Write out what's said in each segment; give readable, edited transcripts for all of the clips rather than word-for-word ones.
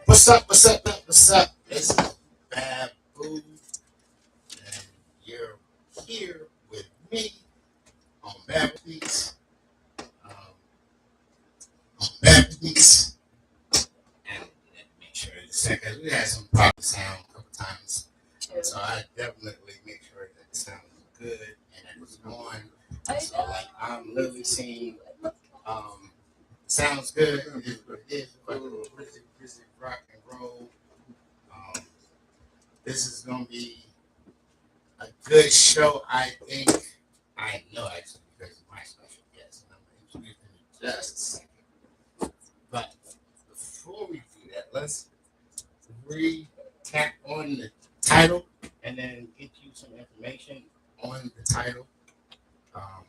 What's up? What's up? What's up? This is Bad Boo, and you're here with me on Bad Beats. Um, on Bad Beats, and make sure in a second we had some problem sound a couple times, so I definitely make sure that the sound is good and that it's on. So like I'm literally seeing sounds good. It is what it is. But Grizzly rock and roll. Um, this is gonna be a good show, I think. I know actually because of my special guest, and I'm gonna introduce him in just a second. But before we do that, let's recap on the title and then get you some information on the title. Um,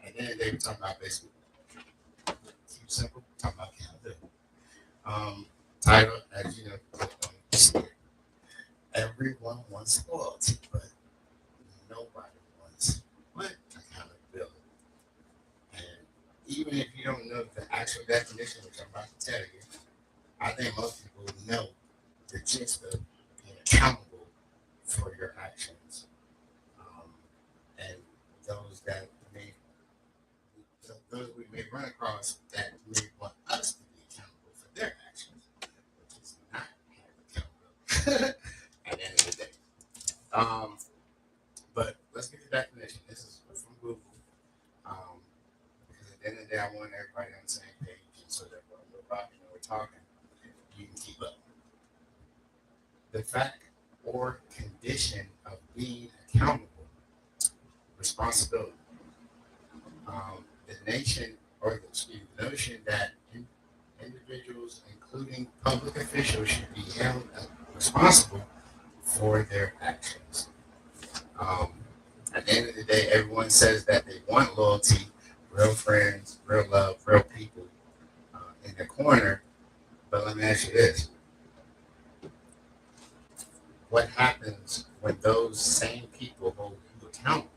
and then they were talking about basically keep it simple, talk about accountability. Title, as you know, everyone wants loyalty, but nobody wants what? Accountability. And even if you don't know the actual definition, which I'm about to tell you, I think most people know the gist of being accountable for your actions. And those that may, those we may run across that may want us to be accountable for their actions, which is not accountability at the end of the day. But let's get the definition. This is from Google. Because at the end of the day, I want everybody on the same page, and so that when we're rocking and we're talking, you can keep up. The fact or condition of being accountable, responsibility. The nation or the notion that individuals, including public officials, should be held responsible for their actions. At the end of the day, everyone says that they want loyalty, real friends, real love, real people in their corner. But let me ask you this. What happens when those same people hold you accountable?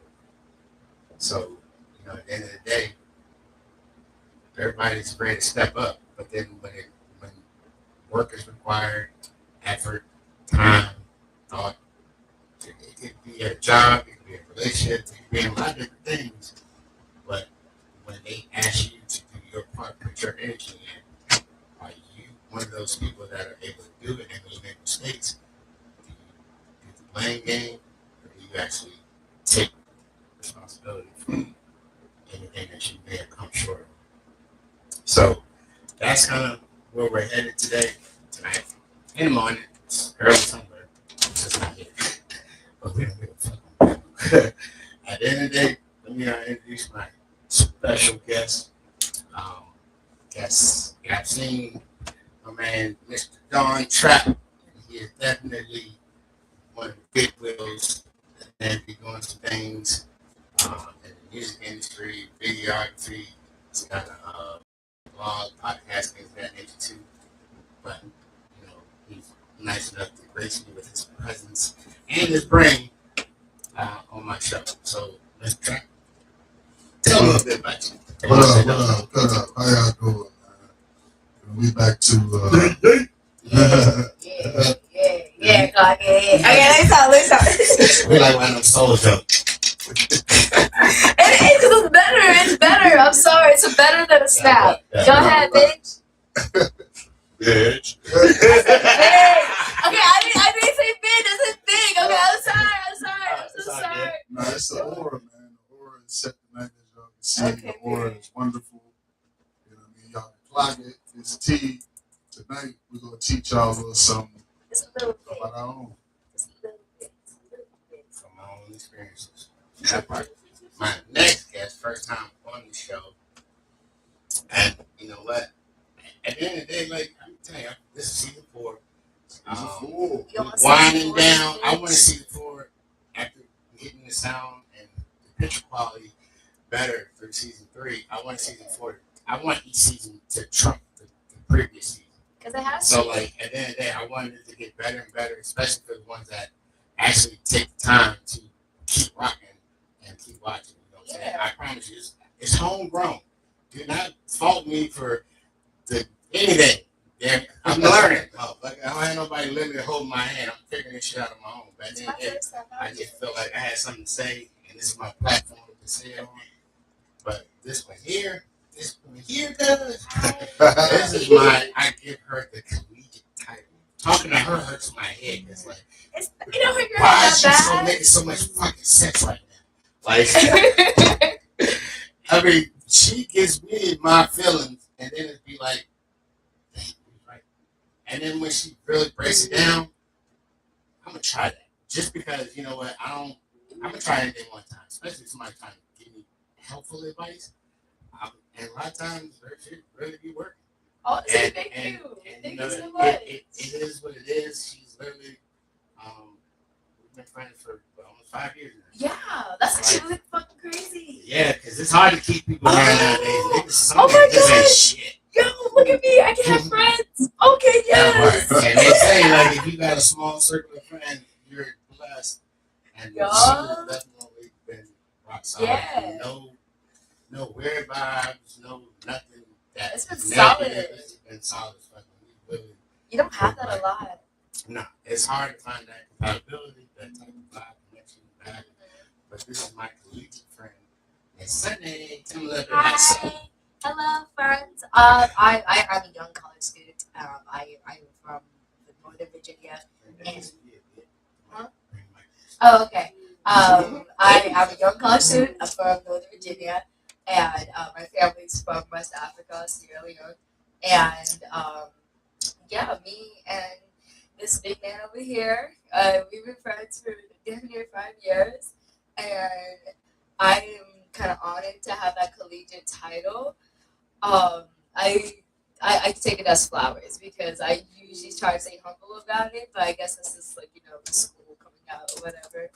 So, at the end of the day, everybody's ready to step up. But then when work is required, effort, time, thought, it could be a job, it could be a relationship, it could be a lot of different things. But when they ask you to do your part, put your energy in, are you one of those people that are able to do it? And when you make mistakes, do you do the blame game, or do you actually take responsibility for anything that you may have come short of? So that's kind of where we're headed tonight, in the morning. It's early somewhere. It's just not here. But we don't give a fuck. At the end of the day, let me introduce my special guest. I've seen my man, Mr. Don Trap. He is definitely one of the big wheels and be doing some things in the music industry, videography. He's got a blog, podcast, things of that nature too. But he's nice enough to grace me with his presence and his brain on my show. So let's try. Tell me a little bit about you. What up? How y'all doing, man? We back to God, okay, let's talk. We like one of them soul jokes. It's better. I'm sorry, it's better than a snap. Go ahead, bitch. Bitch. Okay, I didn't say bitch. I said big. Okay, I'm sorry. I'm so sorry. No, it's the aura, man. The aura is set the night, as y'all can see. Okay, the aura is wonderful. You know what I mean? Y'all can clock it. It's tea. Tonight, we're going to teach y'all a little something about our own. From my own experiences. That part. My next guest, first time on the show. And you know what? At the end of the day, like I'm telling you, this is season 4. Winding down. I want to see the 4 after getting the sound and the picture quality better for season 3. I want season 4. I want each season to trump the previous season. Because it has to. So like at the end of the day, I wanted it to get better and better, especially for the ones that actually take the time to keep rocking and keep watching. You know what I'm saying? I promise you, it's homegrown. do not fault me for anything. Yeah, I'm learning. Oh, like, I don't have nobody literally holding my hand. I'm figuring this shit out on my own. But then I just felt like I had something to say, and this is my platform to say it on. But this one here does. This is I give her the collegiate title. Talking to her hurts my head. It's like, why is she making so much fucking sense right now? Like, I mean, she gives me my feelings, and then it'd be like, right. And then when she really breaks it down, I'm gonna try that. Just because you know what, I'm gonna try anything one time, especially if somebody trying to give me helpful advice. And a lot of times, her shit really be working. Oh, and, thank and, you. and Thank you know, you so much. it is what it is. She's literally, we've been friends for almost 5 years now. Yeah, that's actually really fucking crazy. Yeah, because it's hard to keep people around nowadays. Oh my god! Shit. Yo, look at me. I can have friends. Okay, yes. And they say, like, if you got a small circle of friends, you're blessed. And she's definitely been rock solid. Yeah. No weird vibes, no nothing. It's been solid. It's been solid. Really, you don't have that a lot. No, it's hard to find that compatibility, that type of vibe connection. But this is my collegiate friend. It's Sunday. Tell me a little bit about yourself. Hello, friends. I'm a young college student. I'm from Northern Virginia. Oh, okay. I am a young college student. I'm from Northern Virginia, and my family's from West Africa, Sierra Leone. And yeah, me and this big man over here, we've been friends for damn near 5 years, and I am kind of honored to have that collegiate title. I take it as flowers because I usually try to stay humble about it, but I guess this is like, the school coming out or whatever.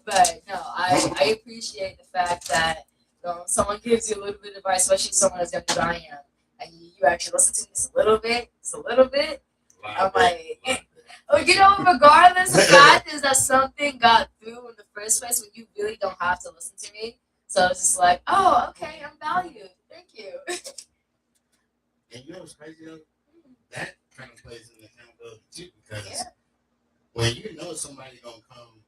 But no, I appreciate the fact that someone gives you a little bit of advice, especially someone as young as I am, and you actually listen to me just a little bit. I'm like, regardless, the fact is that something got through in the first place when you really don't have to listen to me. So it's just like, oh, okay, I'm valued. Thank you. And you know what's crazy though? That kind of plays in the accountability too, because when you know somebody gonna come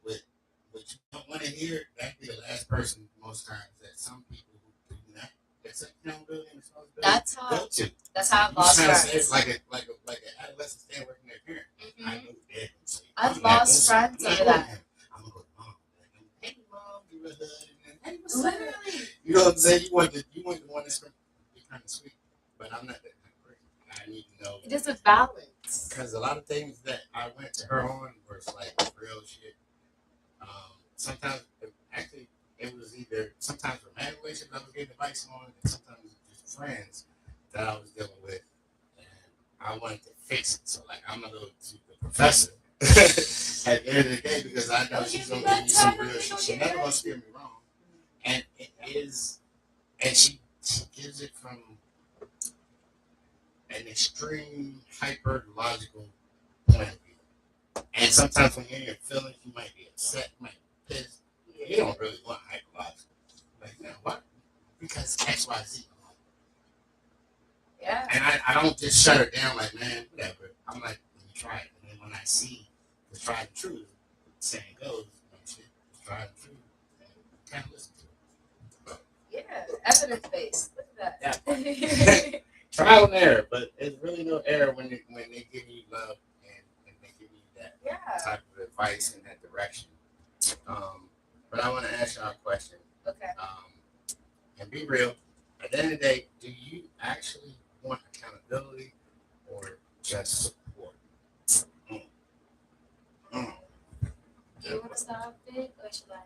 with what you don't want to hear, that'd be the last person most times that some people who do not. That's accountability and responsibility. That's how I've lost friends. Like an adolescent stand working their parent. Mm-hmm. I know that. I've lost friends over that. I'm gonna go to mom. Hey mom, give her a hug. Hey, what's Literally. You know what I'm saying? You want the one that's kind of sweet, but I'm not that kind of person. I need to know. It is a balance. Because a lot of things that I went to her on was like real shit. Sometimes, actually, it was either sometimes romantic relationships I was getting advice on, and sometimes it was just friends that I was dealing with, and I wanted to fix it. So, like, I'm gonna go to the professor at the end of the day because I know she's gonna give me some real shit. She's never gonna steer me wrong, and it is, and she gives it from an extreme hyper logical point of view. And sometimes when you're in your feelings, you might be upset, you might be pissed. You don't really want hyper logical. Like, now what? Because X, Y, Z. Yeah. And I don't just shut her down like, man, whatever. I'm like, let me try it. And then when I see the tried and true, the saying goes, shit, the tried and true, kind of listen to it. Yeah, evidence based. Look at that. Yeah. Trial and error, but there's really no error when they give you love and they give you that type of advice in that direction. But I want to ask y'all a question. Okay. And be real. At the end of the day, do you actually want accountability or just support? Do you want to start it or should I?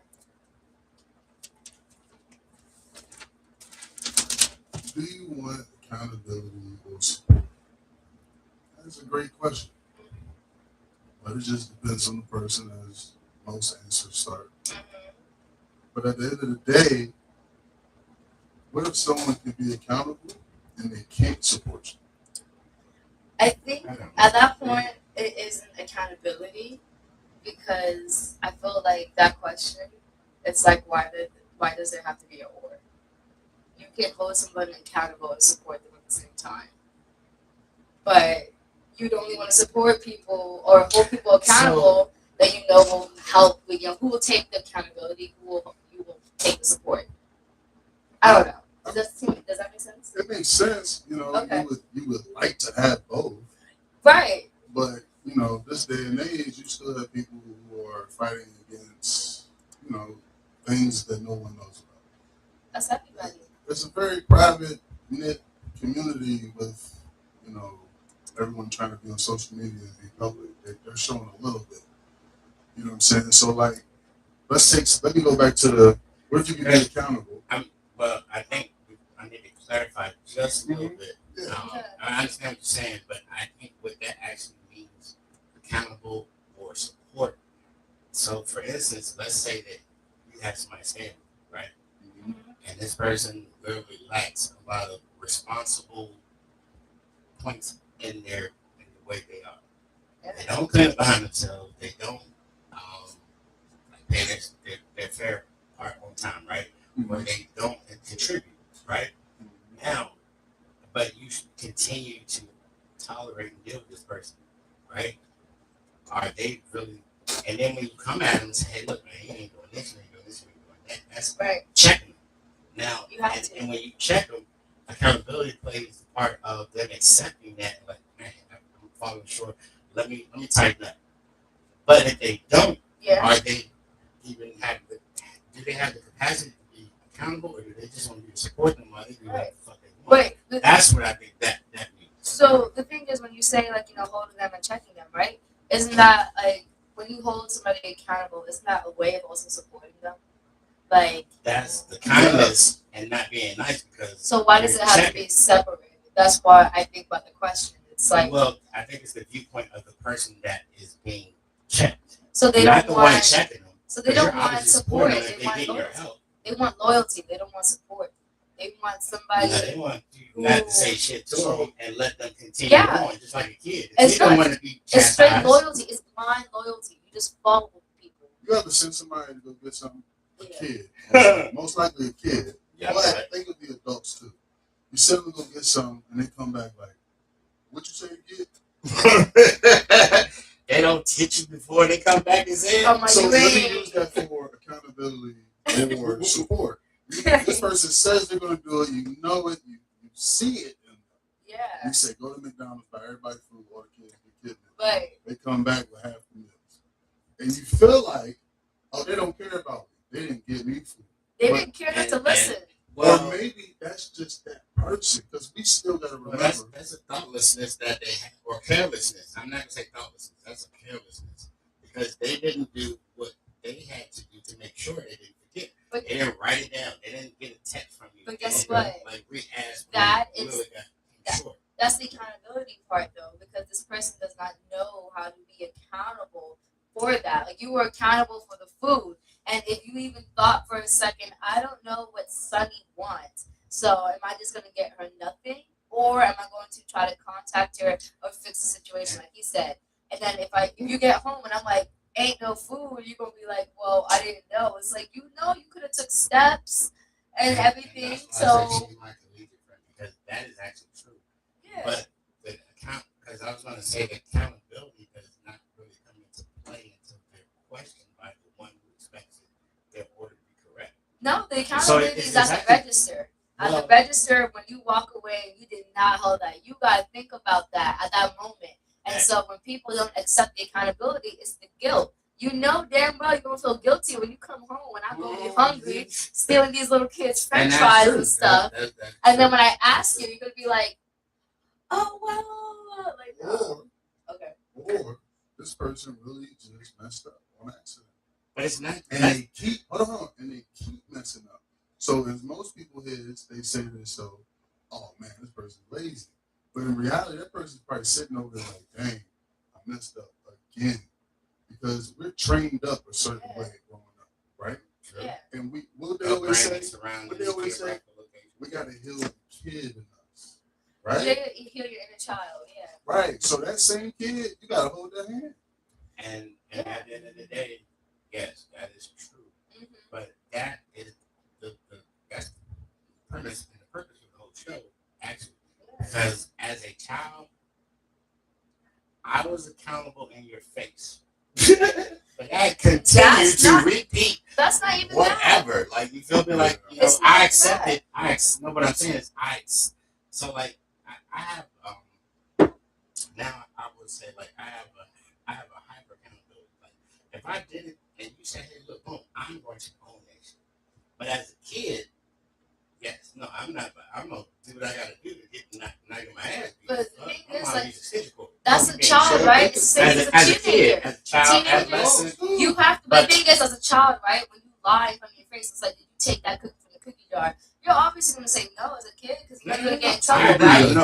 Do you want accountability or support? That's a great question. But it just depends on the person, as most answers start. But at the end of the day, what if someone can be accountable and they can't support you? I think at that point it isn't accountability because I feel like that question, it's like why does there have to be a or? You can hold someone accountable and support them at the same time. But you'd only want to support people or hold people accountable that you know will help with, who will take the accountability, you will take the support. I don't know. Does that make sense? It makes sense. Okay. You would like to have both. Right. But, this day and age, you still have people who are fighting against, things that no one knows about. That's everybody. It's a very private, knit community with, everyone trying to be on social media and be public. They're showing a little bit. You know what I'm saying? So, like, let me go back to what if you can be accountable? Well, I think I need to clarify just a little bit. Yeah. I understand what you're saying, but I think what that actually means, accountable or support. So, for instance, let's say that you have somebody standing, right? Mm-hmm. And this person literally lacks a lot of responsible points in the way they are. They don't clean up behind themselves. They don't pay their fair part on time, right? Or they don't contribute, right? Now, but you continue to tolerate and deal with this person, right? Are they really? And then when you come at them and say, "Hey, look, man, you ain't doing this, you ain't doing this, you ain't doing that," that's right. Checking them. Now, you have to. And when you check them, accountability plays the part of them accepting that, like, man, I'm falling short. Let me tighten up. But if they don't, are they even do they have the capacity to be accountable, or do they just want you to support them while they do what the fuck they want? Right. That's what I think that means. So the thing is, when you say, like, holding them and checking them, right? Isn't that, like, when you hold somebody accountable, isn't that a way of also supporting them? Like, that's the kindness and not being nice, because so why does it have to be separated? That's why I think about the question. It's like, well, I think it's the viewpoint of the person that is being checked. So they not don't the one checking them. So they don't want support. They want loyalty. They want loyalty. They don't want support. They want somebody. Yeah, they want you not to say shit to them and let them continue on, just like a kid. It's don't want to be chastised. It's straight loyalty. It's blind loyalty. You just follow people. You ever send somebody to go get something? A kid. Most likely a kid. Yeah, but I think it'll be adults too. You send them to go get something and they come back like, what you say you get? They don't teach you before they come back and say it. Oh, so let me use that for accountability or support. This person says they're going to do it. You know it. You see it in them. Yeah. You say, go to McDonald's, buy everybody food, or the kids get kidnapped. Right. They come back with half the meals. And you feel like, oh, they don't care about me. They didn't give me food. They didn't care enough to listen. Or maybe that's just that person, because we still got to remember. That's a thoughtlessness that they have, or carelessness. I'm not going to say thoughtlessness. That's a carelessness. Because they didn't do what they had to do to make sure they didn't forget. But they didn't write it down. They didn't get a text from you. But guess what? Like, re-ask. That's the accountability part, though, because this person does not know how to be accountable for that. Like, you were accountable for the food. And if you even thought for a second, I don't know what Sunny wants, so am I just going to get her nothing? Or am I going to try to contact her or fix the situation like he said? And then if you get home and I'm like, ain't no food, you're going to be like, well, I didn't know. It's like, you could have took steps and everything. And so because that is actually true. Yeah. But the because I was going to say the accountability does not really come into play until they're questioned by the one who expects their order to be correct. No, the accountability is at the register. At the register, when you walk away and you did not hold that, you got to think about that at that moment. And so when people don't accept the accountability, it's the guilt. You know damn well you're going to feel guilty when you come home and I'm going to be hungry, stealing these little kids' french fries and stuff. And then when I ask you, you're going to be like, oh, well, like, no. Okay. Or this person really just messed up on accident. But it's not. And they keep, and they keep messing up. So as most people hear this, they say to themselves, oh man, this person's lazy. But in reality, that person's probably sitting over there like, dang, I messed up again. Because we're trained up a certain way growing up, right? Yeah. And what they always say, we got to heal the kid in us, right? You heal your inner child, yeah. Right. So that same kid, you got to hold their hand. And at the end of the day, yes, that is true. Mm-hmm. But that is that's the premise and the show, actually. Because as a child, I was accountable in your face. But I continue to repeat. That's not even whatever. That. Like, you feel me? Like, you know, I accept it. No, what I'm saying is so like I have now I would say like I have a hyper accountability. Like, if I did it and you say, hey, look, boom, I'm going to own that shit. But as a kid, yes, no, I'm not. I'm gonna do what I gotta do to get not get my ass beat. But the thing is, like, that's a child, right? Same as a teenager. As a child, adolescent, you have to. But the thing is, as a child, right? When you lie in front of your face, it's like, did you take that cookie from the cookie jar? You're obviously gonna say no as a kid because you're gonna get in trouble, right?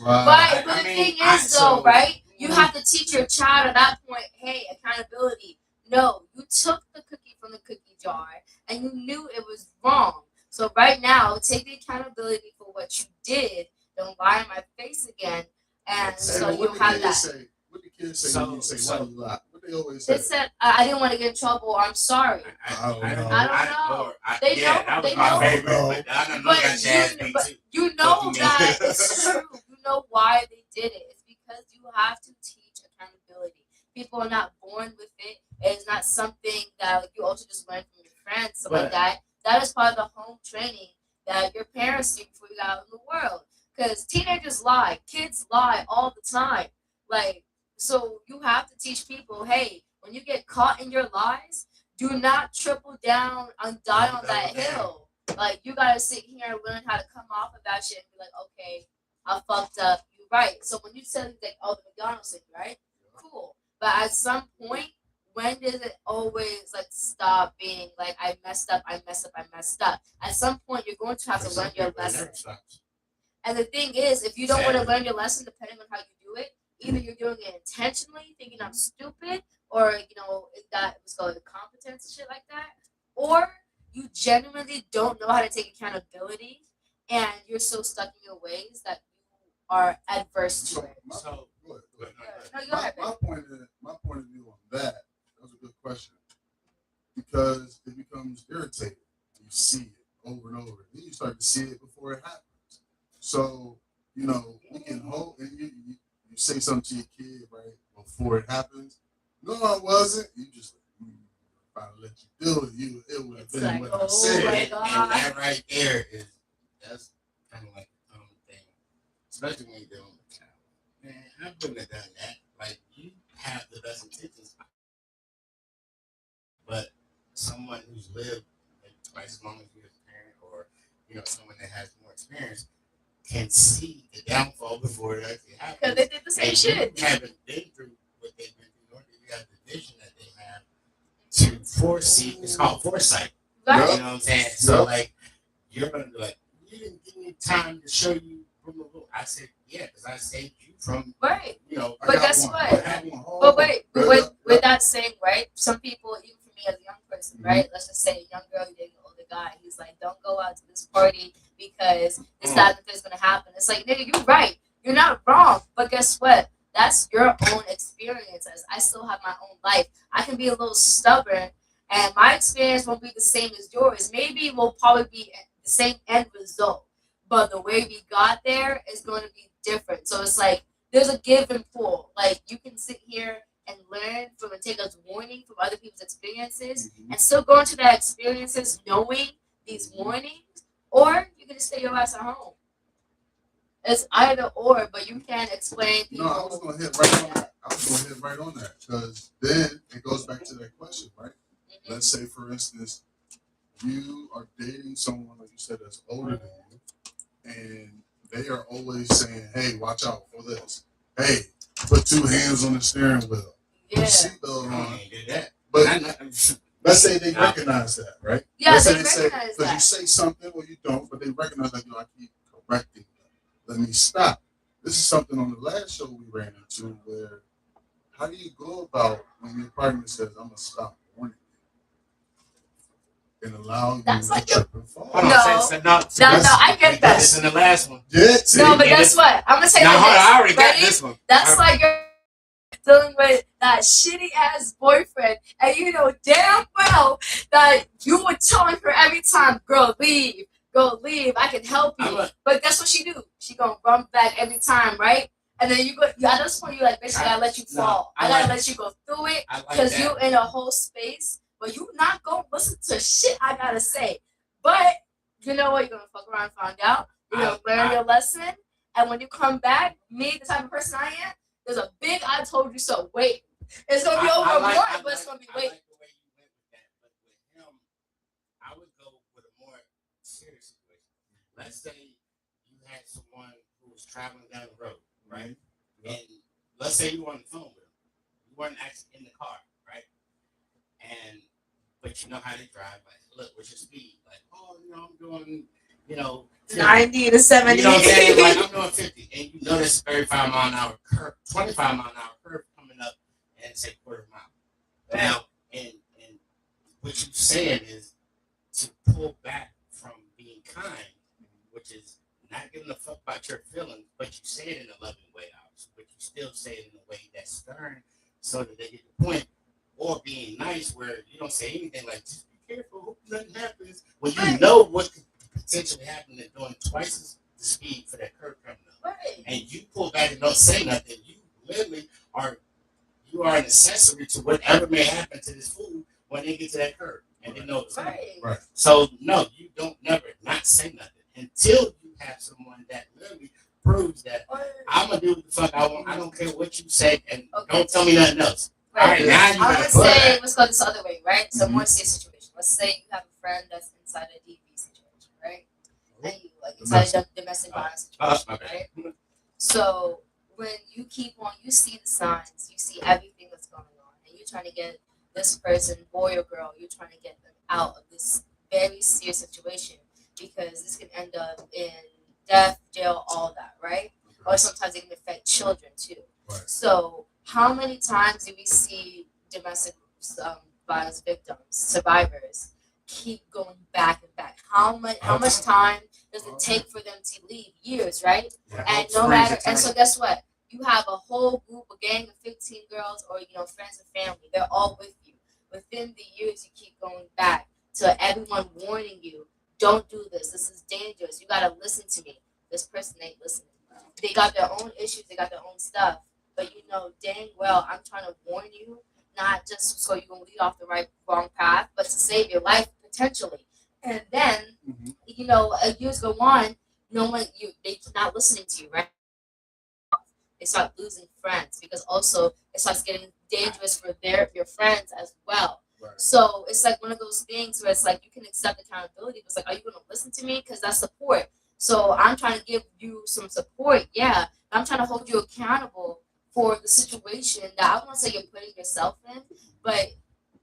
Right. But the thing is, though, right? You have to teach your child at that point, hey, accountability. No, you took the cookie from the cookie jar and you knew it was wrong. So right now, take the accountability for what you did. Don't lie in my face again, and so you have that. What the kids say when you say why you lie? What they always say? They said, I didn't want to get in trouble. I'm sorry. I don't know. They know. That was my favorite. But you know that it's true. You know why they did it. It's because you have to teach accountability. People are not born with it. It's not something that you also just learn from your friends, something like that. That is part of the home training that your parents do before you got out in the world. Because teenagers lie. Kids lie all the time. Like, so you have to teach people, hey, when you get caught in your lies, do not triple down and die on that hill. Like, you got to sit here and learn how to come off of that shit and be like, okay, I fucked up. You're right. So when you tell me, like, oh, the McDonald's thing, right? Cool. But at some point, when does it always like stop being like I messed up? At some point, you're going to have to learn your lesson. And the thing is, if you don't want to learn your lesson, depending on how you do it, either you're doing it intentionally, thinking I'm stupid, or that was called incompetence and shit like that, or you genuinely don't know how to take accountability, and you're so stuck in your ways that you are adverse to it. My point of view on that was a good question, because it becomes irritating. You see it over and over, then you start to see it before it happens. So we can hold, and you say something to your kid right before it happens. No, I wasn't. You just if I let you do it, it would have been like, what I said. And that right there that's kind of like the common thing, especially when you're dealing with a child. Man, I wouldn't have done that. Like, you have the best intentions, but someone who's lived like twice as long as you as a parent, or someone that has more experience, can see the downfall before it actually happens. Because they did the same shit. You haven't been through what they've been through, nor do you have the vision that they have to foresee. It's called foresight. Right. You know what I'm saying? So, like, you're going to be like, you didn't give me time to show you. I said, yeah, because I saved you from, right. But guess what? But wait, with that saying, right, some people, even for me as a young person, right, let's just say a young girl dating an older guy, he's like, don't go out to this party because it's that is going to happen. It's like, nigga, you're right. You're not wrong. But guess what? That's your own experiences. I still have my own life. I can be a little stubborn, and my experience won't be the same as yours. Maybe it will probably be the same end result, but the way we got there is going to be different. So it's like there's a give and pull. Like, you can sit here and learn from and take as warning from other people's experiences, and still go into that experiences knowing these warnings, or you can just stay your ass at home. It's either or, but you can't explain people. No, I was going to hit right on that. Because then it goes back to that question, right? Mm-hmm. Let's say, for instance, you are dating someone, like you said, that's older than you, and they are always saying, hey, watch out for this. Hey, put 2 hands on the steering wheel. Yeah. Seatbelt on. But let's say they recognize that, right? Yeah, let's they recognize that. Because you say something or you don't, but they recognize that, I keep correcting them. Let me stop. This is something on the last show we ran into where, how do you go about when your partner says, I'm going to stop warning you and allow you to trip and fall? No, I get that. This is the last one. Yeah, no, but guess what? I'm going to say now, like hold this. on, I already got this one. That's like you're dealing with that shitty ass boyfriend, and you know damn well that you were telling her every time, girl, leave, go leave. I can help you. But that's what she do. She gonna run back every time, right? And then you go. At this point, you like, bitch, I gotta let you fall. I gotta let you go through it because you in a whole space, but you not gonna listen to shit I gotta say. But you know what? You're gonna fuck around and find out. You're gonna learn your lesson, and when you come back, me, the type of person I am, there's a big "I told you so." Wait, it's gonna be over one, but it's gonna be wait. I like the way you went with that, but with him, I would go with a more serious situation. Let's say you had someone who was traveling down the road, right? And let's say you were on the phone with them. You weren't actually in the car, right? And but you know how they drive. Like, look, what's your speed? Like, oh, I'm doing, 90 to 70. You know what I'm saying? Like, I'm doing 50, and you know there's 35-mile-an-hour curve, 25-mile-an-hour curve coming up, and say quarter mile. Now, and what you're saying is to pull back from being kind, which is not giving a fuck about your feelings, but you say it in a loving way, obviously, but you still say it in a way that's stern so that they get the point, or being nice where you don't say anything like, just be careful, hope nothing happens, when you know what could potentially happen and doing twice the speed for that curve coming up. Right. And you pull back and don't say nothing, you literally you are an accessory to whatever may happen to this food when they get to that curve. And they know it's coming. Right. So, no, you don't never not say nothing until you have someone that literally proves that I'm going to do what the fuck I want. I don't care what you say, and don't tell me nothing else. Right. All right, now you I got would to say, let's go this other way, right? So, more serious situation. Let's say you have a friend that's inside a DV situation, right? And you, like, inside a domestic violence situation, right? So, when you you see the signs, you see everything that's going on, and you're trying to get this person, boy or girl, you're trying to get them out of this very serious situation because this can end up in death, jail, all that, right? Or sometimes it can affect children too. Right. So, how many times do we see domestic violence victims, survivors, keep going back and back? How much time does it take for them to leave? Years, right? Yeah. And no matter, and so guess what? You have a whole group, a gang of 15 girls, or friends and family. They're all with you. Within the years, you keep going back to everyone warning you, don't do this. This is dangerous. You gotta listen to me. This person ain't listening. They got their own issues. They got their own stuff. But you know dang well, I'm trying to warn you, not just so you can lead off the wrong path, but to save your life potentially. And then, years go on, they're not listening to you, right? They start losing friends because also it starts getting dangerous for your friends as well. Right. So it's like one of those things where it's like you can accept accountability, but it's like, are you going to listen to me? Because that's support. So I'm trying to give you some support, yeah. I'm trying to hold you accountable for the situation that I don't want to say you're putting yourself in, but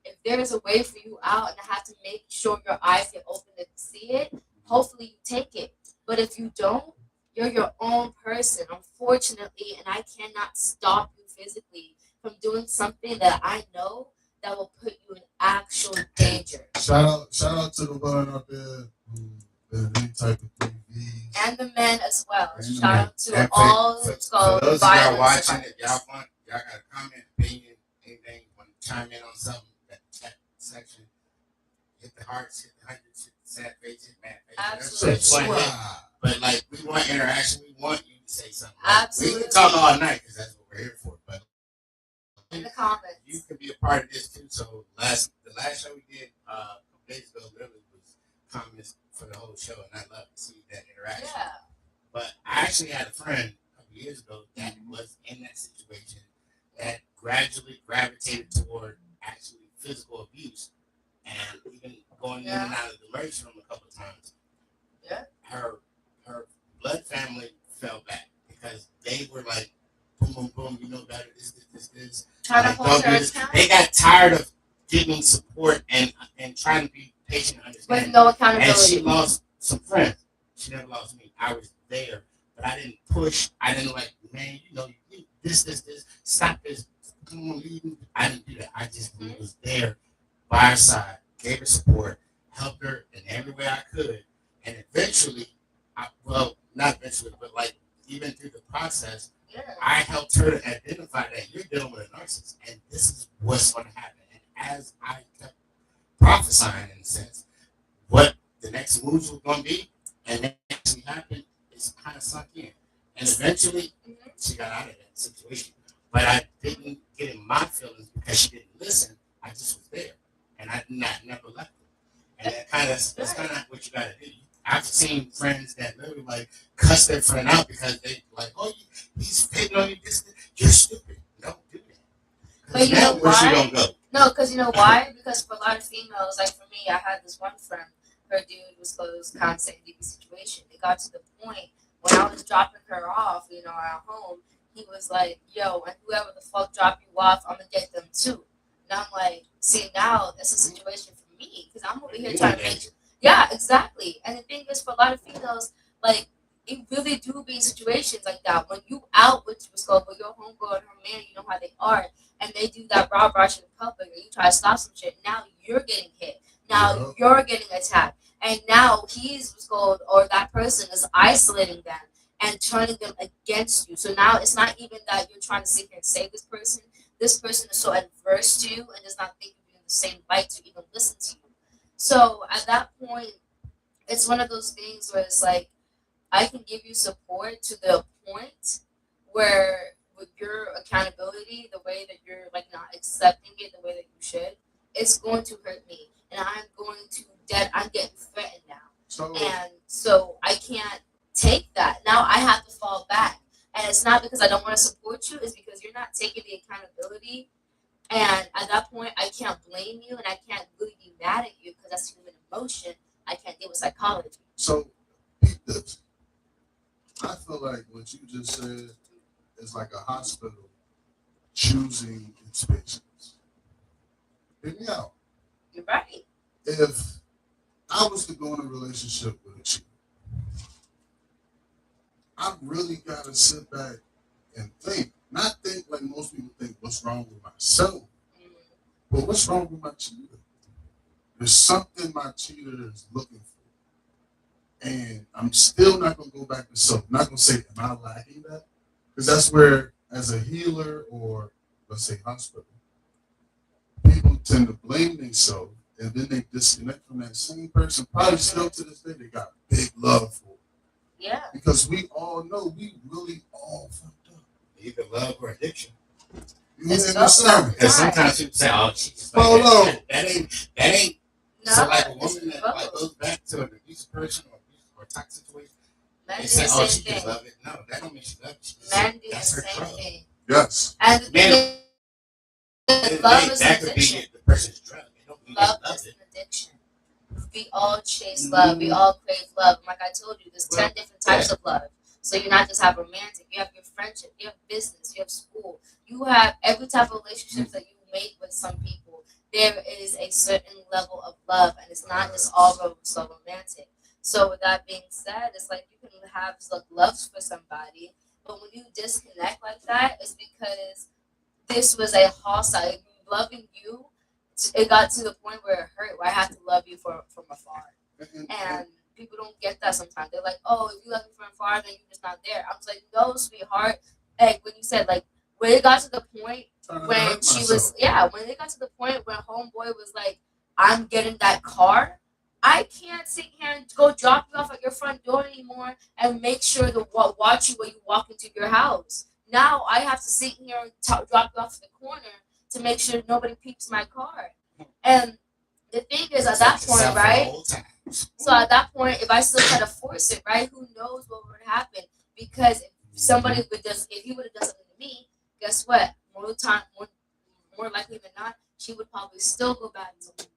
if there is a way for you out and I have to make sure your eyes get open to see it, hopefully you take it. But if you don't, you're your own person, unfortunately, and I cannot stop you physically from doing something that I know that will put you in actual danger. Shout out to the women out there who any type of 3Vs. And the men as well. And Shout out to all for called those of y'all violence. watching, if y'all got a comment, opinion, anything, want to chime in on something, that chat section, hit the hearts, hit the hundreds, hit the sad face, hit mad face. Absolutely. But like, we want interaction. We want you to say something. Absolutely. We can talk all night because that's what we're here for. But in the comments, you can be a part of this too. So the last show we did a couple days ago literally was comments for the whole show, and I love to see that interaction. yeah. But I actually had a friend a couple years ago that was in that situation that gradually gravitated toward actually physical abuse, and even going in and out of the emergency room a couple of times. Yeah. Her blood family fell back because they were like, boom, boom, boom, you know better, this. Trying to Like, hold her accountable. They got tired of giving support and trying to be patient and understand. with no accountability. And she lost some friends. She never lost me. I was there, but I didn't push. I didn't like, man, you this. Stop this. Come on, leave me. I didn't do that. I just was there by her side, gave her support, helped her in every way I could. And eventually, not eventually, but like even through the process, I helped her to identify that you're dealing with a narcissist and this is what's going to happen. And as I kept prophesying, in a sense, what the next moves were going to be, And then actually happened, it's kind of sunk in. And eventually, she got out of that situation. But I didn't get in my feelings because she didn't listen. I just was there. And I never left her. And that's kind of what you got to do. I've seen friends that literally like cuss their friend out because they like, oh, he's hitting on you. You're stupid. Don't do that. But you know Where's she why? gonna go? No, because you know why? Because for a lot of females, like for me, I had this one friend. Her dude was close, constant DV situation. It got to the point when I was dropping her off, you know, at home. He was like, "Yo, and whoever the fuck drop you off, I'm gonna get them too." And I'm like, "See, now that's a situation for me because I'm over here trying to make." Yeah, exactly. And the thing is, for a lot of females, like it really do be situations like that when you out with your homegirl and her man, you know how they are, and they do that raw rush in public, and you try to stop some shit. Now you're getting hit. Now you're getting attacked, and now he's what's called, or that person is isolating them and turning them against you. So now it's not even that you're trying to sit here and save this person. This person is so adverse to you and does not think of you in the same light to even listen to you. So at that point, it's one of those things where it's like I can give you support to the point where with your accountability, the way that you're like not accepting it the way that you should, it's going to hurt me, and I'm getting threatened now, and so I can't take that. Now I have to fall back, and it's not because I don't want to support you; it's because you're not taking the accountability. And at that point, I can't blame you, and I can't really be mad at you because that's human emotion. I can't deal with psychology. So, this. I feel like what you just said is like a hospital choosing its patients. Hear me out. You're right. If I was to go in a relationship with a chick, I really got to sit back and think. Not think like most people think, what's wrong with myself? But what's wrong with my cheater? There's something my cheater is looking for. And I'm still not going to go back to self. I'm not going to say, am I lacking that? Because that's where, as a healer or, let's say, hospital, people tend to blame themselves and then they disconnect from that same person. Probably still to this day, they got big love for it. Yeah. Because we all know we really all fucked up. Either love or addiction. You understand? Because sometimes people say, "Oh, she's like that ain't." No, so like a woman that like goes back to an abusive person or toxic situation, they say, "Oh, she just love it." No, that don't mean she loves it. Men do That's the her same drug. thing. Yes. And the thing is, love is an addiction. The person's drug. Love is an addiction. We all chase love. We all crave love. Like I told you, there's 10 different types of love. So you not just have romantic. You have your friendship. You have business. You have school. You have every type of relationships that you make with some people. There is a certain level of love, and it's not just all so romantic. So with that being said, it's like you can have love for somebody, but when you disconnect like that, it's because this was a hostile. Loving you, it got to the point where it hurt, where I have to love you from afar. And people don't get that sometimes. They're like, oh, if you love me from afar, then you're just not there. I was like, no, sweetheart. Like when you said, like, when it got to the point when she was, when it got to the point when homeboy was like, I'm getting that car, I can't sit here and go drop you off at your front door anymore and make sure to watch you when you walk into your house. Now I have to sit here and drop you off to the corner to make sure nobody peeps my car. And the thing is, at that point, right? So at that point, if I still try to force it, right, who knows what would happen? Because if he would have done something to me, guess what? More likely than not, she would probably still go back to him.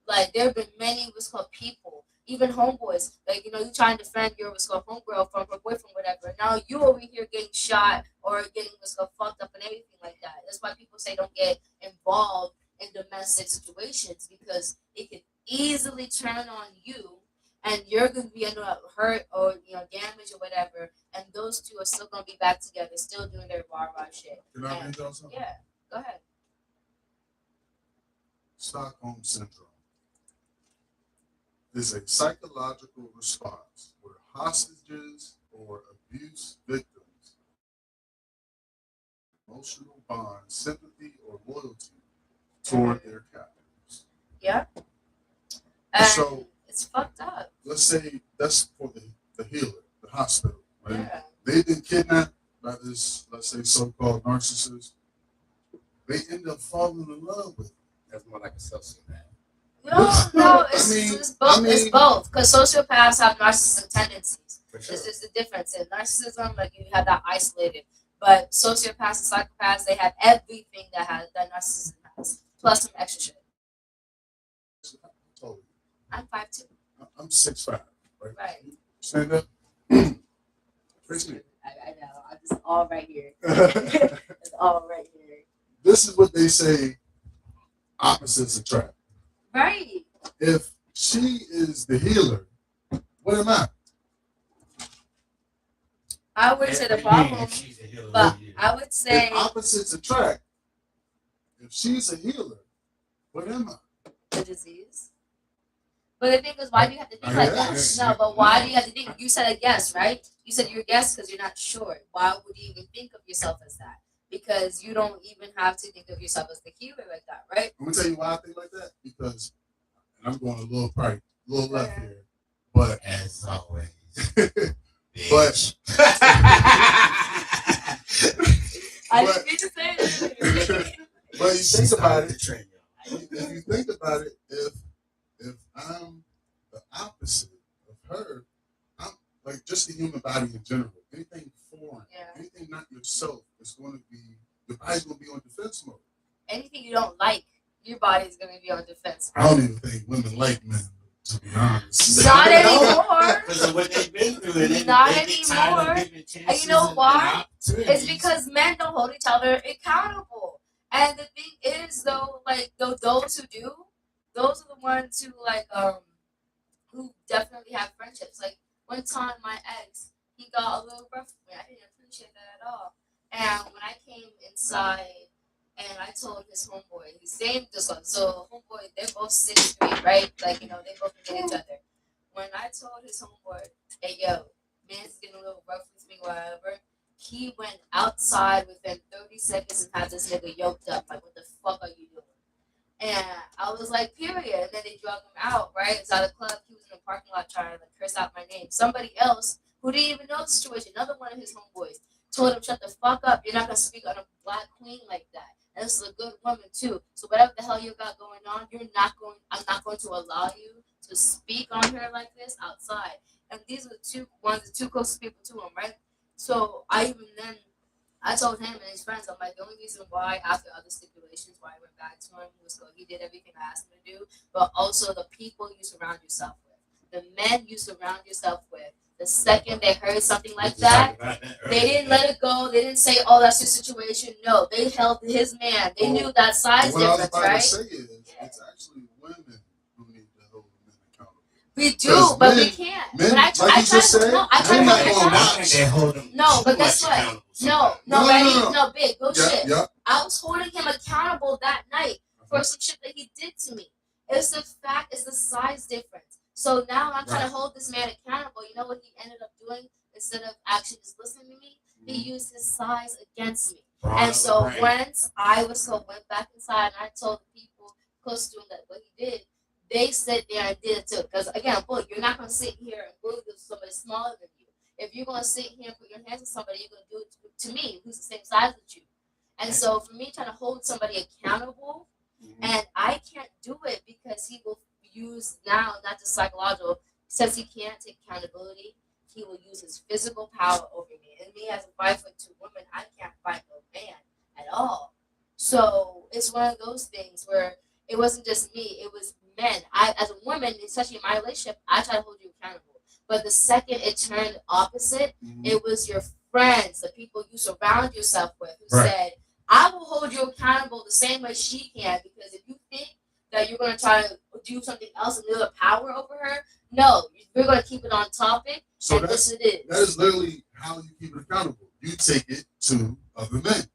Like there have been many what's called people, even homeboys. Like you try and defend your what's called homegirl from her boyfriend, whatever. Now you over here getting shot or getting what's called fucked up and everything like that. That's why people say don't get involved in domestic situations because it can easily turn on you, and you're gonna be ended up hurt or damaged or whatever, and those two are still gonna be back together, still doing their bar shit. Can I read y'all something? Yeah, go ahead. Stockholm Syndrome is a psychological response where hostages or abuse victims emotional bond, sympathy, or loyalty toward their captors. Yeah. And so it's fucked up. let's say that's for the healer, the hospital, right? Yeah. They've been kidnapped by this, let's say, so-called narcissist. They end up falling in love with. That's more like a sociopath. No, it's both. It's both. Because sociopaths have narcissistic tendencies. For sure. It's just the difference. In narcissism, like you have that isolated. But sociopaths and psychopaths, they have everything that narcissism has, plus some extra shit. Totally. I'm 5'2". I'm 6'5". Right. Right. Stand up. I know. I'm just all right here. It's all right here. This is what they say: opposites attract. Right. If she is the healer, what am I? I wouldn't say the problem, but I would say if opposites attract. If she's a healer, what am I? the disease. But the thing is, why do you have to think like that? No, but why do you have to think? You said a guess, right? You said you're a guess because you're not sure. Why would you even think of yourself as that? Because you don't even have to think of yourself as the healer like that, right? I'm gonna tell you why I think like that. Because, and I'm going a little right, a little left here, but as always, but I didn't mean to say it. But you think about it. If you think about it, if I'm the opposite of her, I'm like just the human body in general. Anything foreign, anything not yourself is going to be, your body's going to be on defense mode. Anything you don't like, your body's going to be on defense mode. I don't even think women like men, to be honest. Not anymore. Because of what they've been through. Not anymore. And you know why? It's because men don't hold each other accountable. And the thing is, though, like those who do, those are the ones who who definitely have friendships. Like one time, my ex, he got a little rough with me. I didn't appreciate that at all. And when I came inside and I told his homeboy, he's saying this one. So homeboy, they're both 6'3", right? Like, you know, they both know each other. When I told his homeboy, hey yo, man's getting a little rough with me, whatever, he went outside within 30 seconds and had this nigga yoked up. Like, what the fuck are you doing? And I was like, period. And then they drug him out, right? Inside the club. He was in the parking lot trying to curse out my name. Somebody else who didn't even know the situation, another one of his homeboys, told him, shut the fuck up. You're not going to speak on a black queen like that. And this is a good woman, too. So whatever the hell you got going on, I'm not going to allow you to speak on her like this outside. And these are the two closest people to him, right? So I told him and his friends, I'm like, the only reason why, after other stipulations, why I went back to him was because he did everything I asked him to do, but also the people you surround yourself with, the men you surround yourself with. The second they heard something like that, they didn't let it go. They didn't say, oh, that's your situation. No, they held his man. They knew that size difference, right? What I was about to say is, it's actually women who need to hold men accountable. We do, but we can't. Men, but I try to hold him. No, but guess what? No, big bullshit. Yeah. I was holding him accountable that night for some shit that he did to me. It's the fact, it's the size difference. So now I'm trying to hold this man accountable. You know what he ended up doing? Instead of actually just listening to me, he used his size against me. And so once I went back inside and I told the people close to him that what he did, they sat there and did it too. Because again, boy, you're not going to sit here and bully somebody smaller than you. If you're going to sit here and put your hands on somebody, you're going to do it to me, who's the same size as you. And so for me, trying to hold somebody accountable, and I can't do it because he will use now, not just psychological, since he can't take accountability, he will use his physical power over me. And me as a 5'2" woman, I can't fight no man at all. So it's one of those things where it wasn't just me, it was men. I, as a woman, especially in my relationship, I try to hold you accountable. But the second it turned opposite, it was your friends, the people you surround yourself with, who said, I will hold you accountable the same way she can, because if you think that you're going to try to do something else and wield power over her, no, we're going to keep it on topic, so and this it is. That is literally how you keep it accountable. You take it to other men.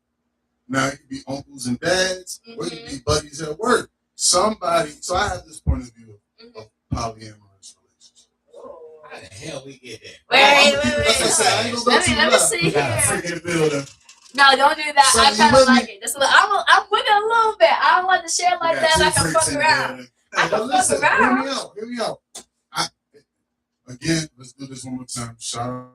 Now, it could be uncles and dads, or it could be buddies at work. Somebody, so I have this point of view of polyamorous relationships. How the hell we get there? Wait. Let me see here. No, don't do that. So I kind of like it. I'm with it a little bit. I don't like to share like that. I can fuck around. I can fuck around. Hear me out. A Again, let's do this one more time. Shout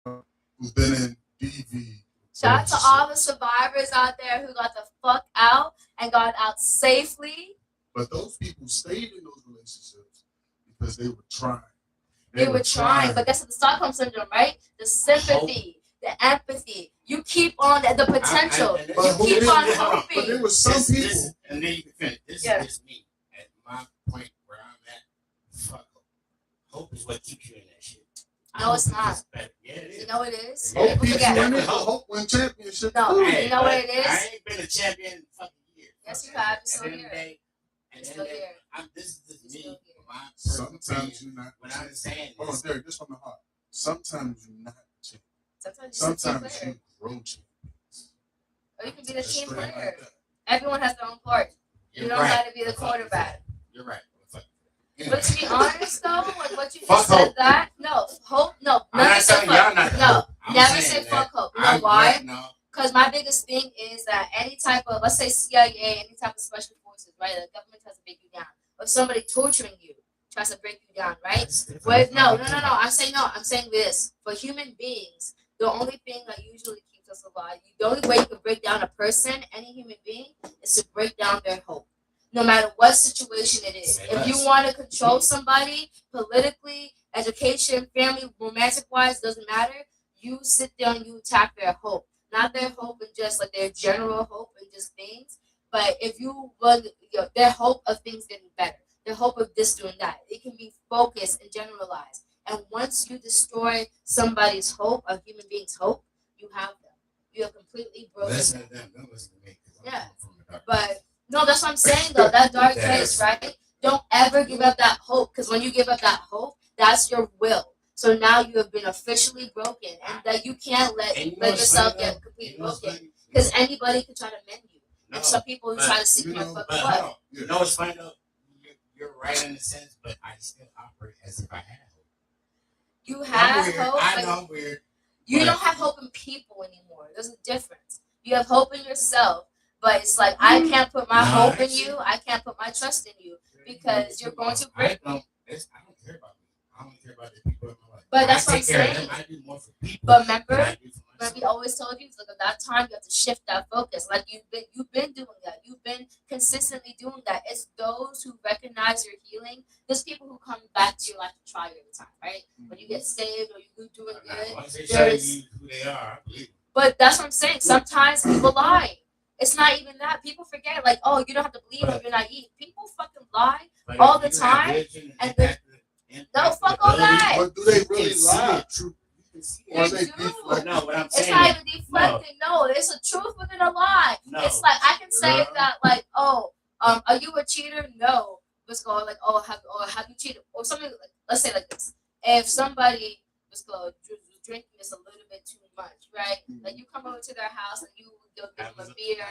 out who's been in DV. Shout out to all the survivors out there who got the fuck out and got out safely. But those people stayed in those relationships because they were trying. They were trying, but that's the Stockholm syndrome, right? The sympathy, the empathy. You keep on the potential. You keep on hoping. But there were some people. And then you can finish. This is me at my point where I'm at. Fuck hope. Hope is what keeps you in that shit. No, it's not. Yeah, it is. You know what it is? Hope keeps you in it. Hope win championship. No, you know what it is? I ain't been a champion in fucking years. Yes, you have. You're still here. You're still here. This is me. Sometimes you're not. What I'm saying hold on, Derek, this from the heart. Sometimes you're not champion. Sometimes you grow champions. Or you can be the team player. Everyone has their own part. You don't have to be the quarterback. You're right. But to be honest, though, like what you just said, that no hope, no, never say fuck, no, never say fuck hope. You know why? Because my biggest thing is that any type of, let's say CIA, any type of special forces, right? The government tries to break you down, or somebody torturing you tries to break you down, right? But no. I'm saying this for human beings. The only thing that usually keeps us alive, the only way you can break down a person, any human being, is to break down their hope. No matter what situation it is. If you want to control somebody politically, education, family, romantic-wise, doesn't matter. You sit there and you attack their hope. Not their hope and just like their general hope and just things. But if you want their hope of things getting better, their hope of this doing that, it can be focused and generalized. And once you destroy somebody's hope, a human being's hope, you have them. You have completely broken them. Listen to me. Yeah. But no, that's what I'm saying though. That dark place, right? Don't ever give up that hope, because when you give up that hope, that's your will. So now you have been officially broken, and that you can't let yourself get completely broken, because anybody can try to mend you. And some people who try to see you fuck you up. You know what's funny though? You're right in a sense, but I still operate as if I had hope. You have hope. I know I'm weird. You don't have hope in people anymore. There's a difference. You have hope in yourself. But it's like, I can't put my hope in you. I can't put my trust in you, because you're going to break me. I don't care about me. I don't care about the people in my life. But that's what I'm saying. I do more for people. But remember, we always told you, look, at that time, you have to shift that focus. Like you've been doing that. You've been consistently doing that. It's those who recognize your healing. There's people who come back to your life to try you every time, right? When you get saved or you're doing good. Once they show you who they are, I believe. But that's what I'm saying. Sometimes people lie. It's not even that. People forget, like, oh, you don't have to believe if you're naive. People fucking lie all the time. And no, fuck all that. But do they really lie? They do. No, what I'm saying. It's not even deflecting. No, it's a truth within a lie. No. It's like I can say that, like, oh, are you a cheater? No. Let's go, like, have you cheated? Or something, like, let's say like this. If somebody was drinking this a little bit too much, right? Like you come over to their house and you give them a beer.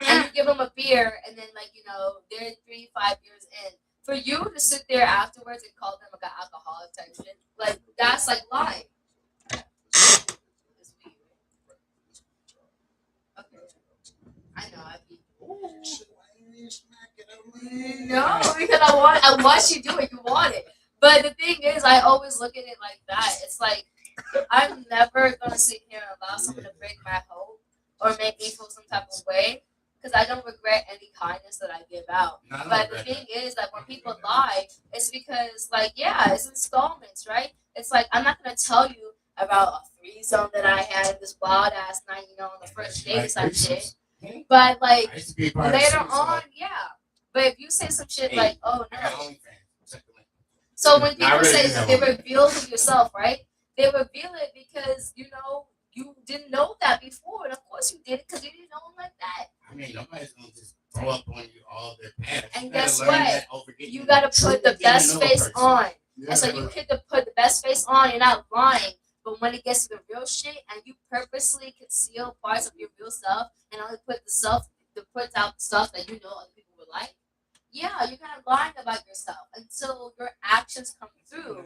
And you give them a beer, and then they're 3-5 years in. For you to sit there afterwards and call them like an alcoholic type shit, like that's like lying. Okay. I know. No, because I want you to do it. You want it. But the thing is, I always look at it like that. It's like, I'm never going to sit here and allow someone to break my hope or make me feel some type of way, because I don't regret any kindness that I give out. But the thing is that when people lie, it's because, like, yeah, it's installments, right? It's like, I'm not going to tell you about a threesome that I had this wild ass night, on the first date type shit. But, like, later on, yeah. But if you say some shit like, oh, no. So when people say they reveal to yourself, right? They reveal it because, you didn't know that before. And of course you did it because you didn't know them like that. I mean, nobody's going to just throw up on you all their past. And guess what? You got to put the best face on. Yeah. And so you get to put the best face on. You're not lying. But when it gets to the real shit and you purposely conceal parts of your real self and only put put out stuff that you know other people would like, yeah, you're kind of lying about yourself until your actions come through.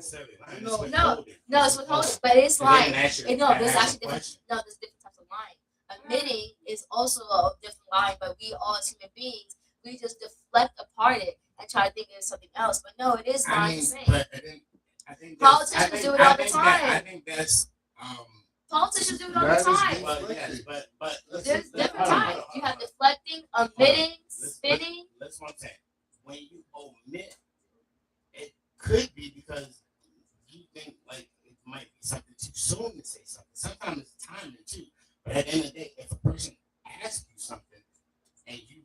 No, it's withholding, but it's lying. There's actually different. No, there's different types of lying. Admitting is also a different lying, but we all as human beings, we just deflect apart it and try to think it's something else. But no, it is lying the same. But I think Politicians do it all the time. I think that's Politicians do it all the That is time. well, yes, but There's different hold on, types. You have hold on. deflecting, omitting, spinning. Let's one thing. When you omit, it could be because you think like it might be something too soon to say something. Sometimes it's timing too. But at the end of the day, if a person asks you something and you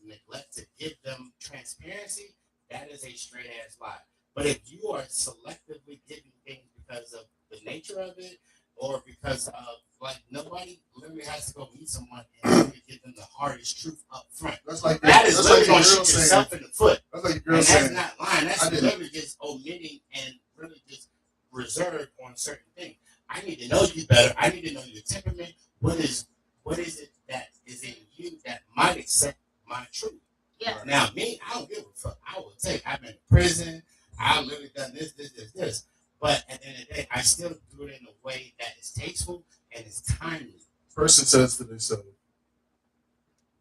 neglect to give them transparency, that is a straight ass lie. But if you are selectively giving things because of the nature of it, or because of like nobody literally has to go meet someone and really give them the hardest truth up front. That's like That is literally going to girl shoot yourself in the foot. That's like a And girl that's saying, not lying. That's I didn't. literally just omitting and really just reserved on certain things. I need to know you better. I need to know your temperament. What is it that is in you that might accept my truth? Yeah. Now me, I don't give a fuck. I will take. I've been in prison. I've literally done this. But at the end of the day, I still do it in a way that is tasteful and is timely. person says to themselves,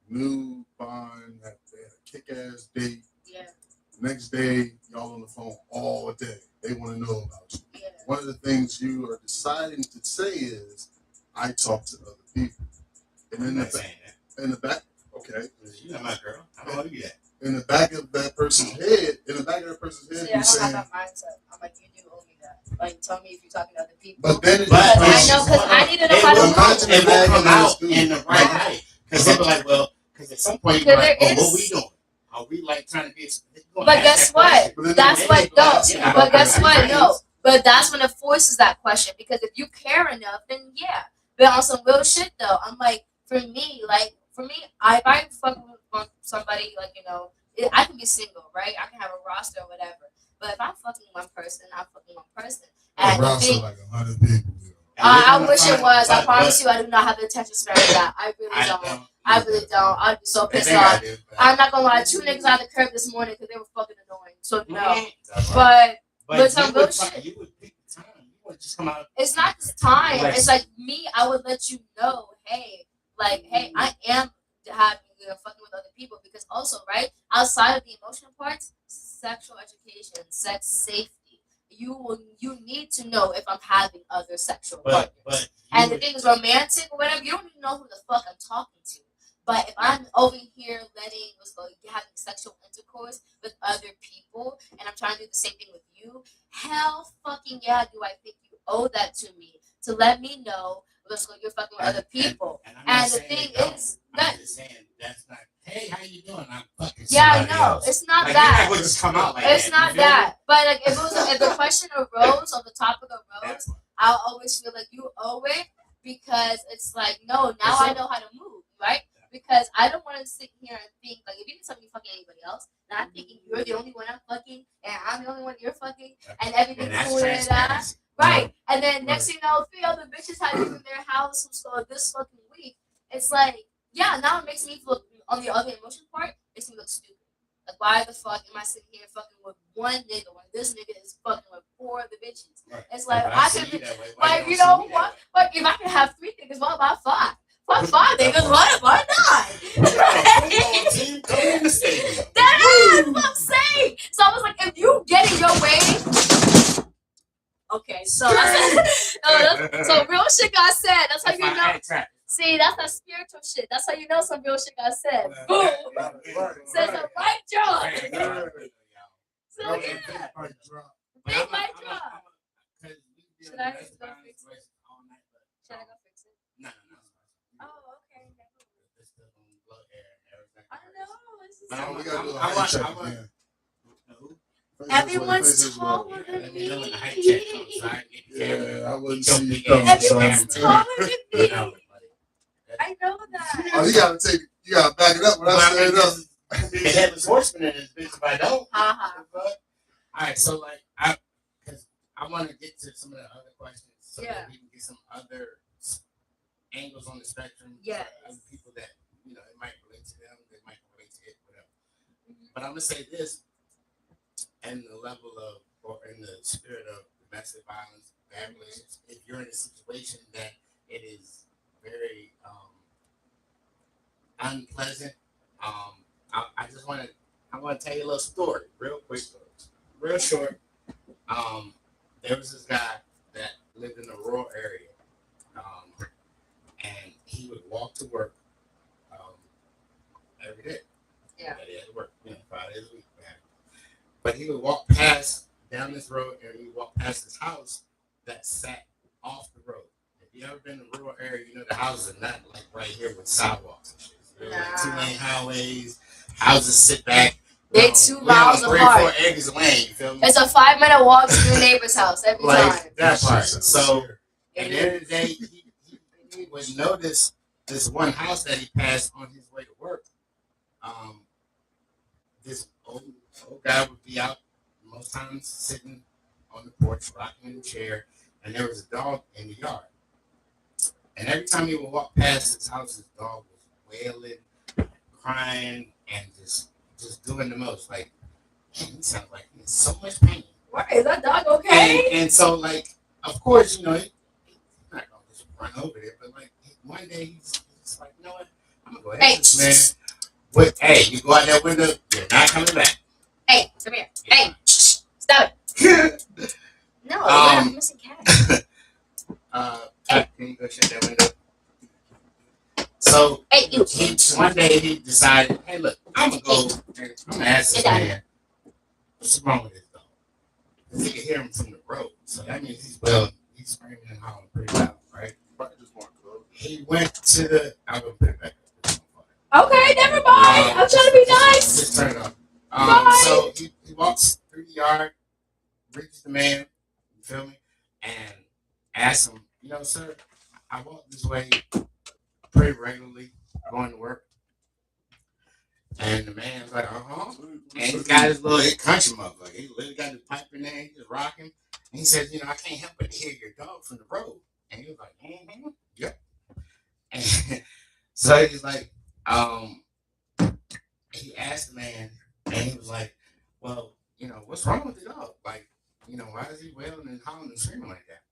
new, fine, they had a kick-ass date. Yeah. Next day, y'all on the phone all day. They want to know about you. Yeah. One of the things you are deciding to say is, I talk to other people. And I'm in not saying that. in the back, okay. You're not my girl. I don't know you that. In the back of that person's head, See, I you're don't saying, have that mindset. I'm like, you do owe me that. Like, tell me if you're talking to other people. but then But I know, because I need to know how to imagine move. it will come out dude. in the right light. Because they'll be like, well, because at some point you're like, well, what we doing? Are we like trying to be? But guess what? That's what, no. But guess what? No. But that's when it forces that question. Because if you care enough, then yeah. But on some real shit, though, I'm like, for me, if I fuck with somebody, like, you know, I can be single, right? I can have a roster or whatever. But if I'm fucking one person, I'm fucking one person. And the thing, like 100 people. I wish it was. I promise you, I do not have the attention span for that. I really don't. I really don't. I'd be so pissed off. I'm not gonna lie. 2 niggas out the curb this morning because they were fucking annoying. So no. But some real shit. You would pick the time. You would just come out. It's not just time. It's like me. I would let you know, hey, I am having fucking with other people, because also, right, outside of the emotional parts, sexual education, sex safety. You need to know if I'm having other sexual partners. And the thing is, romantic or whatever, you don't even know who the fuck I'm talking to. But if I'm over here having sexual intercourse with other people, and I'm trying to do the same thing with you, hell fucking yeah, do I think you owe that to me, to let me know you're fucking with other people. And the thing is, I'm just saying that's not. Hey, how you doing? I'm fucking. Yeah, I know. It's not like, that. It would just come out like it's that. not that. But like, if the question arose, or the topic arose, I'll always feel like you owe it, because it's like, no, now I know how to move, right? Because I don't want to sit here and think like, if you need something fucking anybody else, then I'm thinking you're the only one I'm fucking, and I'm the only one you're fucking, and everything's cool and that. Right. And then next thing you know, 3 other bitches had you in their house this fucking week. It's like, yeah, now it makes me look, on the other emotion part, makes me look stupid. Like, why the fuck am I sitting here fucking with one nigga when this nigga is fucking with 4 other bitches? Right. It's like, I could be, like, you know what? Like, if I can have 3 niggas, what about 5? Fuck 5 niggas, what about 9? That's what I'm saying. So I was like, if you get in your way. Okay, so so real shit got said. That's how you know. See, that's that spiritual shit. That's how you know some real shit got said. Boom. Says a mic drop. So yeah. Big mic drop. Should I go fix it? Should I go fix it? No. Oh, okay. I Now know. we gotta do a height check again. Everyone's taller than me. Yeah, I wouldn't see you coming. Everyone's taller than me. I know that. Oh, you gotta back it up when I say it up. The headless horseman in this bitch if I don't. Uh-huh. Alright, so like because I want to get to some of the other questions so that we can get some other angles on the spectrum. Yes. For other people that, you know, it might relate to them, they might relate to it, whatever. But I'm gonna say this, in the level of, or in the spirit of domestic violence, bad relations, if you're in a situation that it is very unpleasant, I just want to tell you a little story, real quick, real short. There was this guy that lived in a rural area, um, and he would walk to work um, every day. Yeah. That he had to work, 5 days a week. Man. But he would walk past down this road, and he would walk past this house that sat off the road. If you ever been in a rural area, the houses are not like right here with sidewalks and shit. They're like 2 lane highways. Houses sit back. They're 2 miles apart. 3 or 4 acres of land. You feel me? It's a 5-minute walk to your neighbor's house every time. That part. So at the end of the day, he would notice this one house that he passed on his way to work. Um, this old guy would be out most times sitting on the porch, rocking in the chair, and there was a dog in the yard. And every time he would walk past his house, his dog was wailing, crying, and just doing the most. Like, man, he sounds like he's in so much pain. Why is that dog okay? And so, like, of course, he's not gonna just run over there, but like one day he's like, you know what? I'm gonna go ahead this man. Hey, you go out that window, you're not coming back. Hey, come here. Hey, stop it. No, I'm missing cat. Can you go shut that window? So one day he decided, hey, look, I'm gonna go. I'm gonna ask this man, what's wrong with this dog? Because he can hear him from the road, so that means he's screaming and hollering pretty loud, right? He went to the. I'm gonna put it back. Okay, never mind. I'm trying to be nice. Just turn it off. So he walks through the yard, reaches the man, you feel me, and asks him, sir, I walk this way pretty regularly going to work. And the man's like, And he's got his little country motherfucker. He literally got his pipe in there, he's just rocking. And he says, I can't help but hear your dog from the road. And he was like, yep. And so he's like, he asked the man, and he was like, well, what's wrong with the dog? Like, why is he wailing and howling and screaming like that?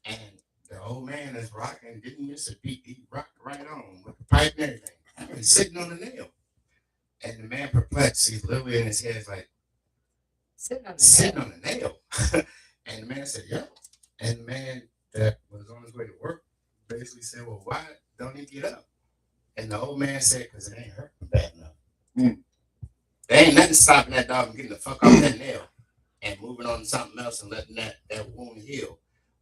And the old man is rocking, didn't miss a beat. He rocked right on with the pipe and everything. And sitting on the nail. And the man perplexed, he's literally in his head, is like, sitting on the nail. And the man said, yep. And the man that was on his way to work basically said, well, why don't he get up? And the old man said, because it ain't hurt bad enough. There ain't nothing stopping that dog from getting the fuck off that nail and moving on to something else and letting that wound heal.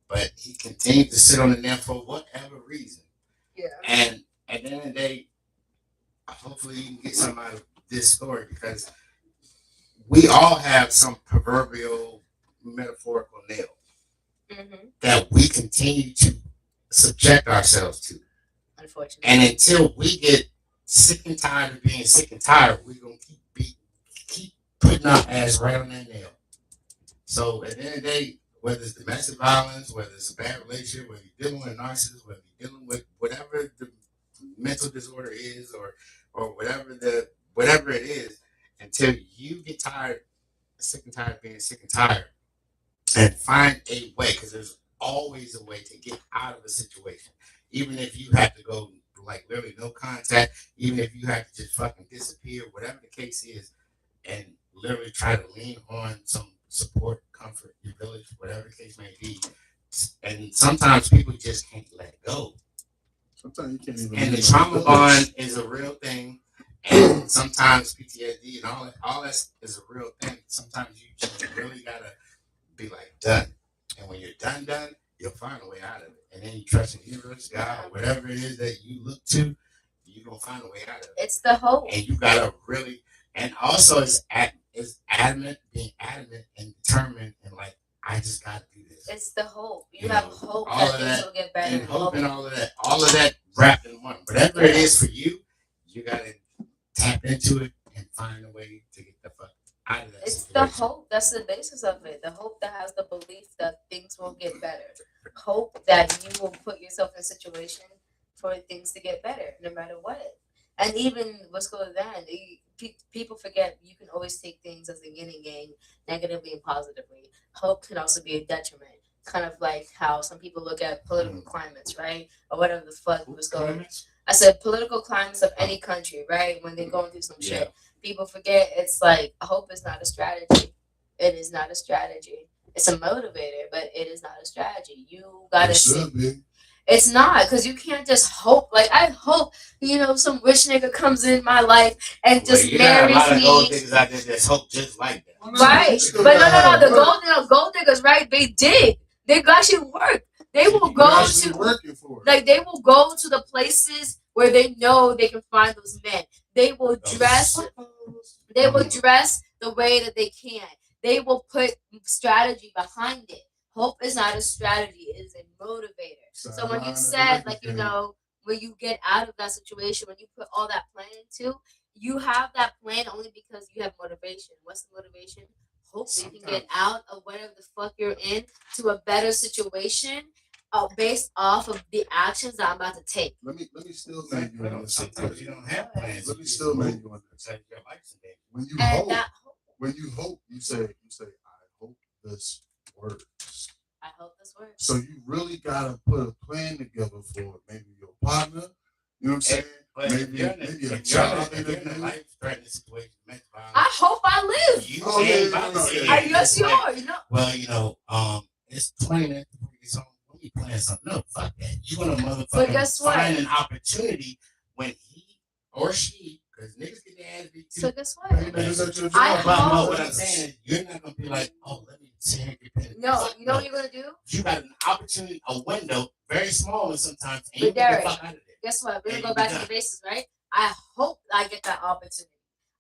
But he continued to sit on the nail for whatever reason. Yeah. And at the end of the day, hopefully you can get something out of this story, because we all have some proverbial metaphorical nail that we continue to subject ourselves to. Unfortunately. And until we get sick and tired of being sick and tired, we're going to keep putting our ass right on that nail. So at the end of the day, whether it's domestic violence, whether it's a bad relationship, whether you're dealing with a narcissist, whether you're dealing with whatever the mental disorder is, or whatever it is, until you get sick and tired of being sick and tired, and find a way, because there's always a way to get out of a situation. Even if you have to go like literally no contact, even if you have to just fucking disappear, whatever the case is, and literally try to lean on some support, comfort, your village, whatever the case may be. And sometimes people just can't let go. Sometimes you can't even. And the trauma bond is a real thing. And sometimes PTSD and all that is a real thing. Sometimes you just really gotta be like done. And when you're done, you'll find a way out of it. And then you trust in the universe, God, or whatever it is that you look to, you're gonna find a way out of it. It's the hope. And you gotta really, and also it's adamant, being adamant and determined, and like, I just gotta do this. It's the hope. You have hope that things will get better. And hope and all of that wrapped in one. Whatever it is for you, you gotta tap into it and find a way to get the fuck out of that. It's situation. The hope. That's the basis of it. The hope that has the belief that things will get better. Hope that you will put yourself in a situation for things to get better, no matter what. And even what's going on, people forget you can always take things as a yin and yang, negatively and positively. Hope can also be a detriment. Kind of like how some people look at political climates, right? Or whatever the fuck was going on. I said political climates of any country, right? When they're going through some shit. People forget it's like hope is not a strategy. It is not a strategy. It's a motivator, but it is not a strategy. You gotta It see. should be. It's not, because you can't just hope. Like, I hope, some rich nigga comes in my life and just you got a lot marries of gold me. diggers out there that hope just like that. Right. But no, the gold diggers, right? They dig. They actually work. They will You're go actually to working for it. like they will go to the places where they know they can find those men. They will dress. They will dress the way that they can. They will put strategy behind it. Hope is not a strategy; it is a motivator. So when you said, like, when you get out of that situation, when you put all that plan into, you have that plan only because you have motivation. What's the motivation? Hope that you can get out of whatever the fuck you're in to a better situation, based off of the actions that I'm about to take. Let me still make you on this. Sometimes you don't have plans. Let me still make you on this. When you And hope, that you say, I hope this works. I hope this works. So you really gotta put a plan together for maybe your partner. You know what I'm saying? Maybe a job interview. Life-threatening situation. I hope I live. You Oh, ain't yeah, about to see I it. guess you are. Well, it's 20 minutes before you get home. When you plan something, no, fuck that. You're gonna But motherfucking guess what? find an opportunity when he or she, because niggas get their ass beat too. So guess what? Hey, niggas at your job. I But no, hope- what I'm saying is, you're not gonna be like, oh, let me sit here and get paid. No, you know what you're gonna do? You got an opportunity, a window, very small and sometimes, and But you get Derek, the fuck out of there. Guess what? We're Yeah, gonna go you back to done. the basis, right? I hope I get that opportunity.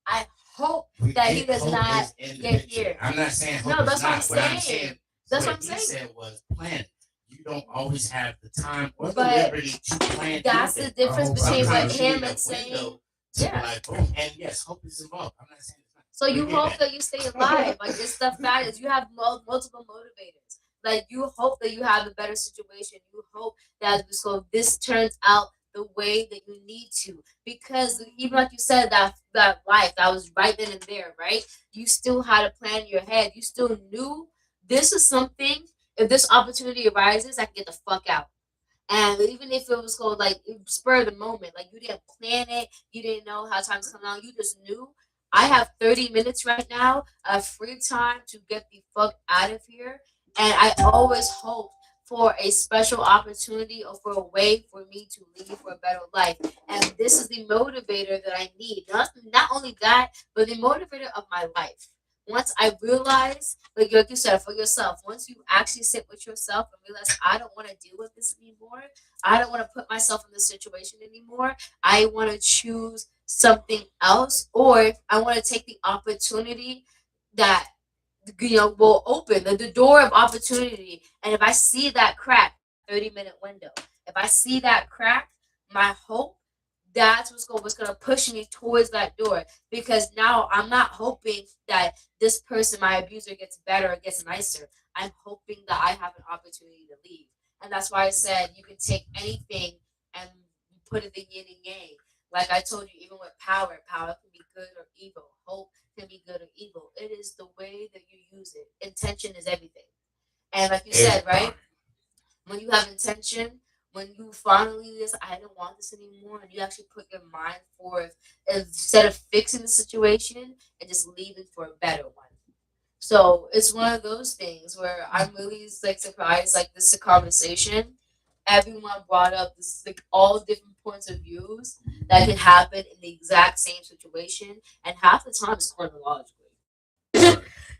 I hope We that he get does hope not is in the get picture. here. I'm not saying hope No, is that's not. what I'm saying. saying. That's what what I'm he saying. said was plan. You don't always have the time or the But liberty to plan. That's the anything. difference Oh, between what Sometimes you him need a and saying. window to Yeah. like, boom. And yes, hope is involved. I'm not saying it's not. So you We get hope that you stay alive. Like, this stuff matters. You have multiple motivators. Like, you hope that you have a better situation. You hope that this turns out the way that you need to. Because even like you said, that life that was right then and there, right? You still had a plan in your head. You still knew this is something. If this opportunity arises, I can get the fuck out. And even if it was called like spur of the moment, like you didn't plan it, you didn't know how time's coming on, you just knew. I have 30 minutes right now of free time to get the fuck out of here. And I always hope for a special opportunity or for a way for me to leave for a better life. And this is the motivator that I need. Not only that, but the motivator of my life. Once I realize, like you said, for yourself, once you actually sit with yourself and realize, I don't want to deal with this anymore, I don't want to put myself in this situation anymore, I want to choose something else, or I want to take the opportunity that will open the door of opportunity. And if I see that crack, 30-minute window, if I see that crack, my hope, that's what's going to push me towards that door. Because now I'm not hoping that this person, my abuser, gets better or gets nicer. I'm hoping that I have an opportunity to leave. And that's why I said you can take anything and put it in yin and yang. Like I told you, even with power can be good or evil. Hope can be good or evil. It is the way that you use it. Intention is everything. And like you said, right? When you have intention, when you finally just, I don't want this anymore, and you actually put your mind forth instead of fixing the situation and just leaving for a better one. So it's one of those things where I'm really like surprised, like this conversation, everyone brought up this like all different points of views that could happen in the exact same situation, and half the time it's chronologically.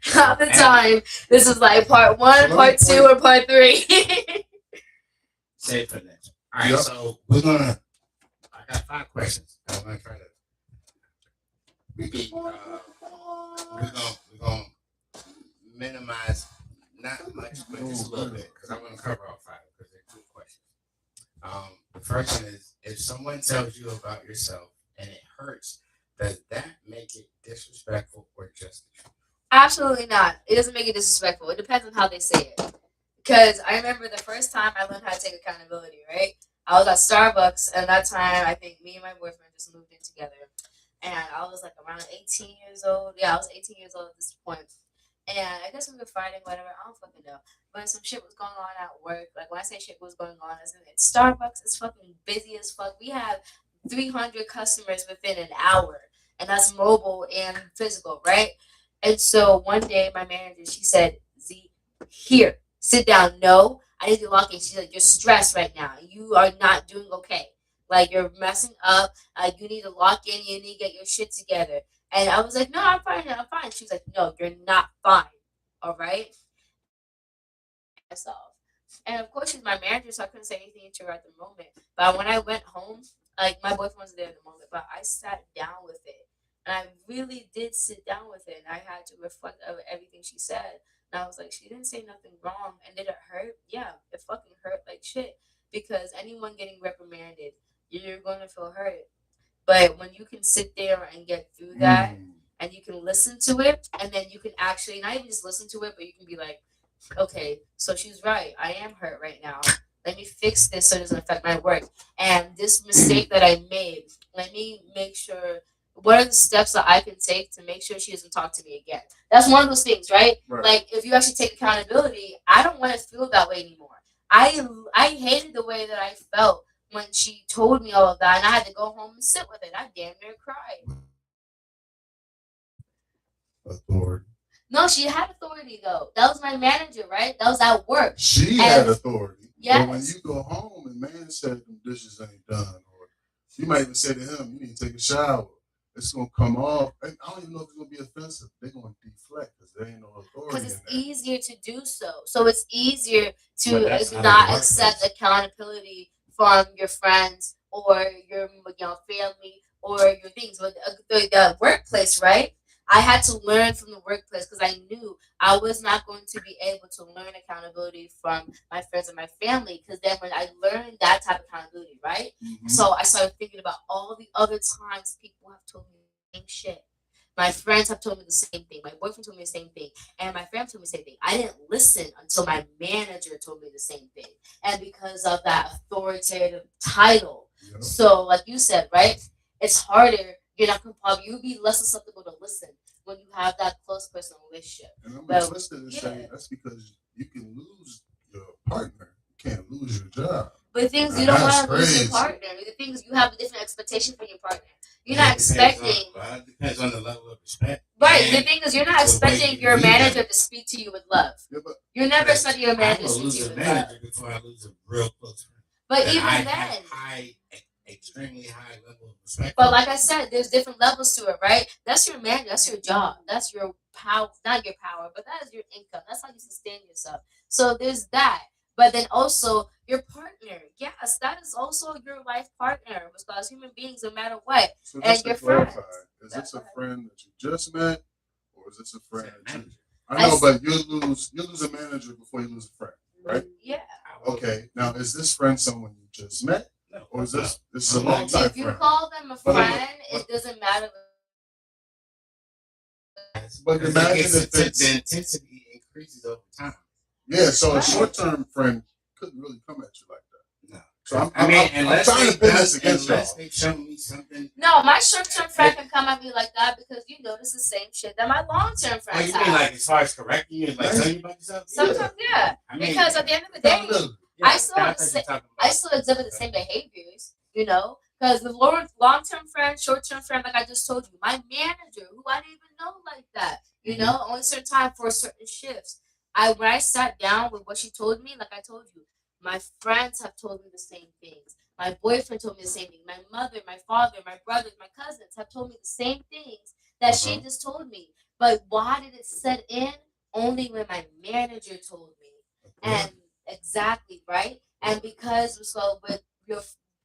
Half the time, this is like part one, part two, or part three. Say for that. All right, Yep. so we're gonna. I got 5 questions. I'm gonna try to. We're gonna minimize not much, but just a little bit, because I'm gonna cover all 5 because they're good questions. The first one is: if someone tells you about yourself and it hurts, does that make it disrespectful or just the truth? Absolutely not. It doesn't make it disrespectful. It depends on how they say it. Because I remember the first time I learned how to take accountability, right? I was at Starbucks, and that time I think me and my boyfriend just moved in together. And I was like around 18 years old. Yeah, I was 18 years old at this point. And I guess we were fighting, whatever. I don't fucking know. But some shit was going on at work. Like, when I say shit was going on, as in Starbucks is fucking busy as fuck. We have 300 customers within an hour. And that's mobile and physical, right? And so one day, my manager, she said, Z, here, sit down. No, I need to lock in. She's like, you're stressed right now. You are not doing okay. Like, you're messing up. You need to lock in. You need to get your shit together. And I was like, no, I'm fine. I'm fine. She's like, no, you're not fine. All right. Myself. And of course, she's my manager, so I couldn't say anything to her at the moment. But when I went home, like, my boyfriend wasn't there at the moment, but I sat down with it. And I really did sit down with it. And I had to reflect on everything she said. And I was like, she didn't say nothing wrong. And did it hurt? Yeah, it fucking hurt like shit. Because anyone getting reprimanded, you're going to feel hurt. But when you can sit there and get through that, and you can listen to it, and then you can actually not even just listen to it, but you can be like, okay, so she's right. I am hurt right now. Let me fix this so it doesn't affect my work. And this mistake that I made, let me make sure what are the steps that I can take to make sure she doesn't talk to me again. That's one of those things, right? Like, if you actually take accountability, I don't want to feel that way anymore. I hated the way that I felt when she told me all of that, and I had to go home and sit with it. I damn near cried. Authority. No, she had authority though. That was my manager, right? That was at work. She had authority. Yes. But when you go home and man said the dishes ain't done, or you might even say to him, you need to take a shower. It's gonna come off. I don't even know if it's gonna be offensive. They're gonna deflect because there ain't no authority. Because it's easier to do so. So it's easier to not accept accountability from your friends or your family or your things. But the workplace, right? I had to learn from the workplace because I knew I was not going to be able to learn accountability from my friends and my family. Because then when I learned that type of accountability, right? So I started thinking about all the other times people have told me the same shit. My friends have told me the same thing. My boyfriend told me the same thing. And my family told me the same thing. I didn't listen until my manager told me the same thing. And because of that authoritative title. Yeah. So, like you said, right? It's harder. You're not probably you'll be less susceptible to listen when you have that close personal relationship. And I'm twisted to say that's because you can lose your partner. You can't lose your job. But the things you don't want to lose your partner. The things you have a different expectation for your partner. You're not expecting. It depends on the level of respect. Right. The thing is, you're not expecting your manager to speak to you with love. Yeah, you're never expecting your manager to speak to you with love. Before I lose a real close friend. But even then, extremely high level of respect. But like I said, there's different levels to it, right? That's your manager. That's your job. That's your power. Not your power, but that is your income. That's how you sustain yourself. So there's that. But then also your partner. Yes, that is also your life partner. Because human beings, no matter what, so and your friend. Is this a friend that you just met, or is this a friend that you? I know, but you lose a manager before you lose a friend, right? Yeah. Okay. Now, is this friend someone you just met, or is this is a long time friend? If you call them a friend, it doesn't matter. But imagine if the intensity increases over time. Yeah, so a short-term friend couldn't really come at you like that. No. So I'm trying to pin this against y'all. Unless they show me something. No, my short-term friend can come at me like that because you notice the same shit that my long-term friends have. Oh, you mean like as far as correcting you and like telling you about yourself? Sometimes, yeah. Because at the end of the day, I still exhibit the same behaviors, because the long-term friend, short-term friend, like I just told you, my manager, who I didn't even know like that, only certain time for certain shifts. When I sat down with what she told me, like I told you, my friends have told me the same things. My boyfriend told me the same thing. My mother, my father, my brothers, my cousins have told me the same things that she just told me. But why did it set in? Only when my manager told me. And exactly, right? And because with your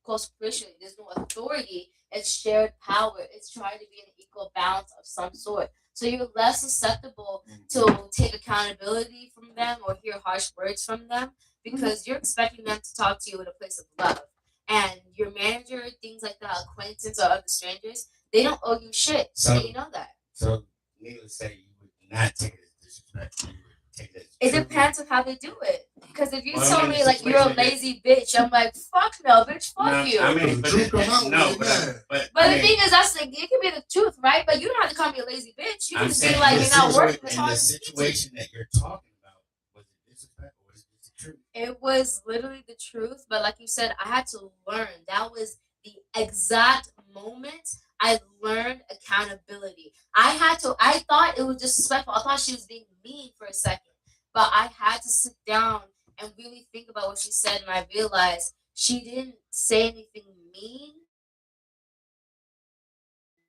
close Christian, there's no authority. It's shared power. It's trying to be an equal balance of some sort. So you're less susceptible to take accountability from them or hear harsh words from them because you're expecting them to talk to you in a place of love. And your manager, things like that, acquaintance or other strangers, they don't owe you shit. So you know that. So needless to say, you would not take it as disrespect. You would take it as it depends on how they do it. Because if you tell me like you're a lazy bitch, I'm like, fuck no, bitch, fuck you. I mean, but the thing is, that's like it can be the truth, right? But you don't have to call me a lazy bitch. You can just be like, you're not working as hard. The situation that you're talking about, was it disrespect or was it the truth? It was literally the truth, but like you said, I had to learn. That was the exact moment I learned accountability. I thought it was disrespectful. I thought she was being mean for a second. but I had to sit down and really think about what she said, and I realized she didn't say anything mean.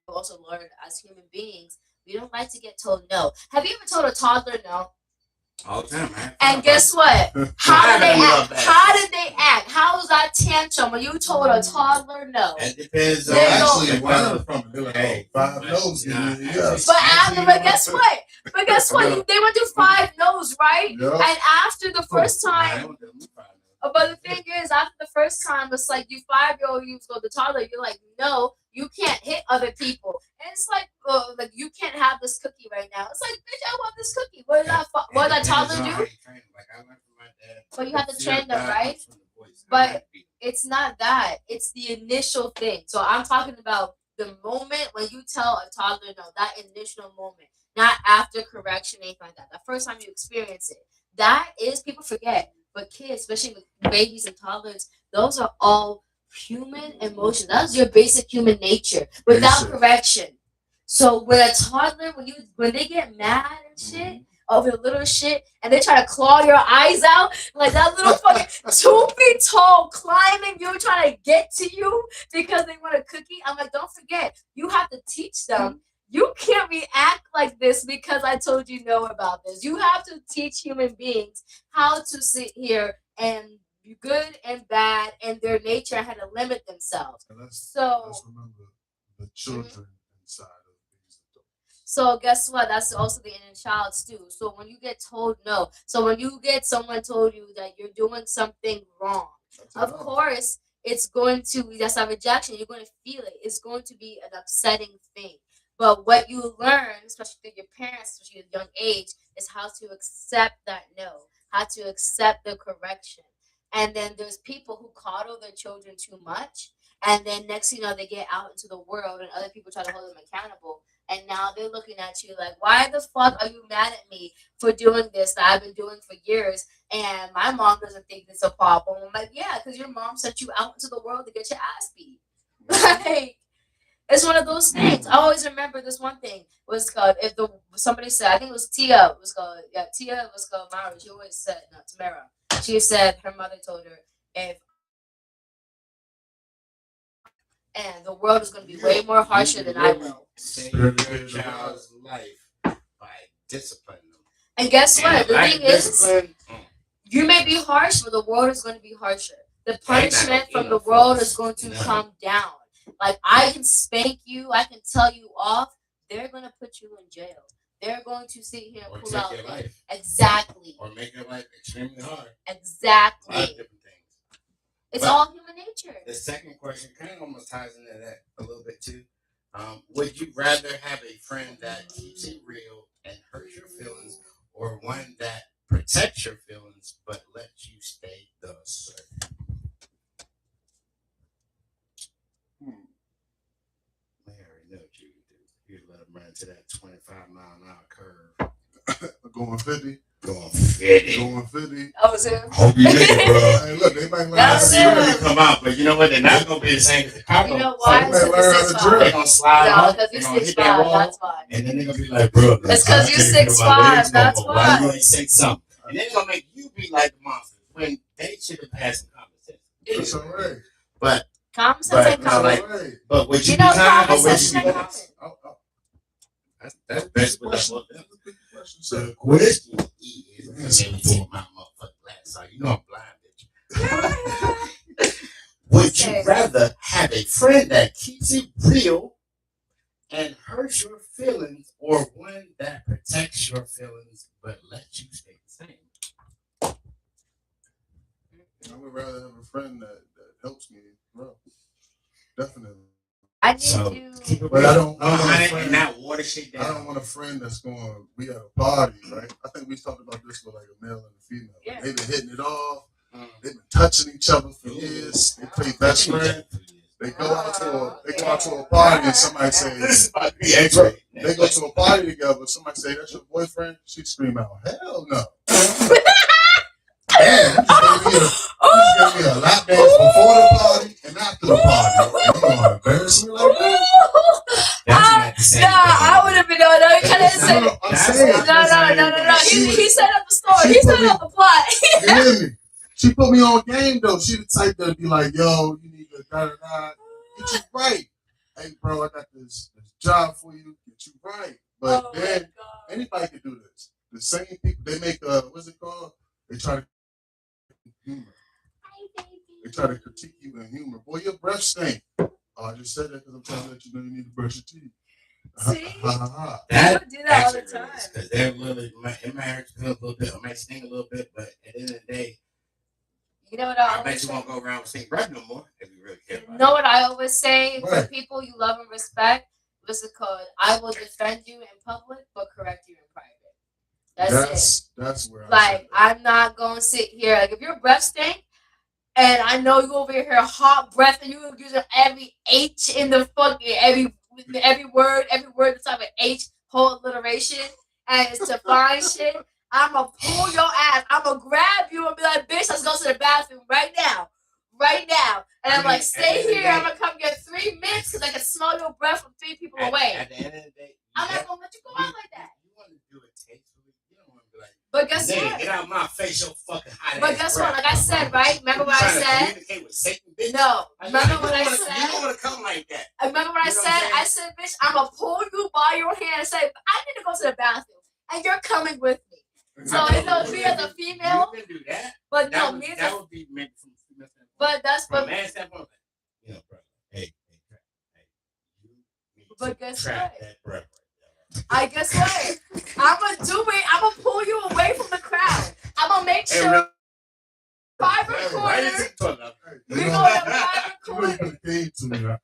Also learn as human beings, we don't like to get told no. Have you ever told a toddler no? All the time, man. And guess what? How did they act? How did they act? How was that tantrum when you told a toddler no? It depends on Actually, where I'm from, they're like, Hey, 5 no's. Yes. But guess what? But guess what? They went through 5 no's, right? Yep. And after the first time, but the thing is, after the first time, it's like you 5-year-old, you go to the toddler, you're like, no, you can't hit other people. And it's like you can't have this cookie right now. It's like, bitch, I want this cookie. What did that toddler do? Like, I learned from my dad. But you have to train them, right? But it's not that. It's the initial thing. So I'm talking about the moment when you tell a toddler no, that initial moment, not after correction, anything like that. The first time you experience it. That is, people forget. But kids, especially with babies and toddlers, those are all human emotions. That's your basic human nature without correction. So when a toddler, when they get mad and shit over the little shit, and they try to claw your eyes out, like that little fucking 2 feet tall climbing you, trying to get to you because they want a cookie. I'm like, don't forget, you have to teach them. You can't react like this because I told you no about this. You have to teach human beings how to sit here and be good and bad and their nature and how to limit themselves. Let's remember the children inside of these adults. So guess what? That's also the inner child too. So when you get told no, so when you get someone told you that you're doing something wrong, of course it's going to, that's a rejection. You're going to feel it. It's going to be an upsetting thing. But what you learn, especially through your parents, especially at a young age, is how to accept that no, how to accept the correction. And then there's people who coddle their children too much. And then next thing you know, they get out into the world and other people try to hold them accountable. And now they're looking at you like, why the fuck are you mad at me for doing this that I've been doing for years? And my mom doesn't think it's a problem. I'm like, yeah, because your mom sent you out into the world to get your ass beat. Like, it's one of those things. I always remember this one thing was called, somebody said, I think it was Tia, Tia was called Mara. She always said, no, Tamara. She said her mother told her, and the world is going to be way more harsher than I will. Save your child's life by disciplining them. And guess what? The thing is, you may be harsh, but the world is going to be harsher. The punishment from the world is going to come down. Like, I can spank you, I can tell you off. They're going to put you in jail. They're going to sit here and pull out your life. Exactly. Or make your life extremely hard. Exactly. A lot of different things. It's all human nature. The second question kind of almost ties into that a little bit too. Would you rather have a friend that keeps it real and hurts your feelings, or one that protects your feelings but lets you stay the same? You let them run to that 25-mile-an-hour curve. Going 50. Going 50. Going 50. That was him. Hope you make it, bro. Hey, look, they might learn That how was to him. drift. Come out, but you know what? They're not going to be the same as the car. You know why? They might learn how to drift. They're going to slide No, off. because They're you going to hit 6'5", that wall. that's why. And then they're going to be like, bro. It's because you're 6'5", that's why. Why you ain't say something? And then they're going to make you be like the monster when they should have had some common sense. That's all right. But Common sense ain't no, common. like, but would you You be know, kind common or would sense you be ain't nice? common. That's best with us. So, The question is, let me take my motherfucking glass out. You know I'm blind, bitch. Would you rather have a friend that keeps it real and hurts your feelings, or one that protects your feelings but lets you stay the same? I would rather have a friend that helps me grow. Definitely. I need So, to. keep it But real. I don't want a and friend. not water shit down. I don't want a friend that's going. We at a party, right? I think we talked about this with like a male and a female. Yeah. They've been hitting it off. They've been touching each other for years. They play best friend. They go out to a party and somebody say, "This is about to be X-ray." They go to a party together. Somebody say, "That's your boyfriend." She scream out, "Hell no!" Damn, you just gave me a lap dance before the party and after the party. You gonna embarrass me like that? That's not the same I would have been on that. Kind of No, said, I'm saying. no. He set up the story. He She put me on game though. She the type that be like, yo, you need to da da da. Get you right. Hey, bro, I got this job for you. Get you right. But then anybody can do this. The same people they make what's it called? They try to humor. They try to critique you in humor. Boy, your breath stink. Oh, I just said that because I'm trying to let you know you need to brush your teeth. See? That do that all the actually time. because they're literally it might hurt a little bit, it might sting a little bit, but at the end of the day, You know what I bet you won't go around with stink breath no more if you really care about know what I always say for Right. people you love and respect? What's it called? I will defend you in public, but correct you in private. That's it. That's where Like I'm not gonna sit here. Like if your breath stink, and I know you over here hot breath, and you using every H in the fucking every word that's type of H, whole alliteration, and it's define shit. I'ma pull your ass. I'ma grab you and be like, bitch, let's go to the bathroom right now. Right now. And I'm like, stay here. I'm gonna come get 3 minutes because I can smell your breath from 3 people away. At the end of the day, I'm not gonna let you go out like that. You want to do it tastefully. You don't want to be like, but guess what? Get out of my face, your fucking hot But guess what? Like I said, right? Remember what I said? Communicate with Satan, bitch. No. Remember what I said? You don't want to come like that. Remember what I said? I said, bitch, I'm gonna pull you by your hand and say, I need to go to the bathroom, and you're coming with me. So you know, me as a female, you can do that. But no, me as that would be meant from female standpoint. But that's from what. Man standpoint, you know, bro. Hey, you need but to guess trap what? that breath right I guess what? I'm gonna do it. I'm gonna pull you away from the crowd. I'm gonna make sure. Hey, private corner. We go to private corner. I mean, you know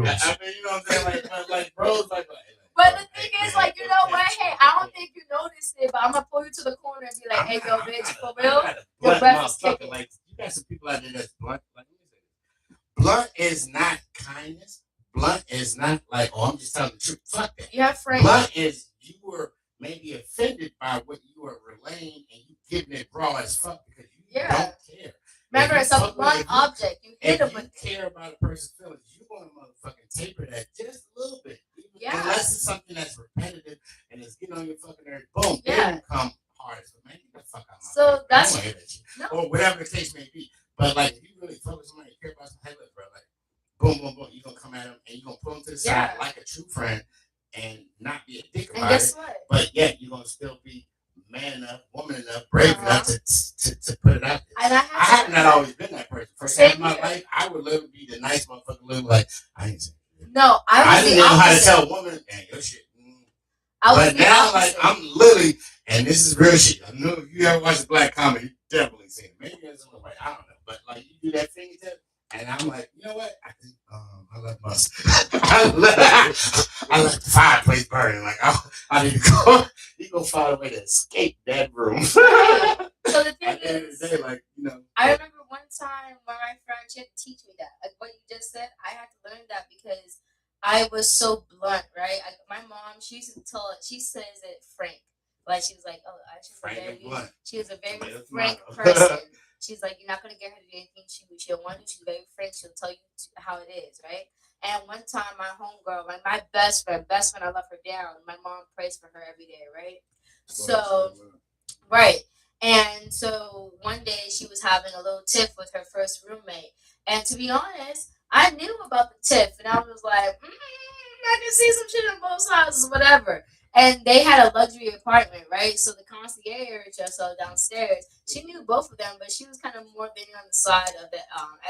what I'm saying? Like bros, But the thing is, like, you know what? Hey, I don't think you noticed it, but I'm gonna pull you to the corner and be like, hey, yo, bitch, for real? Your breath is kicking. Like, you got some people out there that's blunt. Like, blunt is not kindness. Blunt is not like, oh, I'm just telling the truth. Fuck that. You have friends. Blunt is you were maybe offended by what you were relaying and you giving it raw as fuck because you don't care. Remember, it's a blunt object. You hit them with it. If you care about a person's feelings, you're going to motherfucking taper that just a little bit. Yeah. Unless it's something that's repetitive and it's getting on your fucking nerves. Boom. Yeah. They come hard as man. Get the fuck out of my So face. that's I don't hear that shit. Or whatever the case may be. But like, if you really fuck with somebody, you care about some hey, look, bro, like, boom, boom, boom. You're going to come at them and you're going to pull them to the side like a true friend and not be a dick about guess it. What? But yet, you're going to still be man enough, woman enough, brave enough to put it out there. And I have not always been that person. First time in my life, I would literally be the nice motherfucker, living like, I ain't saying shit. No, I didn't know how to tell a woman, man, your shit. But now, like, I'm literally, and this is real shit. I know if you ever watch a black comedy, you definitely seen it. Maybe it's on the way, I don't know. But, like, you do that fingertip, and I'm like, you know what? I think I left my, I left the fireplace burning. Like, I need to go. You go find a way to escape that room. So the thing is, day, like, you know, I remember one time when my friend she had to teach me that. Like what you just said, I had to learn that because I was so blunt, right? My mom, she used to she says it frank. Like she was like, oh, she was a very frank person. She's like, you're not gonna get her to do anything she don't want to. She's very frank. She'll tell you how it is, right? And one time, my homegirl, my best friend, I love her down. My mom prays for her every day, right? So, right. And so one day she was having a little tiff with her first roommate. And to be honest, I knew about the tiff, and I was like, I can see some shit on both houses, whatever. And they had a luxury apartment, right? So the concierge, so downstairs, she knew both of them, but she was kind of more leaning on the side of the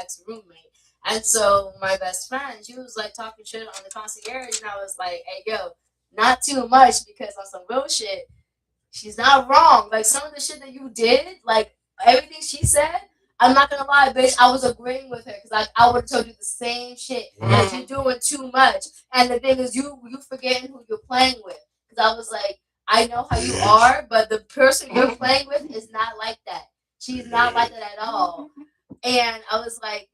ex-roommate. And so my best friend, she was like talking shit on the concierge, and I was like, hey, yo, not too much, because on some real shit, she's not wrong. Like some of the shit that you did, like everything she said, I'm not gonna lie, bitch, I was agreeing with her because I would have told you the same shit. Because you're doing too much. And the thing is, you forgetting who you're playing with. Because I was like, I know how you are, but the person you're playing with is not like that. She's not like that at all. And I was like,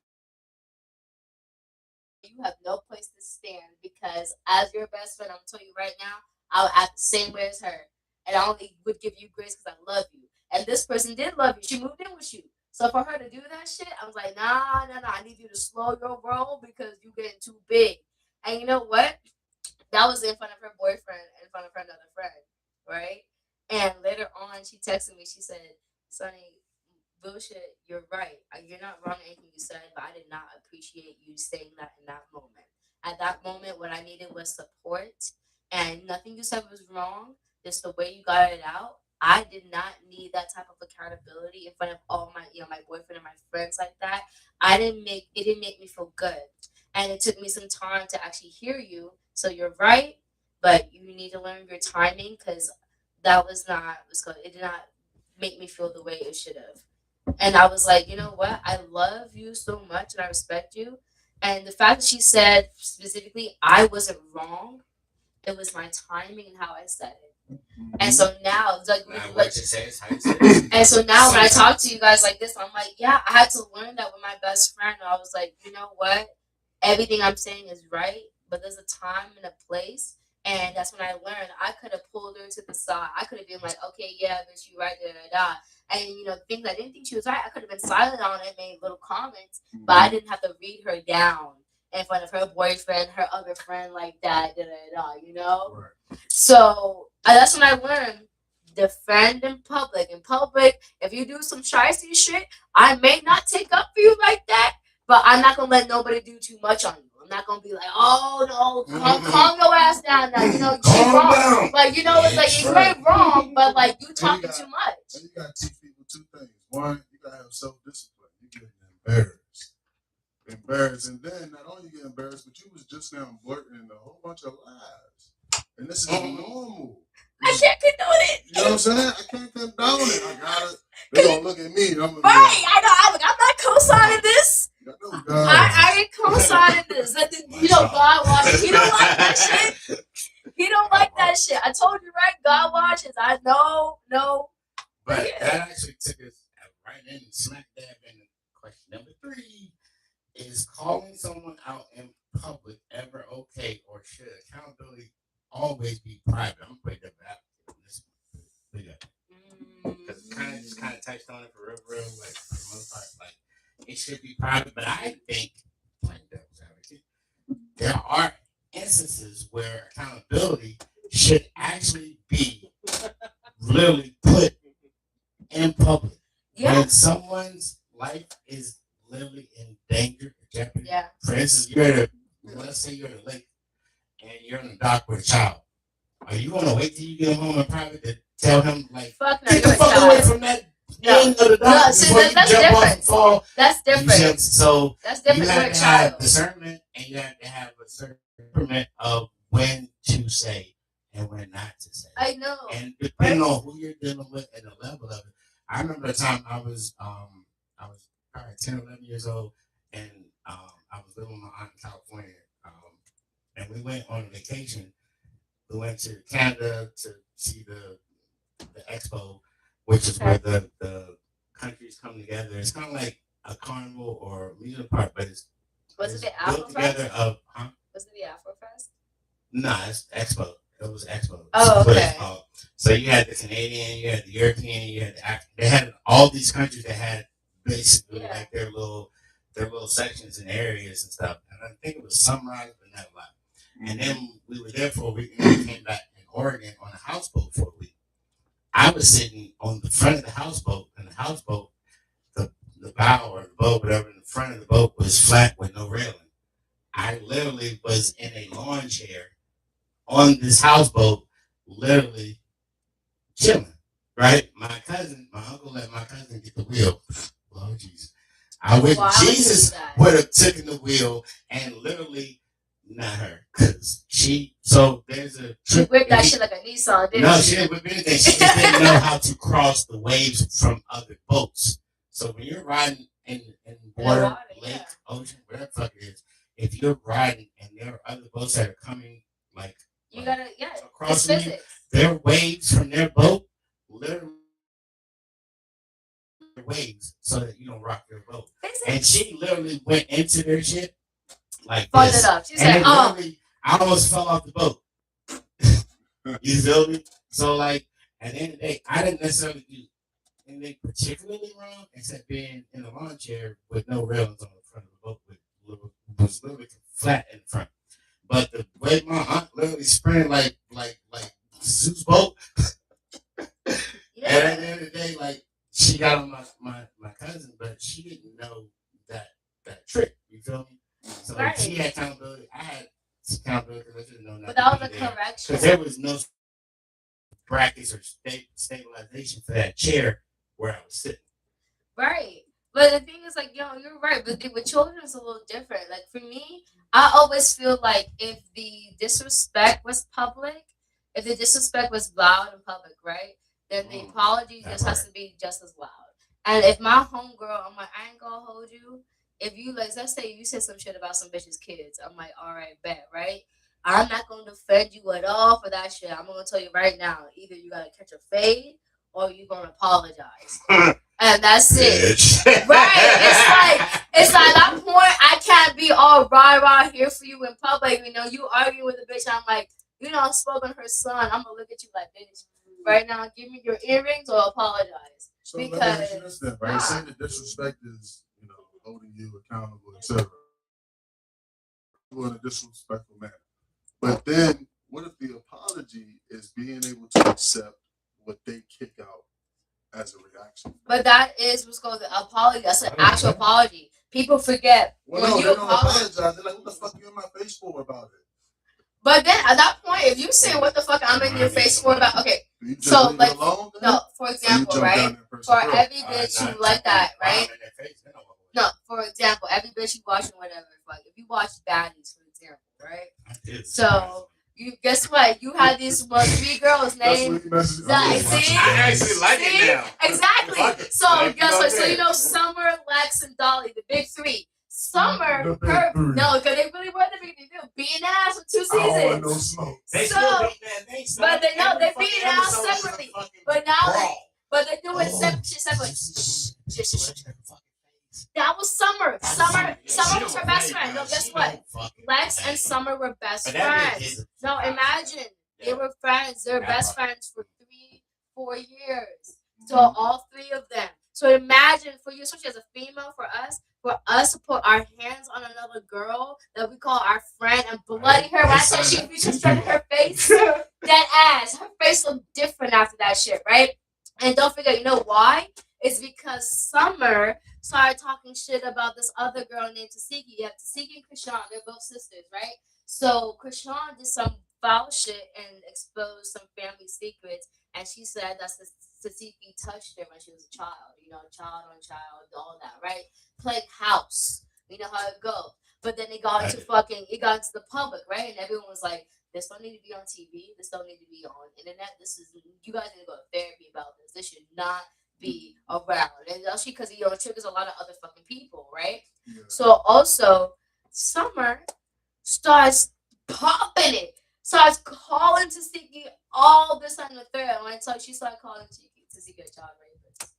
you have no place to stand because as your best friend, I'm telling you right now, I would act the same way as her. And I only would give you grace because I love you. And this person did love you. She moved in with you. So for her to do that shit, I was like, nah. I need you to slow your roll because you're getting too big. And you know what? That was in front of her boyfriend, in front of her another friend, right? And later on, she texted me. She said, Sonny, real shit, you're right. You're not wrong in anything you said, but I did not appreciate you saying that in that moment. At that moment, what I needed was support, and nothing you said was wrong. Just the way you got it out. I did not need that type of accountability in front of all my, my boyfriend and my friends like that. It didn't make me feel good, and it took me some time to actually hear you. So you're right, but you need to learn your timing because that was not was good. It did not make me feel the way it should have. And I was like, you know what? I love you so much and I respect you. And the fact that she said specifically, I wasn't wrong. It was my timing and how I said it. And so now, and so now when I talk to you guys like this, I'm like, yeah, I had to learn that with my best friend. I was like, you know what? Everything I'm saying is right, but there's a time and a place. And that's when I learned I could have pulled her to the side. I could have been like, okay, yeah, bitch, you right, da da da. And things I didn't think she was right, I could have been silent on it, made little comments, but I didn't have to read her down in front of her boyfriend, her other friend, like that, da da da. Right. So that's when I learned defend in public. In public, if you do some shicey shit, I may not take up for you like that, but I'm not gonna let nobody do too much on you. I'm not gonna be like, oh no, calm your ass down now. You ain't wrong. Like it's like you ain't wrong, but like you talking too much. And you gotta teach people two things. One, you gotta have self-discipline. You get embarrassed, and then not only you get embarrassed, but you was just now blurting a whole bunch of lies, and this is normal. I can't condone it. You know what I'm saying? I can't condone it. I gotta. They gonna look at me. I'm gonna right. I'm not co-signing this. I ain't co-signing this. God watches. He don't like that shit. He don't like that shit. I told you, right? God watches. I know. No. But that actually took us right in smack dab in question number 3. Is calling someone out in public ever okay, or should accountability always be private? I'm putting that back. Because it kind of touched on it for real, like for the most part, like it should be private. But I think, like devil's advocate, there are instances where accountability should actually be literally put in public. Yeah. When someone's life is literally in danger, jeopardy. Yeah. For instance, let's say you're at a lake and you're in the dock with a child. Are you gonna wait till you get home in private to tell him like, fuck no, get the fuck away from that end of the dock before you jump different. Off and fall? That's different. So that's different. You have to have discernment, and you have to have a certain discernment of when to say and when not to say. I know. And depending on who you're dealing with and the level of it. I remember the time I was probably 10 or 11 years old, and I was living with my aunt in California, and we went on a vacation. We went to Canada to see the expo, which is where the countries come together. It's kind of like a carnival or amusement park, but it's the Afro together of Was it the Afro Fest? No, it's expo. It was expo. Oh, okay. So you had the Canadian, you had the European, you had the African. They had all these countries that had basically like their little sections and areas and stuff. And I think it was Sunrise, but not a lot. And then we were there for a week, and we came back in Oregon on a houseboat for a week. I was sitting on the front of the houseboat, and the houseboat, the bow or the boat, whatever, in the front of the boat was flat with no railing. I literally was in a lawn chair on this houseboat, literally chilling, right? My uncle let my cousin get the wheel. Oh, Jesus. I wish Jesus would have taken the wheel and literally, not her, because there's a she whipped that shit like a Nissan, didn't she? No, she didn't whip anything. She just didn't know how to cross the waves from other boats. So when you're riding in water, lake, ocean, whatever the fuck it is, if you're riding and there are other boats that are coming, like, you gotta, across you, their waves from their boat, literally waves, so that you don't rock your boat. And she literally went into their shit like this. It up. She said, I almost fell off the boat. You feel me? So, like, at the end of the day, I didn't necessarily do anything particularly wrong, except being in a lawn chair with no railings on the front of the boat, was literally flat in front. But the way my aunt literally sprinted like Zeus boat, and at the end of the day, like, she got on my that trick. You feel me? So Right. she had accountability. I had accountability because I should know not But that to was be a there. correction. Because there was no brackets or stabilization for that chair where I was sitting. Right. But the thing is, like, you're right. But with children, it's a little different. Like, for me, I always feel like if the disrespect was public, if the disrespect was loud in public, right, then the apology just has to be just as loud. And if my homegirl, I'm like, I ain't gonna hold you. If you, like, let's say you said some shit about some bitch's kids, I'm like, all right, bet, right? I'm not gonna defend you at all for that shit. I'm gonna tell you right now, either you gotta catch a fade or you gonna apologize. And that's it. Right. It's like at that point I can't be all rah here for you in public. You argue with a bitch, I'm like, I spoke on her son. I'm gonna look at you like, bitch, right now, give me your earrings or apologize. So let me ask you this then, right? Say the disrespect is, holding you accountable, etc. In a disrespectful manner. But then what if the apology is being able to accept what they kick out as a reaction? But that is what's called the apology. That's an actual apology. People forget when you apologize. They're like, "What the fuck you in my face for about it?" But then at that point, if you say, "What the fuck I'm in your face for about?" Okay, so like, no, for example, right? For every bitch you like that, right? No, for example, every bitch you watching whatever, like if you watch Baddies, for example, right? So. You guess what? You had these 3 girls named. See, I actually like it now. Exactly. So guess what? So Summer, Lex, and Dolly, the big 3. Summer, her no, because they really were the big 3. They were beating ass for 2 seasons. No smoke. But they beating ass separately. But they're doing separately. That was Summer. Summer was her best friend. No, guess what? Lex and Summer were best friends. No, imagine they were friends. They're best friends for 3-4 years. So all 3 of them. So imagine for you, especially as a female, for us to put our hands on another girl that we call our friend and bloody her. When I said she disrespected her face, that ass, her face looked different after that shit, right? And don't forget, you know why? It's because Summer started talking shit about this other girl named Tasiki. You have Tasiki and Krishan. They're both sisters, right? So Krishan did some foul shit and exposed some family secrets. And she said that Tasiki touched her when she was a child. Child on child, all that, right? Playing house. You know how it goes. But then it got into the public, right? And everyone was like, this don't need to be on TV. This don't need to be on internet. You guys need to go to therapy about this. This should not be around. And especially because it triggers a lot of other fucking people, right? Yeah. So also, Summer starts popping it. Starts calling Tasiki all this on the thread. When I tell you, she started calling Tasiki a child rapist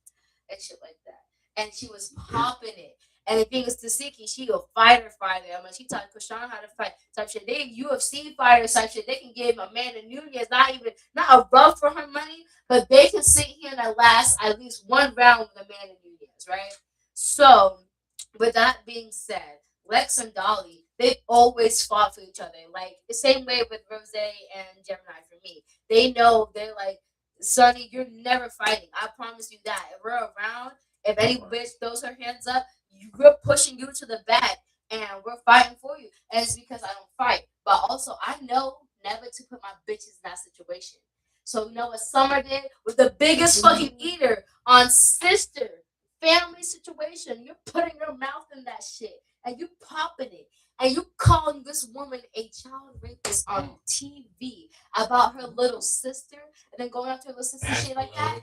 and shit like that. And she was popping it. And the thing is, Tasiki, she a fighter. I mean, she taught Krishan how to fight type shit. They UFC fighters type shit. They can give Amanda Nunes not a rub for her money, but they can sit here and last at least 1 round with Amanda Nunes, right? So, with that being said, Lex and Dolly, they always fought for each other. Like the same way with Rose and Gemini for me. They know they're like, Sonny, you're never fighting. I promise you that. If we're around, if any bitch throws her hands up, we're pushing you to the back and we're fighting for you. And it's because I don't fight. But also, I know never to put my bitches in that situation. So, you know what Summer did? With the biggest fucking eater on sister family situation. You're putting your mouth in that shit and you popping it. And you calling this woman a child rapist on TV about her little sister and then going after her little sister shit like that?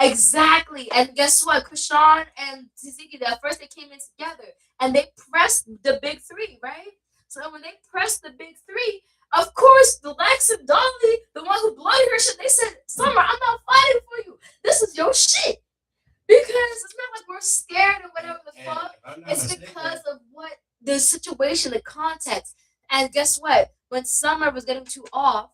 Exactly. And guess what? Krishan and Tiziki, at first they came in together and they pressed the big 3, right? So when they pressed the big 3, of course, the Lex and Dolly, the one who blooded her shit, they said, Summer, I'm not fighting for you. This is your shit. Because it's not like we're scared or whatever the fuck. It's because of what the situation, the context. And guess what? When Summer was getting too off,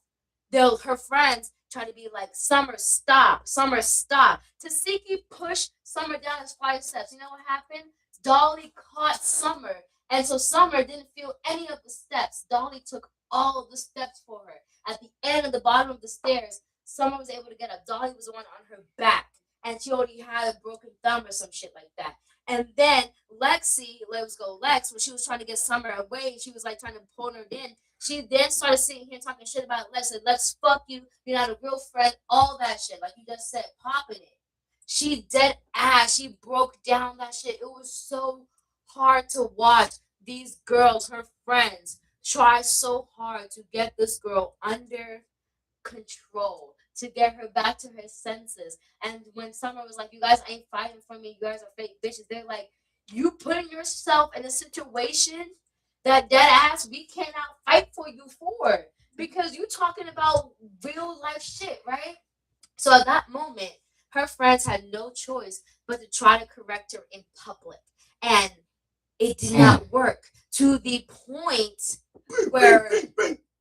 her friends tried to be like, Summer, stop. Summer, stop. Tasiki pushed Summer down his 5 steps. You know what happened? Dolly caught Summer. And so Summer didn't feel any of the steps. Dolly took all of the steps for her. At the end of the bottom of the stairs, Summer was able to get up. Dolly was the one on her back. And she already had a broken thumb or some shit like that. And then Lexi, let's go Lex, when she was trying to get Summer away, she was like trying to pull her in. She then started sitting here talking shit about Lex. Like, Lex, fuck you. You're not a real friend. All that shit. Like you just said, popping it. She dead ass. She broke down that shit. It was so hard to watch these girls, her friends, try so hard to get this girl under control, to get her back to her senses. And when Summer was like, "You guys ain't fighting for me. You guys are fake bitches," they're like, "You putting yourself in a situation that dead ass we cannot fight for you for, because you talking about real life shit, right?" So at that moment, her friends had no choice but to try to correct her in public. And it did not work, to the point where,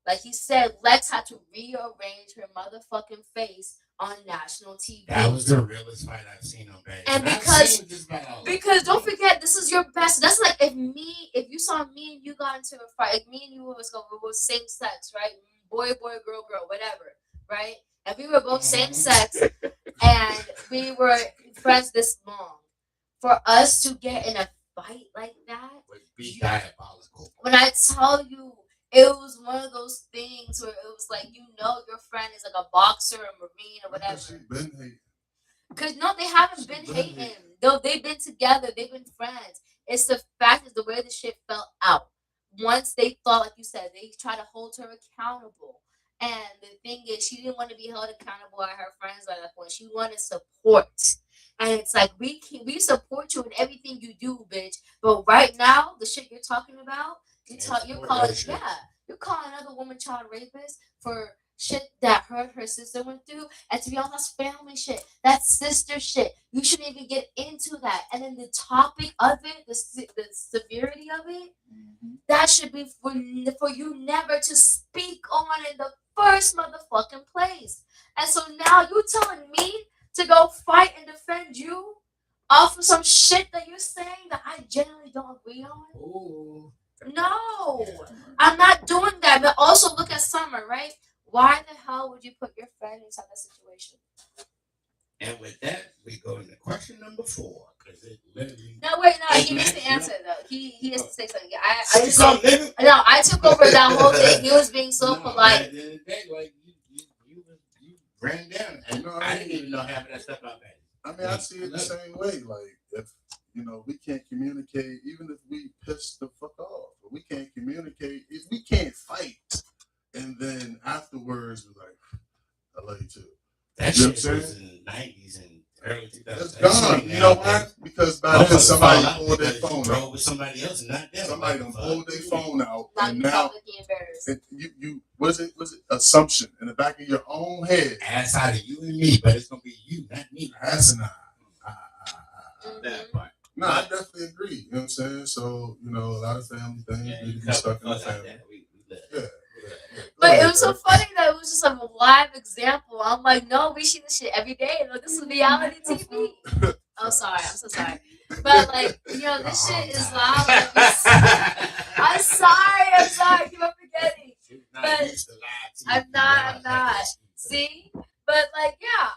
like he said, Lex had to rearrange her motherfucking face on national TV. That was the realest fight I've seen on base. And because don't forget, this is your best. That's like if you saw me and you got into a fight, like me and you was same sex, right? Boy, girl, whatever, right? And we were both same sex, and we were friends this long. For us to get in a fight like that would be diabolical. When I tell you, it was one of those things where it was like, your friend is like a boxer, a marine, or whatever. She been hating. Because no, they haven't been hating. Though they've been together, they've been friends. It's the fact is the way the shit fell out. Once they thought, like you said, they try to hold her accountable. And the thing is, she didn't want to be held accountable by her friends at that point. She wanted support. And it's like, we support you in everything you do, bitch. But right now, the shit you're talking about, you're calling another woman child rapist for shit that her sister went through. And to be honest, that's family shit. That's sister shit. You shouldn't even get into that. And then the topic of it, the severity of it, that should be for you never to speak on in the first motherfucking place. And so now you telling me to go fight and defend you off of some shit that you're saying that I generally don't agree on? Ooh. No, I'm not doing that. But also look at Summer, right? Why the hell would you put your friend inside that situation? And with that, we go into question number 4, because it literally. No, wait, no, he needs to answer though. He has to say something. I took over that whole thing. He was being so polite. At the end of the day, like you ran down, and I didn't even know half of that stuff about that. I mean, I see it the same way. Like if we can't communicate, even if we piss the fuck off, but we can't communicate. If we can't fight, and then afterwards we're like, "I love you too." That shit was in the 90s and early 2000s. It's gone. You know why? Because back then somebody pulled their phone out. With somebody else, not them. Somebody done pulled their phone out, and now you was it assumption in the back of your own head? Outside of you and me, but it's gonna be you, not me. That's not. That part. No, I definitely agree. You know what I'm saying? So a lot of family things need to be stuck in the family. Yeah. But it was so funny that it was just like a live example. I'm like, no, we see this shit every day. Like, this is reality TV. Oh, sorry. I'm so sorry. But, like, this shit is live. I'm sorry. Keep on forgetting. But I'm not. See? But, like, yeah,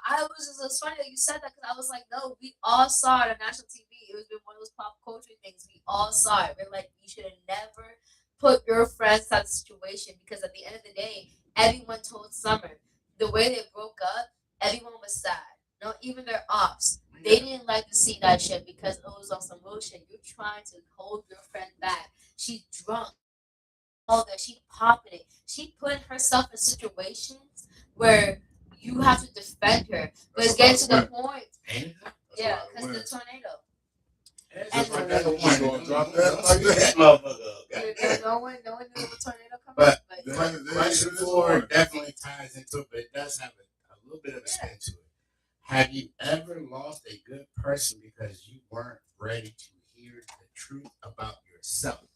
it's funny that you said that, because I was like, no, we all saw it on national TV. It was one of those pop culture things. We all saw it. We're like, you should have never put your friends in that situation, because at the end of the day, everyone told Summer the way they broke up, everyone was sad. No, even their ops, they didn't like to see that shit because it was on some bullshit. You're trying to hold your friend back. She's drunk. All that, she popping it. She put herself in situations where you have to defend her. But it's getting to the point. Yeah, because the tornado. And drop that like that. No one knew the tornado coming. But question 4 definitely ties into it, but it does have a little bit of a spin to it. Have you ever lost a good person because you weren't ready to hear the truth about yourself?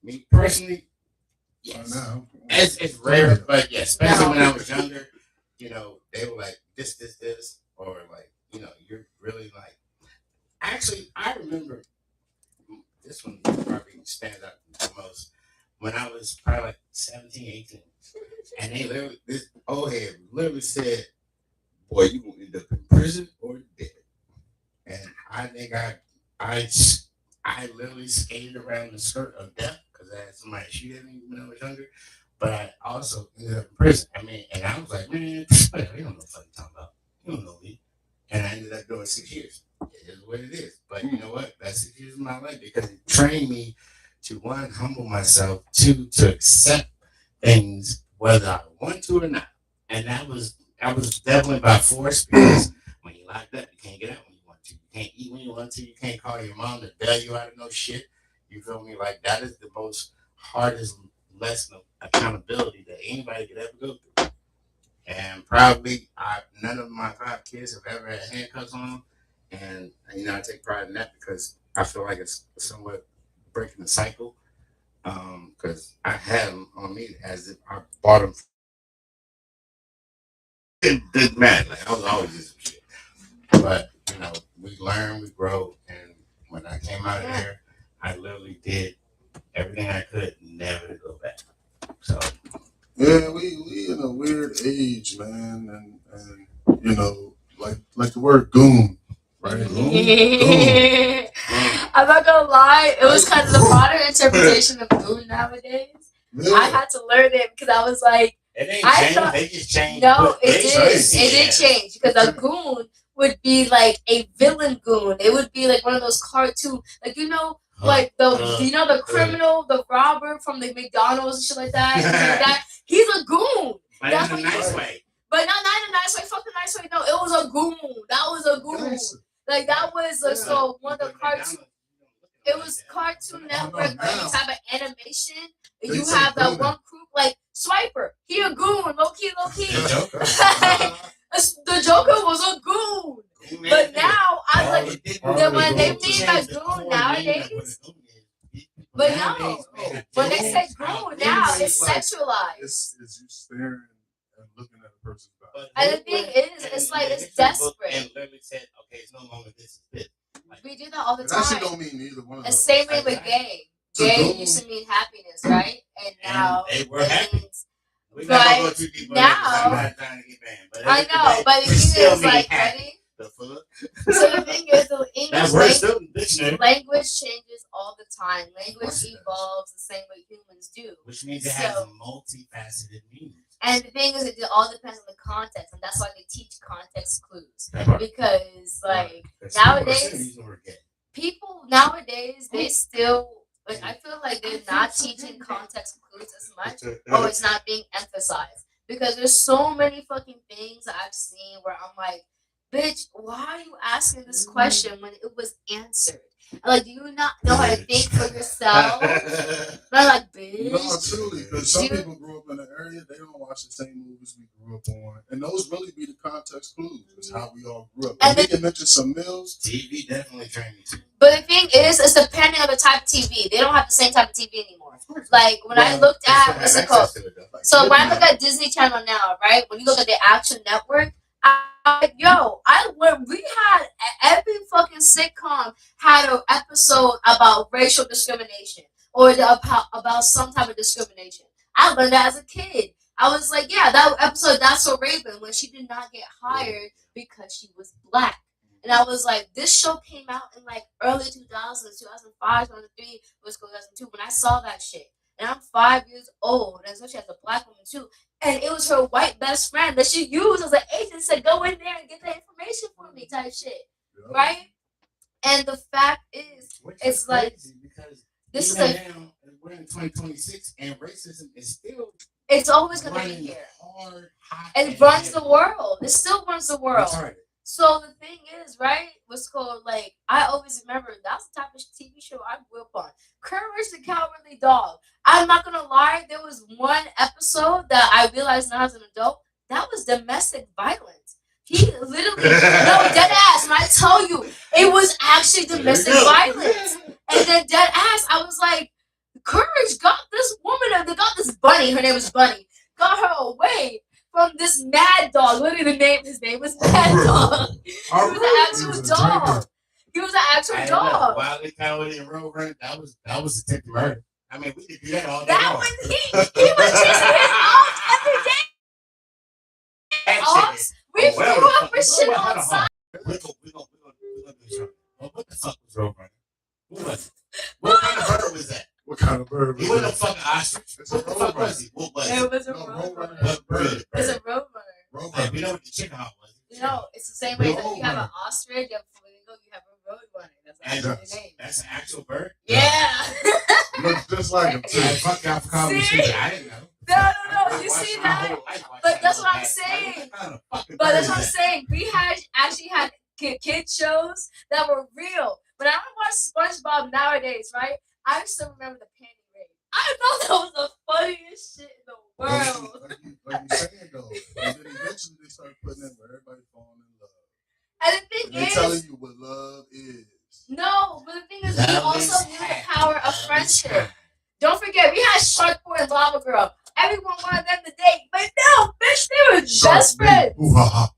Me personally, yes. It's rare, but yes, especially when I was younger, they were like this, or like, you're really like. Actually, I remember this one probably stands out the most when I was probably like 17, 18. And this old head literally said, "Boy, you gonna end up in prison or dead." And I think I I I literally skated around the skirt of death because I had somebody shoot at me when I was younger. But I also ended up in prison. I mean, and I was like, man, whatever, you don't know what you're talking about. You don't know me. And I ended up doing 6 years. It is what it is. But you know what? That's 6 years of my life because it trained me to one, humble myself, two, to accept things whether I want to or not. And that was definitely by force because when you're locked up, you can't get out when you want to. You can't eat when you want to. You can't call your mom to bail you out of no shit. You feel me? Like that is the most hardest lesson of accountability that anybody could ever go through. And probably none of my 5 kids have ever had handcuffs on them. And I take pride in that because I feel like it's somewhat breaking the cycle. Because I had them on me as if I bought them. It didn't matter. Like I was always just some shit. But we learn, we grow, and when I came out of there, I literally did everything I could never to go back. So Yeah, we in a weird age, man, and like the word goon, right? Goon. I'm not gonna lie, it was kind of the modern interpretation of goon nowadays. Yeah. I had to learn it because I was like, it ain't I changed. thought They just changed. no, They it did. changed It did change because a goon would be like a villain goon. It would be like one of those cartoon, like like the criminal, the robber from the McDonald's and shit like that. Like that. He's a goon. But That's in a what nice way. But not in a nice way. Fuck the nice way. No, it was a goon. That was a goon. Like that was so one of the cartoon. It was Cartoon Network, any type of animation. You have that one group like Swiper. He a goon, low key. The Joker was a goon. But now I like that when they mean like goon nowadays. But no, when they say goon now, it's sexualized. It's you staring and looking at a person's body. And the thing is, it's like it's desperate. And literally said, okay, it's no longer this, it's this. Like, we do that all the time. That shit time. don't mean neither one of The those. same way with gay. Gay used to mean happiness, right? And now they were happy. We're not gonna go too deep on that. I'm not trying to get banned. I know, but the thing is, like, ready? So the thing is, the English language changes all the time. Language evolves the same way humans do. Which means it has a multifaceted meaning. And the thing is, it all depends on the context, and that's why they teach context clues. Because, like, nowadays, people nowadays, they still, like, I feel like they're not teaching context clues as much, or it's not being emphasized. Because there's so many fucking things that I've seen where I'm like, bitch, why are you asking this question when it was answered? Like, do you not know how to think for yourself? Not like, bitch. No, truly, because some people grew up in an area, they don't watch the same movies we grew up on. And those really be the context clues. It's how we all grew up. And they can mention some meals. TV definitely trained me too. But the thing is, it's depending on the type of TV. They don't have the same type of TV anymore. Like, when I looked at, what's it called? So when I look at Disney Channel now, right? When you look at the actual network, we had every fucking sitcom had an episode about racial discrimination or about some type of discrimination. I learned that as a kid. I was like, yeah, that episode, That's So Raven, when she did not get hired because she was black. And I was like, this show came out in like early 2000s, 2005, 2003, was 2002. When I saw that shit, and I'm 5 years old, and so she has a black woman too. And it was her white best friend that she used as an agent, said, go in there and get that information for me type shit. Yeah. Right? And the fact is, it's like, because this is now, we're in 2026, and racism is still... It's always going to be here. It runs the world. It still runs the world. So the thing is, right, what's called, like, I always remember, that's the type of TV show I grew up on. Courage the Cowardly Dog. I'm not going to lie, there was one episode that I realized now as an adult, that was domestic violence. He literally, no, dead ass, and I tell you, it was actually domestic violence. And then dead ass, I was like, Courage got this woman, they got this bunny, her name was Bunny, got her away from this mad dog. Literally, his name was Mad Dog. He was an actual dog. He was an actual dog. Wildly Cowardly and Road Run, that was attempted murder. I mean, we could do that all day that long. He was chasing his ops every day. We grew up for shit on side. We're gonna do something. Well, what the fuck was Roadrunner? Who was it? What kind of bird was that? What kind of bird? He wasn't a fucking ostrich. It's What the fuck was he? What was it? It was a No, roadrunner. What bird? It's a roadrunner. Roadrunner. We know what the chicken hawk was. You know, it's the same way that you have an ostrich, you have a flamingo, you have a roadrunner. That's actually Yes. the name. That's an actual bird? Yeah. Looks just like him too. Hey, fuck y'all for calling me See? stupid. I didn't know. No. You Watched see my that? whole life watching But that's that what I'm little saying. bastard. What kind of fucking But bird that's is what I'm that? saying. We actually had kid shows that were real. But I don't watch SpongeBob nowadays, right? I still remember the panty raid. I thought that was the funniest shit in the world. Like you saying though, and then eventually they start putting in where everybody falling in love. And the thing And they telling is, you what love is. no, but the thing is, we Love also is knew the happy. power of Love is friendship. kind. Don't forget, we had Shark Boy and Lava Girl. Everyone wanted them to date, but no, bitch, they were best friends. Ooh, ha, ha.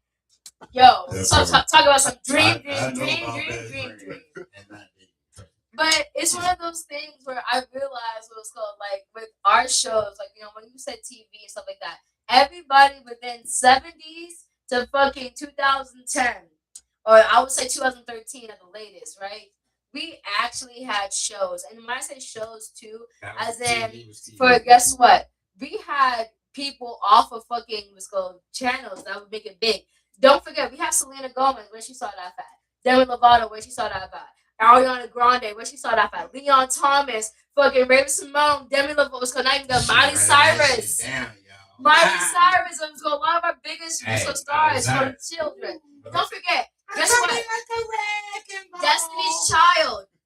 Yo, That's talk about some dream. I know about best Dream. friend and not dating. But it's one of those things where I realized what was called, like, with our shows, like, you know, when you said TV and stuff like that, everybody within 70s to fucking 2010, or I would say 2013 at the latest, right? We actually had shows. And when I say shows too, That as was in, TV, was TV. for guess what? We had people off of fucking what's called channels that would make it big. Don't forget, we have Selena Gomez where she started off at, Demi Lovato where she started off at, Ariana Grande where she started off at, Leon Thomas, fucking Raven Simone, Demi Lovato was called not even the Miley Cyrus. Down, Miley Cyrus was going a lot of our biggest Hey, stars Miley from children. Don't forget, guess what?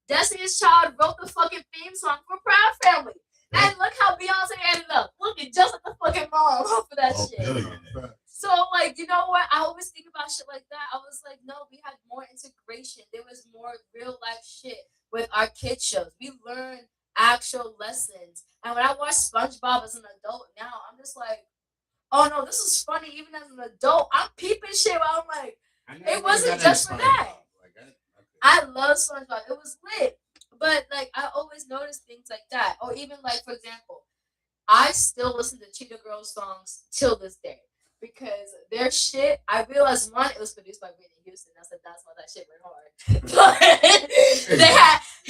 Destiny's Child wrote the fucking theme song for Proud Family. And look how Beyonce ended up. Looking just like the fucking mom for that shit. Billionaire. So, like, you know what? I always think about shit like that. I was like, no, we had more integration. There was more real life shit with our kids shows. We learned actual lessons. And when I watch SpongeBob as an adult now, I'm just like, oh no, this is funny. Even as an adult, I'm peeping shit. Where I'm like, it wasn't just for that. I love SpongeBob. It was lit. But like I always notice things like that. Or even like, for example, I still listen to Cheetah Girls songs till this day. Because their shit, I realized one, it was produced by Whitney Houston. I said that's why that shit went hard.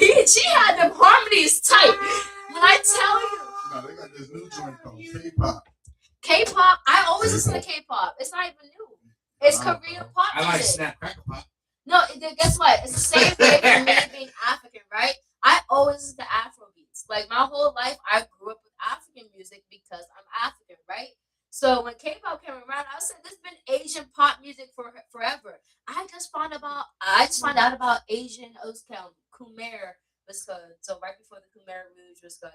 But she had them harmonies tight. When I tell you, No, they got this new joint called K-pop. K-pop, I always listen to K-pop. It's not even new. It's Korean pop I like music. Snap Crackle Pop. No, guess what? It's the same way for me being African, right? I always listen to Afro beats. Like my whole life, I grew up with African music because I'm African, right? So when K-pop came around, I said there's been Asian pop music for forever. I just found out about Asian Khmer was called, so right before the Khmer Rouge was called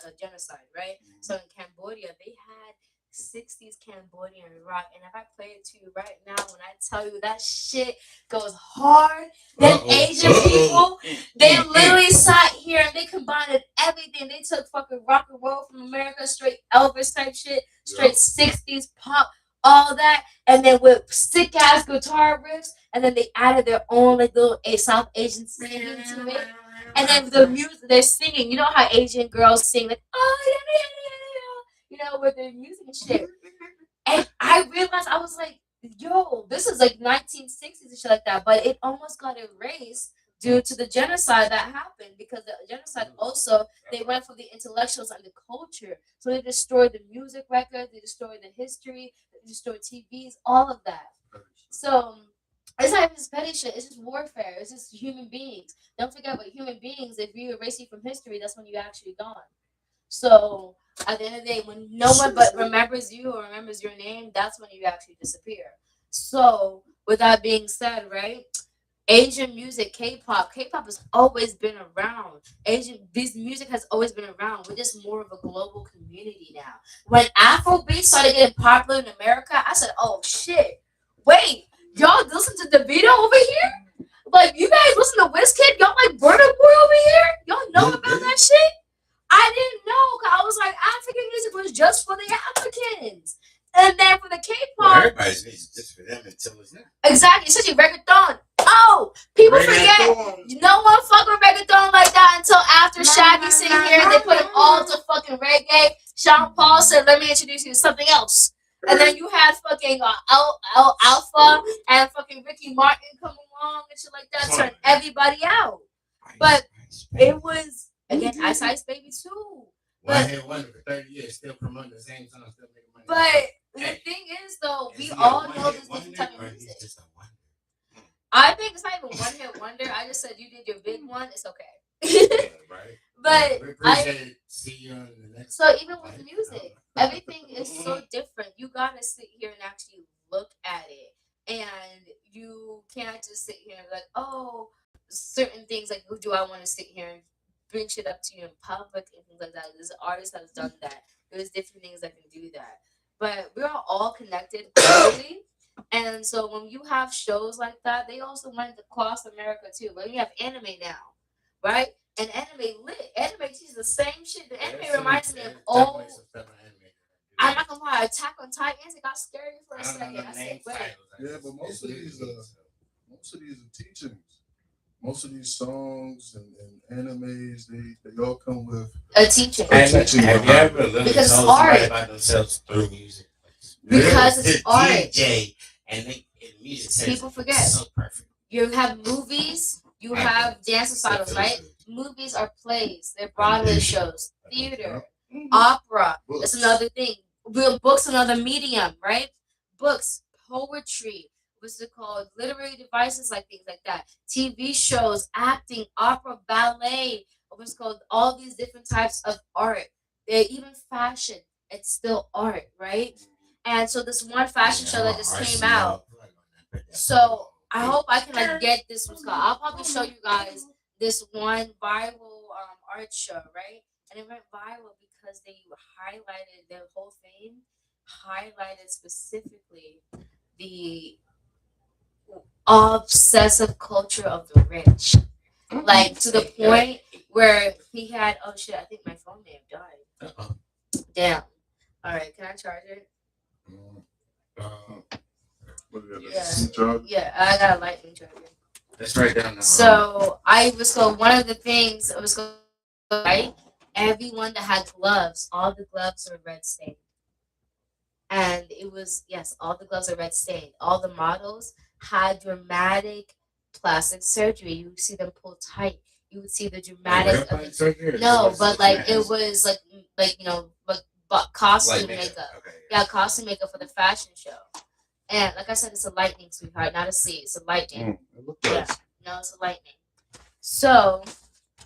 a genocide, right? So in Cambodia, they had 60s Cambodian rock, and if I play it to you right now, when I tell you that shit goes hard, then Asian people, they literally sat here and they combined everything. They took fucking rock and roll from America, straight Elvis type shit, straight 60s pop, all that, and then with sick ass guitar riffs, and then they added their own like little South Asian singing to it. And then the music they're singing, you know how Asian girls sing like, oh yeah, you know, with their music and shit. And I realized, I was like, yo, this is like 1960s and shit like that. But it almost got erased due to the genocide that happened. Because the genocide also, they went for the intellectuals and the culture. So they destroyed the music records, they destroyed the history, they destroyed TVs, all of that. So it's not even just petty shit, it's just warfare. It's just human beings. Don't forget, with human beings, if you erase you from history, that's when you're actually gone. So at the end of the day, when no one but remembers you or remembers your name, that's when you actually disappear. So with that being said, right? Asian music, K-pop has always been around. This music has always been around. We're just more of a global community now. When Afrobeat started getting popular in America, I said, oh shit, wait, y'all listen to DeVito over here? Like, you guys listen to Wizkid? Y'all like Burna Boy over here? Y'all know about that shit? I didn't know, because I was like, African music was just for the Africans. And then for the K-pop, Well, everybody's music just for them until it's not. Exactly, especially reggaeton. Oh, people forget. No one fuck with reggaeton like that until after Shaggy sing here and they put him all to fucking reggae. Sean Paul said, let me introduce you to something else. And then you had fucking Alpha and fucking Ricky Martin come song and shit like that, turn everybody out. But it was again Ice Baby too. One hit wonder for 30 years, still promoting the same song, still making money. But the thing is, though, we all know this different type of music. I think it's not even one hit wonder. I just said you did your big one. It's okay. Right. But We appreciate it. See you on the next. So even with music, everything is so different. You gotta sit here and actually look at it, and you can't just sit here and be like, oh, certain things like, who do I want to sit here and bring shit up to you in public and things like that. There's an artist that's done that. There's different things that can do that. But we're all connected globally. And so when you have shows like that, they also went across America too. But we have anime now, right? And anime lit. Anime teaches the same shit. The anime reminds me of old. I'm not gonna lie, Attack on Titans. It got scary for a second. I said, wait. Yeah, but most of these are teachings. Most of these songs and animes, they all come with a teaching. Have you ever literally because told somebody about themselves through music? Because it's art. DJ and music says people forget. So perfect. You have movies. You have dance recitals, right? Movies are plays. They're Broadway shows, theater, opera. That's another thing. Real books, another medium, right? Books, poetry. What's it called? Literary devices, like things like that. TV shows, acting, opera, ballet. What's called? All these different types of art. Even fashion. It's still art, right? And so this one fashion show that just came out. So I hope I can like get this. I'll probably show you guys this one viral art show, right? And it went viral because they highlighted their whole thing, highlighted specifically the obsessive culture of the rich, like to the point where he had. Oh shit! I think my phone may have died. Damn. All right, can I charge it? Yeah, I got a lightning charger. That's right down there. So I was going. One of the things I was going right. Everyone that had gloves, all the gloves were red stained, and it was yes, all the gloves are red stained. All the models had dramatic plastic surgery. You would see them pull tight. You would see the dramatic. No, but like it was like you know, but costume makeup. Okay. Yeah, costume makeup for the fashion show. And like I said, it's a lightning, sweetheart, not a sea. It's a lightning. Yeah, no, it's a lightning. So.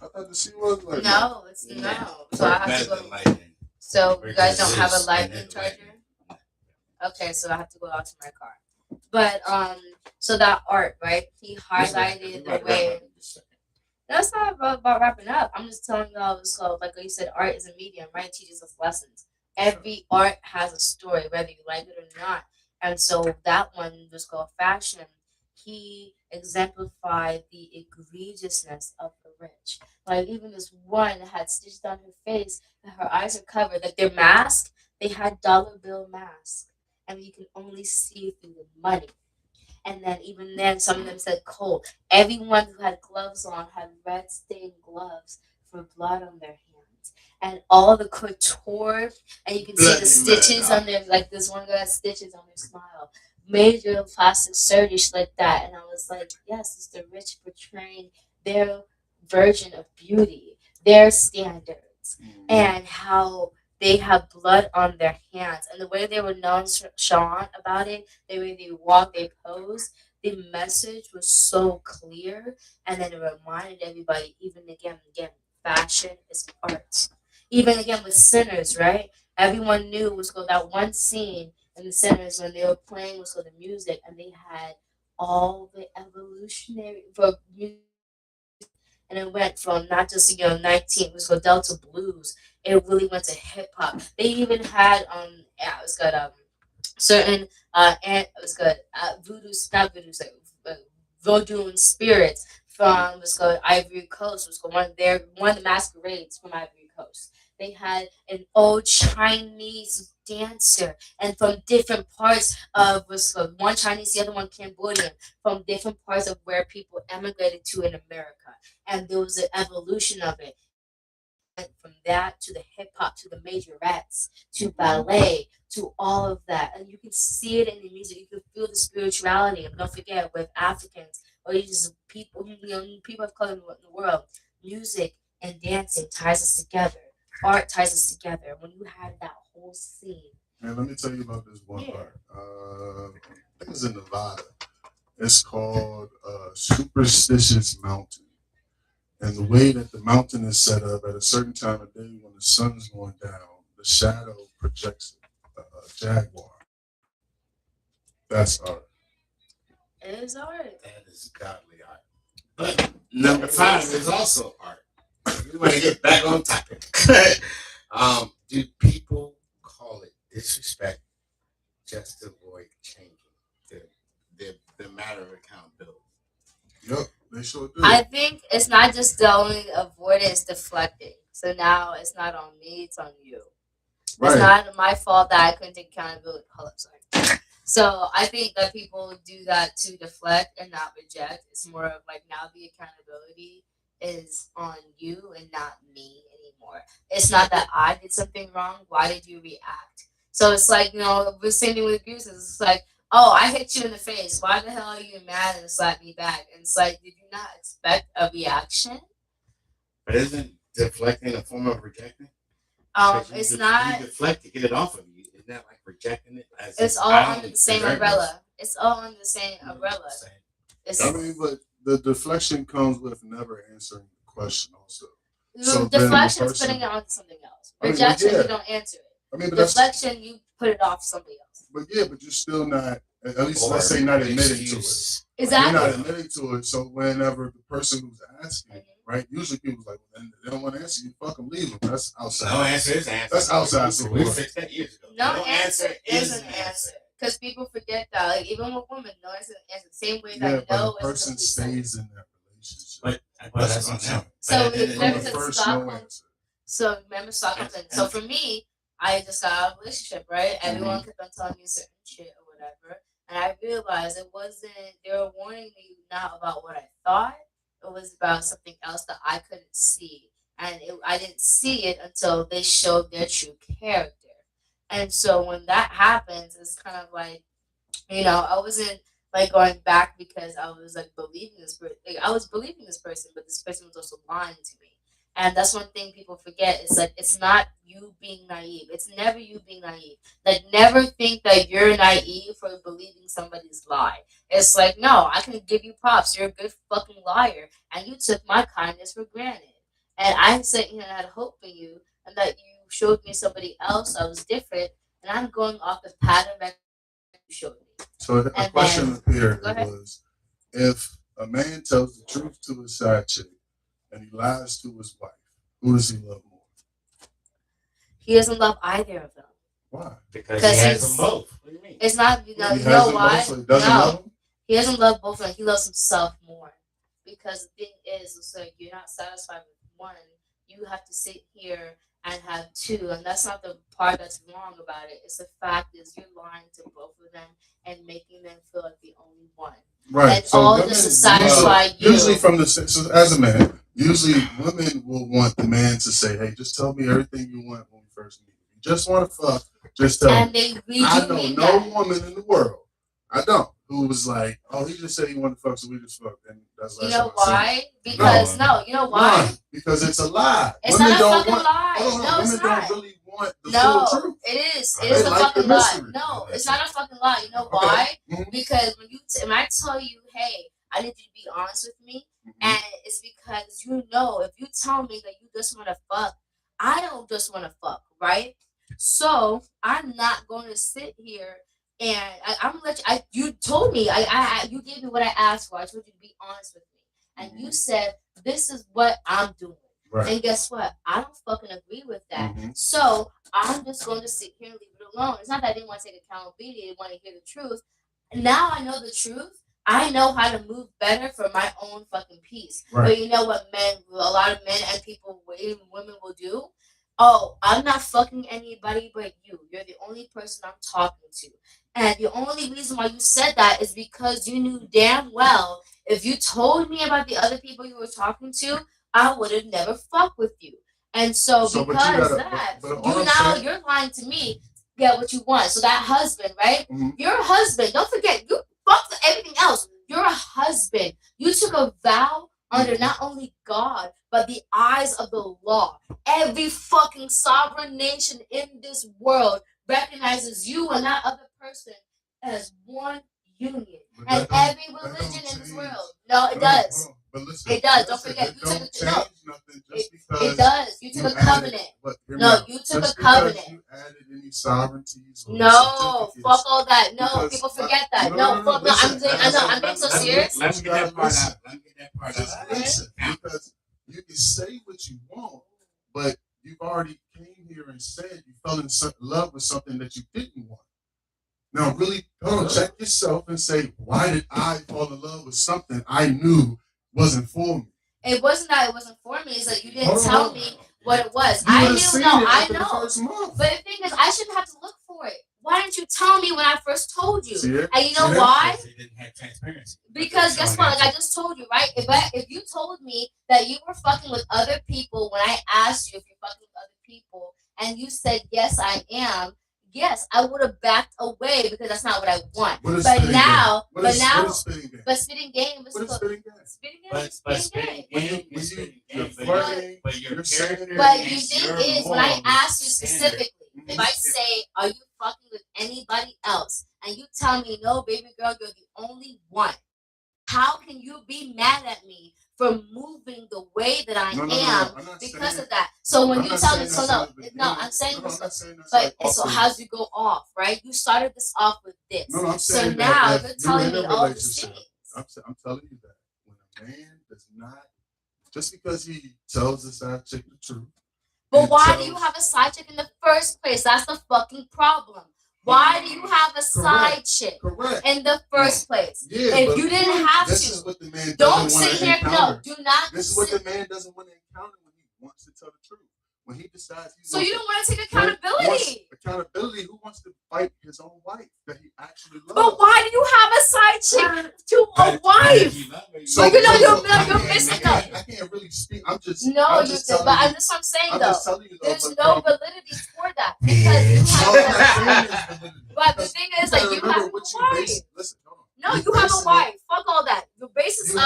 I thought the sea was lightning. No, it's no. So I have to go. So you guys don't have a lightning charger? Okay, so I have to go out to my car. But so that art, right? He highlighted the way. That's not about wrapping up. I'm just telling y'all. So like you said, art is a medium, right? It teaches us lessons. Every art has a story, whether you like it or not. And so that one was called fashion. He exemplified the egregiousness of the rich. Like even this one had stitched on her face, and her eyes are covered. Like their mask, they had dollar bill masks, and you can only see through the money. And then even then, some of them said cold. Everyone who had gloves on had red stained gloves for blood on their hands. And all the couture, and you can see the stitches on their, like this one girl had stitches on her smile. Major plastic surgery, like that. And I was like, yes, it's the rich portraying their version of beauty, their standards, and how they have blood on their hands. And the way they were nonchalant about it, the way they walk, they pose, the message was so clear. And then it reminded everybody, even again, fashion is art. Even again with Sinners, right? Everyone knew it was called that one scene in the Sinners when they were playing was called the music, and they had all the evolutionary for music, and it went from not just 19, it was called Delta Blues. It really went to hip hop. They even had it was good certain and it was good voodoo, not voodoo, voodoo spirits from was called Ivory Coast. Was called one of the masquerades from Ivory Coast. They had an old Chinese dancer, and from different parts of one Chinese, the other one Cambodian, from different parts of where people emigrated to in America, and there was an evolution of it. It went from that to the hip hop, to the majorettes, to ballet, to all of that, and you can see it in the music. You can feel the spirituality. And don't forget, with Africans, or these people, people of color in the world, music and dancing ties us together. Art ties us together. When you have that whole scene. Man, let me tell you about this one Yeah. part. I think it's in Nevada. It's called Superstitious Mountain. And the way that the mountain is set up at a certain time of day when the sun's going down, the shadow projects a jaguar. That's art. It is art. That is godly art. But number 5 is also art. We want to get back on topic. Do people call it disrespect just to avoid changing the matter of accountability? Yep, they sure do. I think it's not just the only avoidance, deflecting. So now it's not on me, it's on you. Right. It's not my fault that I couldn't take accountability. Hold up, sorry. So I think that people do that to deflect and not reject. It's more of like now the accountability is on you and not me anymore. It's not that I did something wrong. Why did you react? So it's like, the same thing with abuses. It's like, oh, I hit you in the face. Why the hell are you mad and slap me back? And it's like, did you not expect a reaction? But isn't deflecting a form of rejecting? It's not. You deflect to get it off of you. Isn't that like rejecting it? It's all under the same umbrella. It's all under the same umbrella. I mean, but the deflection comes with never answering the question also. So deflection is putting it on something else. Rejection, you don't answer it. I mean, but deflection, you put it off somebody else. But you're still not, at least let's say, not admitting to it. Exactly. You're not admitting to it. So whenever the person who's asking, right, usually people's like, they don't want to answer you, fuck them, leave them. That's outside. No answer is answer. That's outside. So we fixed that years ago. No answer is an answer. Because people forget that, like, even with women, no answer is an answer. Same way that no but the person stays in that relationship. But that's on them. So remember Stockholm. So remember Stockholm. So for me, I just got out of a relationship, right? Everyone kept on telling me certain shit or whatever. And I realized it wasn't, they were warning me not about what I thought. It was about something else that I couldn't see. And I didn't see it until they showed their true character. And so when that happens, it's kind of like, I wasn't like going back because I was like believing this person. Like, I was believing this person, but this person was also lying to me. And that's one thing people forget. It's like, it's not you being naive. It's never you being naive. Like, never think that you're naive for believing somebody's lie. It's like, no, I can give you props. You're a good fucking liar. And you took my kindness for granted. And I said, I had hope in you. And that you showed me somebody else that was different. And I'm going off the pattern that you showed me. So the question here was, if a man tells the truth to his side chick, and he lies to his wife, who does he love more? He doesn't love either of them. Why? Because he has them both. What do you mean? It's not, you know why? So he doesn't love them? He doesn't love both of them. He loves himself more. Because the thing is, it's like you're not satisfied with one. You have to sit here and have two. And that's not the part that's wrong about it. It's the fact is you're lying to both of them and making them feel like the only one. Right. And so all this to satisfy you. Usually so as a man, usually women will want the man to say, hey, just tell me everything you want when we first meet. If you just want to fuck, just tell me. I know no woman in the world, I don't, who was like, oh, he just said he wanted to fuck, so we just fucked. And that's you know why? Because, you know why? Because it's a lie. It's women not a fucking lie. No, women it's not. don't really want the full truth. It is. It is a fucking lie. No, it's not a fucking lie. You know why? Because when I tell you, hey, I need you to be honest with me, and it's because if you tell me that you just want to fuck, I don't just want to fuck, right? So I'm not going to sit here and I'm gonna let you. You told me, you gave me what I asked for. I told you to be honest with me, and you said this is what I'm doing. Right. And guess what? I don't fucking agree with that. So I'm just going to sit here and leave it alone. It's not that I didn't want to take accountability. I didn't want to hear the truth. Now I know the truth. I know how to move better for my own fucking peace. Right. But you know what a lot of men and people, even women will do? Oh, I'm not fucking anybody but you. You're the only person I'm talking to. And the only reason why you said that is because you knew damn well if you told me about the other people you were talking to, I would have never fucked with you. And so because you're lying to me, get what you want. So that husband, right? Your husband, don't forget, you fuck everything else. You're a husband. You took a vow under not only God, but the eyes of the law. Every fucking sovereign nation in this world recognizes you and that other person as one union. And every religion in this world. No, it does. But listen, it does. Don't forget. You don't change nothing just because it does. You took a covenant. You took a covenant. You added any sovereignties. No, fuck all that. No, people forget that. No, fuck no. I'm being so serious. Let me get that part out. Listen, because you can say what you want, but you've already came here and said you fell in love with something that you didn't want. Now, really, check yourself and say, why did I fall in love with something I knew wasn't for me? It wasn't that it wasn't for me. It's that you didn't tell me what it was. I knew. No, I know. But the thing is, I shouldn't have to look for it. Why didn't you tell me when I first told you? And you know why? Because guess what? Like I just told you, right? If you told me that you were fucking with other people when I asked you if you're fucking with other people, and you said yes, I am. Yes, I would have backed away because that's not what I want. But spitting game. But you think is when I ask you specifically, if I say, are you fucking with anybody else? And you tell me, no, baby girl, you're the only one. How can you be mad at me for moving the way that I am because of that? So when you tell me, I'm saying this, but so how's you go off, right? You started this off with this. So now you're telling me all these things. I'm telling you that when a man does not, just because he tells the side chick the truth. But why do you have a side chick in the first place? That's the fucking problem. Why do you have a side chick in the first place? If you didn't have to, don't sit here. No, do not. This is what the man doesn't want to encounter when he wants to tell the truth. When he decides he's so you don't want to take accountability. Accountability. Who wants to fight his own wife that he actually loves? But why do you have a side chick to a wife? So you're missing out. I can't really speak. I'm just but I'm just what I'm saying though. There's no validity for that because you have. But the thing is, like you have a wife. No, you have a wife. Fuck all that. The basis of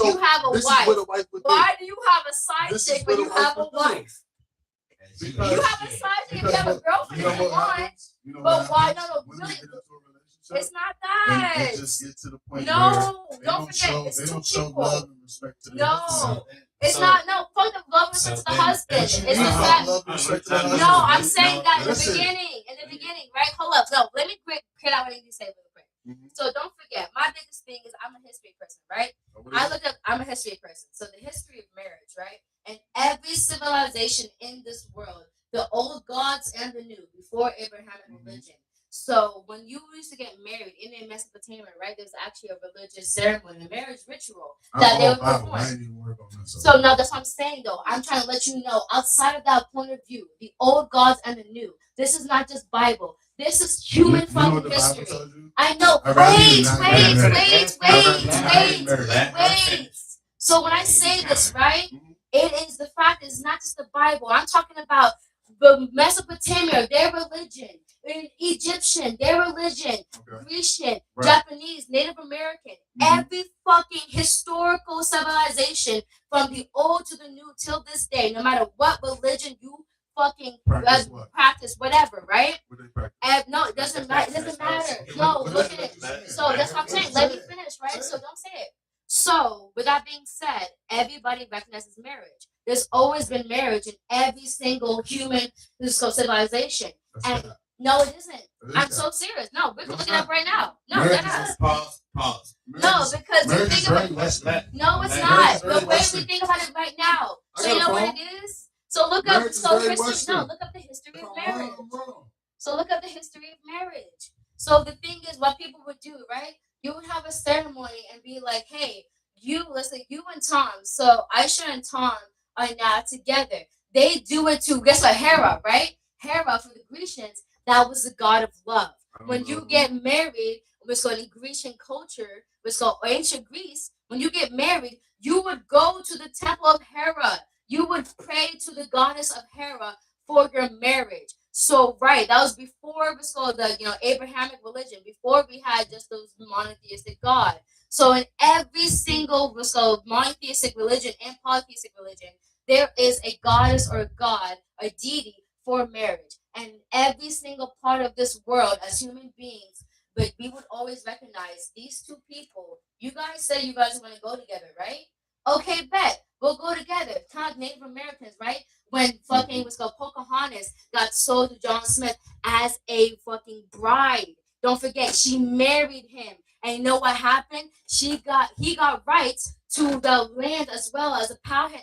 you have a wife. Why do you have a side chick when you have a wife? You have a side chick if you have a girlfriend if you want. But why? No, really. It's not that. It just gets to the point no, don't forget. It's two people. No, it's not. No, fuck the love and respect to the husband. It's the fact. No, I'm saying that in the beginning. In the beginning, right? Hold up. No, let me get out what I need to say real quick. So don't forget, my biggest thing is I'm a history person, right? I'm a history person. So the history of marriage, right? And every civilization in this world, the old gods and the new, before Abrahamic religion. So when you used to get married in Mesopotamia, right, there's actually a religious ceremony, a marriage ritual that they would perform. So now that's what I'm saying though. I'm trying to let you know, outside of that point of view, the old gods and the new, this is not just Bible. This is human fucking history. I know. Wait. So when I say this, right, it is the fact it's not just the Bible. I'm talking about the Mesopotamia, their religion, Egyptian, their religion, Grecian, Japanese, Native American, every fucking historical civilization from the old to the new till this day, no matter what religion you fucking practice whatever, right? No, it doesn't matter. It doesn't matter. No, look at it. So that's what I'm saying. Let me finish, right? So don't say it. So, with that being said, everybody recognizes marriage. There's always been marriage in every single human civilization. And no, it isn't. I'm so serious. No, we can look it up right now. No, pause. No, because you think about it. No, it's not. The way we think about it right now. So you know what it is? So look up. So history. No, look up the history of marriage. So look up the history of marriage. So the thing is, what people would do, right? You would have a ceremony and be like, hey, let's say you and Tom. So Aisha and Tom are now together. They do it to, guess what, Hera, right? Hera, for the Grecians, that was the god of love. When you get married, what's called in Grecian culture, what's called ancient Greece, when you get married, you would go to the temple of Hera. You would pray to the goddess of Hera for your marriage. So right, that was before it was called the Abrahamic religion, before we had just those monotheistic God. So in every single monotheistic religion and polytheistic religion, there is a goddess or a god, a deity for marriage. And every single part of this world, as human beings, but we would always recognize these two people. You guys say you guys want to go together, right? Okay, bet. We'll go together. Kind of Native Americans, right? When fucking was called Pocahontas got sold to John Smith as a fucking bride. Don't forget, she married him. And you know what happened? He got rights to the land as well as Powhatan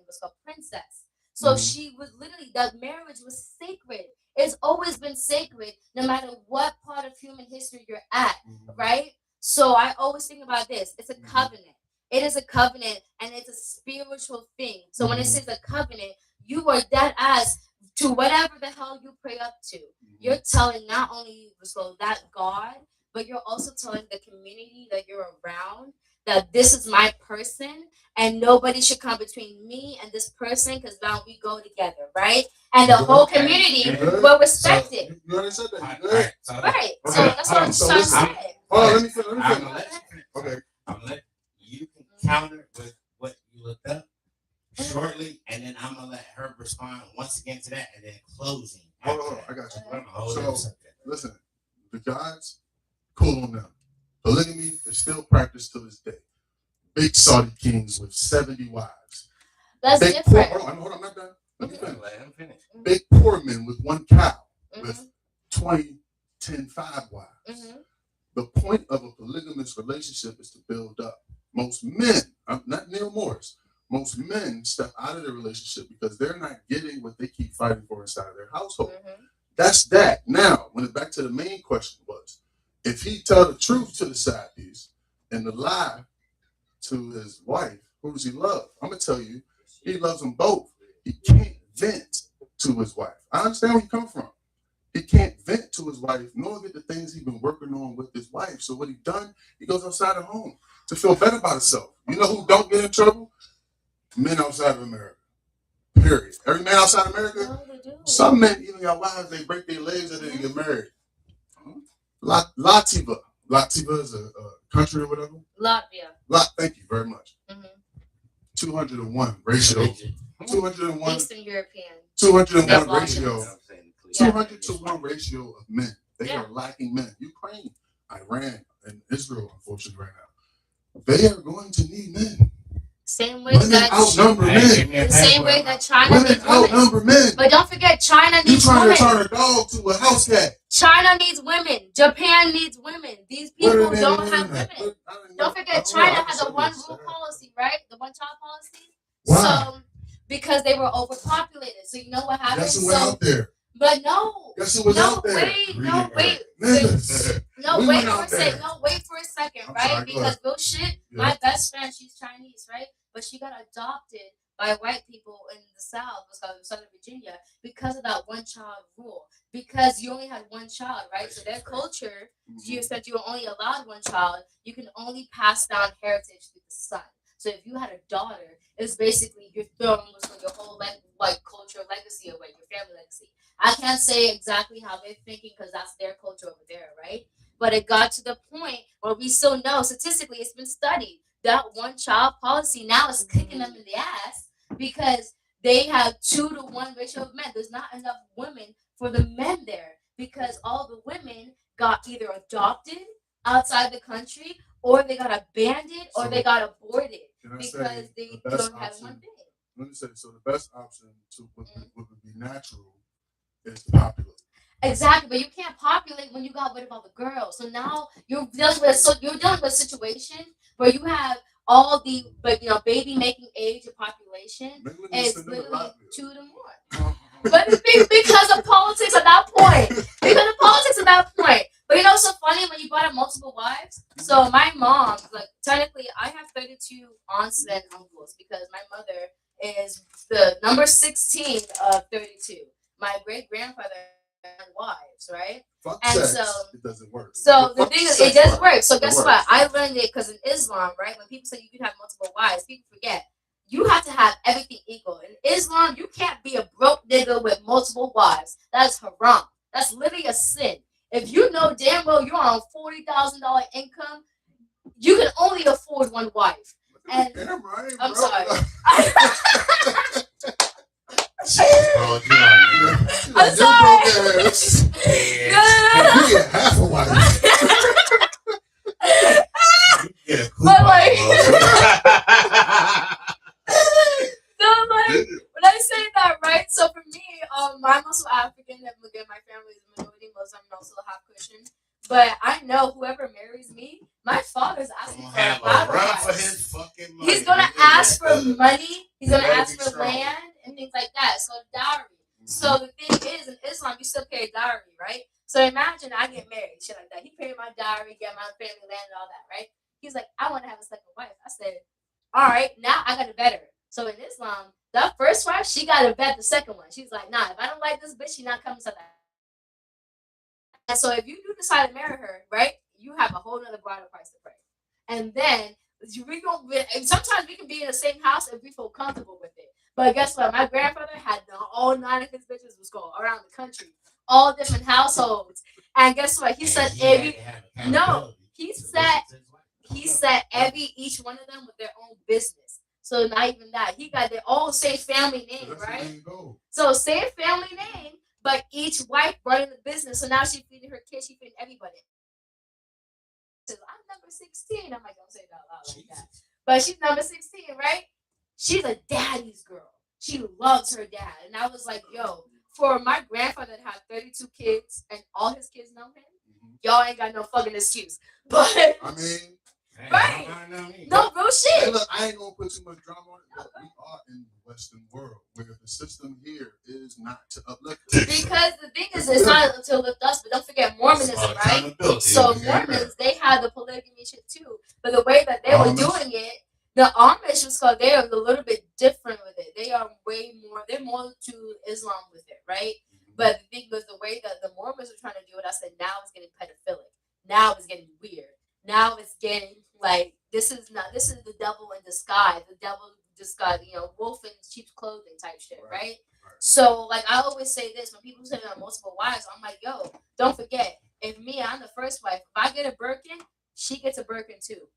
was called princess. So she was literally, that marriage was sacred. It's always been sacred, no matter what part of human history you're at, right? So I always think about this. It's a covenant. It is a covenant, and it's a spiritual thing. So when it says a covenant, you are that as to whatever the hell you pray up to. You're telling not only that God, but you're also telling the community that you're around that this is my person, and nobody should come between me and this person because now we go together, right? And the whole community will respect it. You already said that. Right. So that's what I'm trying to say. Let me finish. Okay. I'm gonna let you counter with what you looked up shortly, and then I'm gonna let her respond once again to that, and then closing. Hold on, I got you. So listen, the gods, cool on them. Polygamy is still practiced to this day. Big Saudi kings with 70 wives. That's big different. Hold on, I'm not done. Let me finish. Let him finish. Big poor men with one cow with 20, 10, 5 wives. The point of a polygamous relationship is to build up. Most men, not Neil Morris, most men step out of their relationship because they're not getting what they keep fighting for inside of their household. That's that. Now, when back to the main question was, if he tell the truth to the side piece and the lie to his wife, who does he love? I'm gonna tell you, he loves them both. He can't vent to his wife. I understand where you come from. He can't vent to his wife, nor get the things he's been working on with his wife. So what he done, he goes outside of home to feel better about himself. You know who don't get in trouble? Men outside of America. Period. Every man outside of America, some men even got wives, they break their legs and they get married. Latvia. Latvia is a country or whatever. Latvia. Thank you very much. 201 ratio. 201. Eastern European. 201 ratio. 200 to 1 ratio of men. They are lacking men. Ukraine, Iran, and Israel, unfortunately, right now. They are going to need men. Same way women that outnumber men. The same way that China women needs outnumber women. Men. But don't forget, China You needs trying women. to turn a dog to a house cat. China needs women. Japan needs women. These people don't have women. Don't forget, China has a one-rule policy, right? The one-child policy. Why? So, because they were overpopulated. So you know what happened? Guess who went out there? But no. Guess who was out there? Wait for a second, right? Sorry, because bullshit, my best friend, she's Chinese, right? But she got adopted by white people in the South, Southern Virginia, because of that one-child rule. Because you only had one child, right? So their culture, you said you were only allowed one child. You can only pass down heritage through the son. So if you had a daughter, it's basically you're throwing your whole cultural legacy away, your family legacy. I can't say exactly how they're thinking because that's their culture over there, right? But it got to the point where we still know statistically it's been studied that one-child policy now is kicking them in the ass because they have 2-to-1 ratio of men. There's not enough women for the men there because all the women got either adopted outside the country or they got abandoned or they got aborted because they don't have one thing. Let me say, so the best option would be natural is populate. Exactly, but you can't populate when you got rid of all the girls. So now you're dealing with a situation where you have all the baby making age of population is literally 2 to 1. But because of politics at that point. But you know what's so funny when you brought up multiple wives? So my mom, technically I have 32 aunts and uncles because my mother is the number 16 of 32. My great grandfather had wives, right? It doesn't work. So the thing is, it does work. So guess what? I learned it because in Islam, right? When people say you can have multiple wives, people forget you have to have everything equal. In Islam, you can't be a broke nigga with multiple wives. That's haram. That's literally a sin. If you know damn well you're on $40,000 income, you can only afford one wife. And I'm sorry. Oh, I'm sorry. You get half a wife. But like, so like, when I say that, right? So for me, I'm also African. And again, my family is a minority Muslim. I'm also half Christian. But I know whoever marries me, my father's asking for a lot of run for wives. his fucking money. He's gonna ask for money. He's gonna better ask be for strong. land and things like that. So dowry. So the thing is, in Islam, you still pay dowry, right? So imagine I get married, shit like that. He paid my dowry, get my family land, and all that, right? He's like, I want to have a second wife. I said, all right, now I got to vet her. So in Islam, that first wife, she got to vet the second one. She's like, nah, if I don't like this bitch, she's not coming to that. And so if you do decide to marry her, right, you have a whole nother bridal price to pay. And then and sometimes we can be in the same house and we feel comfortable with it. But guess what? My grandfather had all 9 of his bitches was go around the country, all different households. And guess what? He said he said each one of them with their own business. So not even that. He got their own same family name, right? So same family name, but each wife running the business. So now she's feeding her kids, she's feeding everybody. I'm number 16. I'm like, don't say it out loud like that. But she's number 16, right? She's a daddy's girl. She loves her dad. And I was like, yo, for my grandfather that had 32 kids and all his kids know him, y'all ain't got no fucking excuse. But I mean, right? No real shit. Hey, look, I ain't gonna put too much drama on it, but we are in the Western world where the system here is not to uplift us. Because the thing is, it's not to lift us, but don't forget Mormonism, right? So Mormons, they had the polygamy shit too, but the way that they were doing it, the Amish was called. They are a little bit different with it. They are way more. They're more to Islam with it, right? But the thing was the way that the Mormons were trying to do it. I said now it's getting pedophilic. Now it's getting weird. Now it's getting like this is the devil in disguise. The devil disguise, wolf in sheep's clothing type shit, right? So like I always say this when people say on multiple wives, I'm like, yo, don't forget, if I'm the first wife, if I get a Birkin, she gets a Birkin too.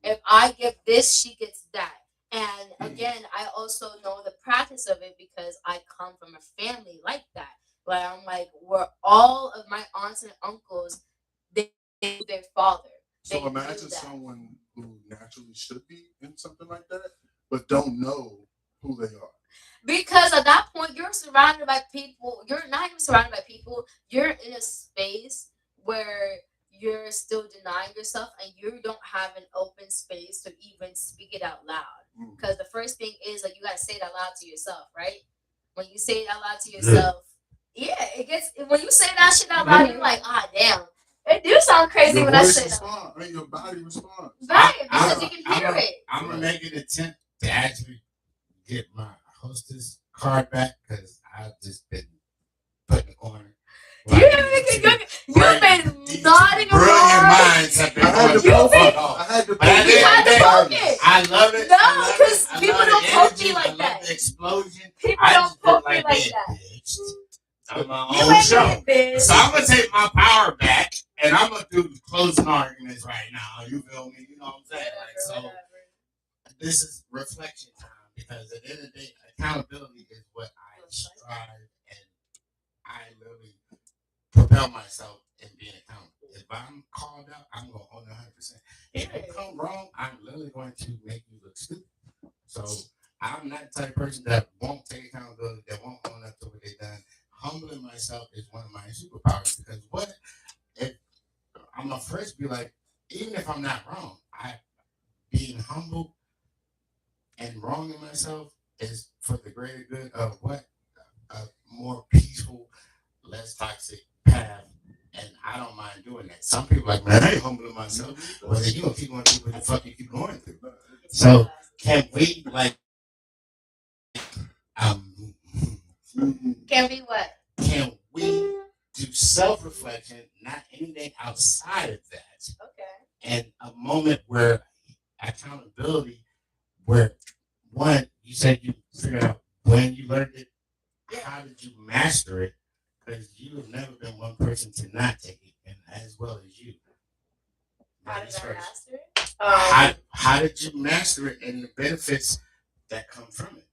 If I get this, she gets that. And again, I also know the practice of it because I come from a family like that. But I'm like, where all of my aunts and uncles, they knew their father. So imagine someone who naturally should be in something like that, but don't know who they are. Because at that point, you're surrounded by people. You're not even surrounded by people. You're in a space where you're still denying yourself and you don't have an open space to even speak it out loud. Because the first thing is like you gotta say it out loud to yourself, right? When you say it out loud to yourself, it gets when you say that shit out loud, you're like, damn. It do sound crazy when I say that. I mean, your body responds. Right, because you can hear it. I'm gonna make an attempt to actually get my hostess card back because I've just been put in the corner. You've been nodding around. Brilliant minds have been going I had to poke it. I love it. No, because people don't poke me like that. The explosion. People don't poke me like that. I'm my own show. So I'm gonna take my power back and I'm gonna do the closing arguments right now. You feel me? You know what I'm saying? Like, so this is reflection time because at the end of the day, accountability is what I strive and I literally propel myself in being accountable. If I'm called out, I'm gonna own 100%. If you come wrong, I'm literally going to make you look stupid. So I'm not the type of person that won't take accountability, that won't own up to what they've done. Humbling myself is one of my superpowers because if I'm gonna first be like, even if I'm not wrong, being humble and wronging myself is for the greater good of what a more peaceful, less toxic path. And I don't mind doing that. Some people are like, man, I ain't humbling myself. Well, then you gonna keep going through what the fuck you keep going through. So can we can we what? Can we do self-reflection, not anything outside of that? Okay. And a moment where accountability, where one, you said you figured out when you learned it. How did you master it? Because you have never been one person to not take it, and as well as you. How did Ladies I first. master it? How did you master it and the benefits that come from it?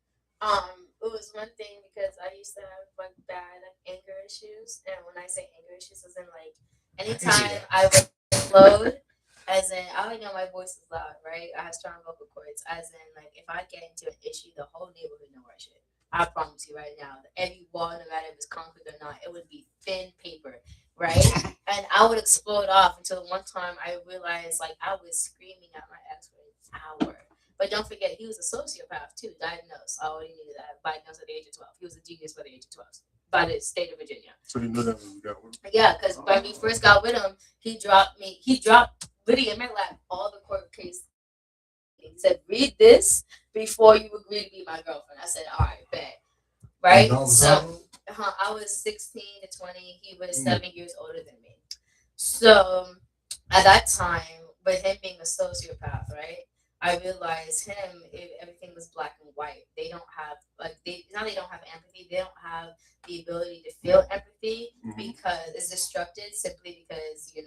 It was one thing because I used to have like bad like anger issues, and when I say anger issues, is in like anytime I would explode, as in I already know my voice is loud, right? I have strong vocal cords, as in like if I get into an issue, the whole neighborhood know our shit. I promise you right now, every wall, no matter if it's concrete or not, it would be thin paper, right? And I would explode off until one time I realized like I was screaming at my ex for an hour. But don't forget, he was a sociopath too, diagnosed. I already knew that. Diagnosed at the age of 12. He was a genius by the age of 12 by the state of Virginia. So you knew that when you got with him? Yeah, because when we first got with him, he dropped Liddy in my lap all the court case. He said, read this before you agree to be my girlfriend. I said, all right, bet. Right? So I was 16 to 20. He was 7 years older than me. So at that time, with him being a sociopath, right? I realized everything was black and white. They don't have they don't have empathy. They don't have the ability to feel empathy because it's destructed simply because it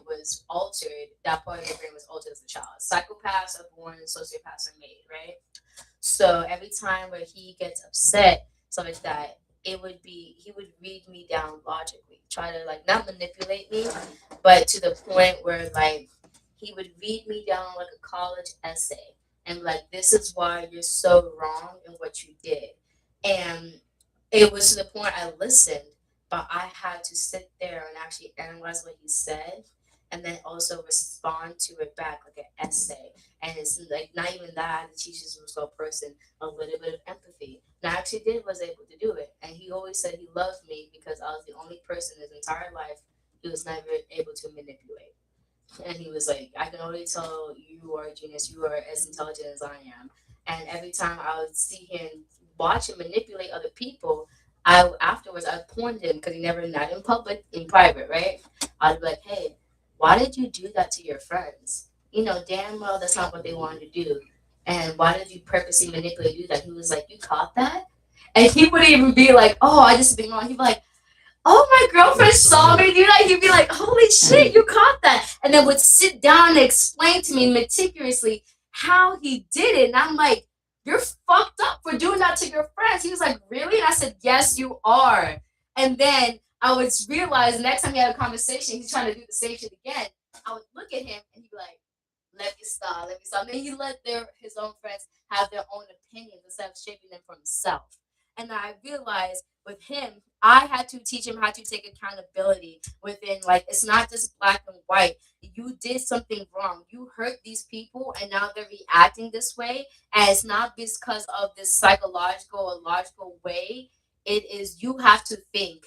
was altered. That part of your brain was altered as a child. Psychopaths are born, sociopaths are made, right? So every time where he gets upset, something like that, he would read me down logically, try to like not manipulate me, but to the point where like he would read me down like a college essay and like, this is why you're so wrong in what you did. And it was to the point I listened, but I had to sit there and actually analyze what he said and then also respond to it back like an essay. And it's like not even that, it teaches a person a little bit of empathy. And I actually was able to do it. And he always said he loved me because I was the only person in his entire life he was never able to manipulate. And he was like, I can already tell you are a genius. You are as intelligent as I am. And every time I would see him watch him manipulate other people, afterwards I pawned him because he never, not in public, in private, right? I'd be like, hey, why did you do that to your friends? Damn well that's not what they wanted to do. And why did you purposely manipulate do that? He was like, you caught that? And he wouldn't even be like, oh, I just been wrong. He'd be like, oh, my girlfriend saw me do that. He'd be like, holy shit, you caught that. And then would sit down and explain to me meticulously how he did it. And I'm like, you're fucked up for doing that to your friends. He was like, really? And I said, yes, you are. And then I would realize the next time he had a conversation, he's trying to do the same shit again. I would look at him and he'd be like, let me stop. And then he let his own friends have their own opinions instead of shaping them for himself. And I realized with him, I had to teach him how to take accountability within, like, it's not just black and white. You did something wrong. You hurt these people, and now they're reacting this way. And it's not because of this psychological or logical way. It is, you have to think,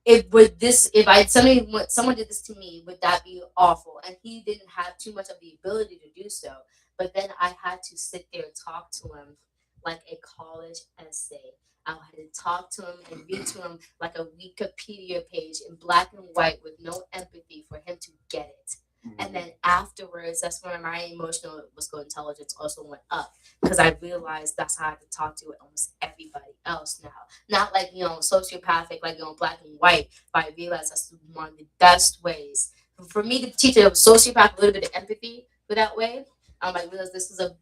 someone did this to me, would that be awful? And he didn't have too much of the ability to do so. But then I had to sit there and talk to him like a college essay. I had to talk to him and read to him like a Wikipedia page in black and white with no empathy for him to get it. And then afterwards, that's when my emotional intelligence also went up because I realized that's how I have to talk to almost everybody else now. Not like, sociopathic, like, black and white, but I realized that's one of the best ways. For me to teach a sociopath a little bit of empathy for that way, I realized this is a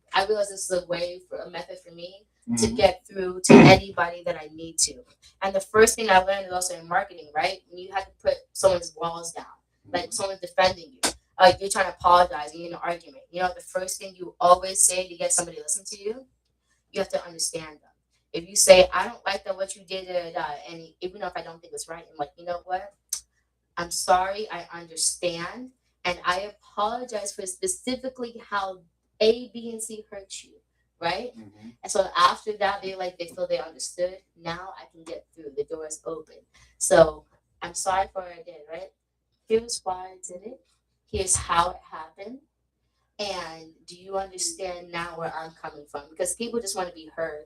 way, for a method for me to get through to anybody that I need to. And the first thing I learned is also in marketing, right? When you have to put someone's walls down, like someone's defending you, you're trying to apologize, you're in an argument. The first thing you always say to get somebody to listen to you, you have to understand them. If you say, I don't like that what you did, and even if I don't think it's right, I'm like, you know what? I'm sorry, I understand, and I apologize for specifically how A, B, and C hurt you, right? And so after that, they feel they understood. Now I can get through. The door is open. So I'm sorry for what I did, right? Here's why I did it. Here's how it happened. And do you understand now where I'm coming from? Because people just want to be heard.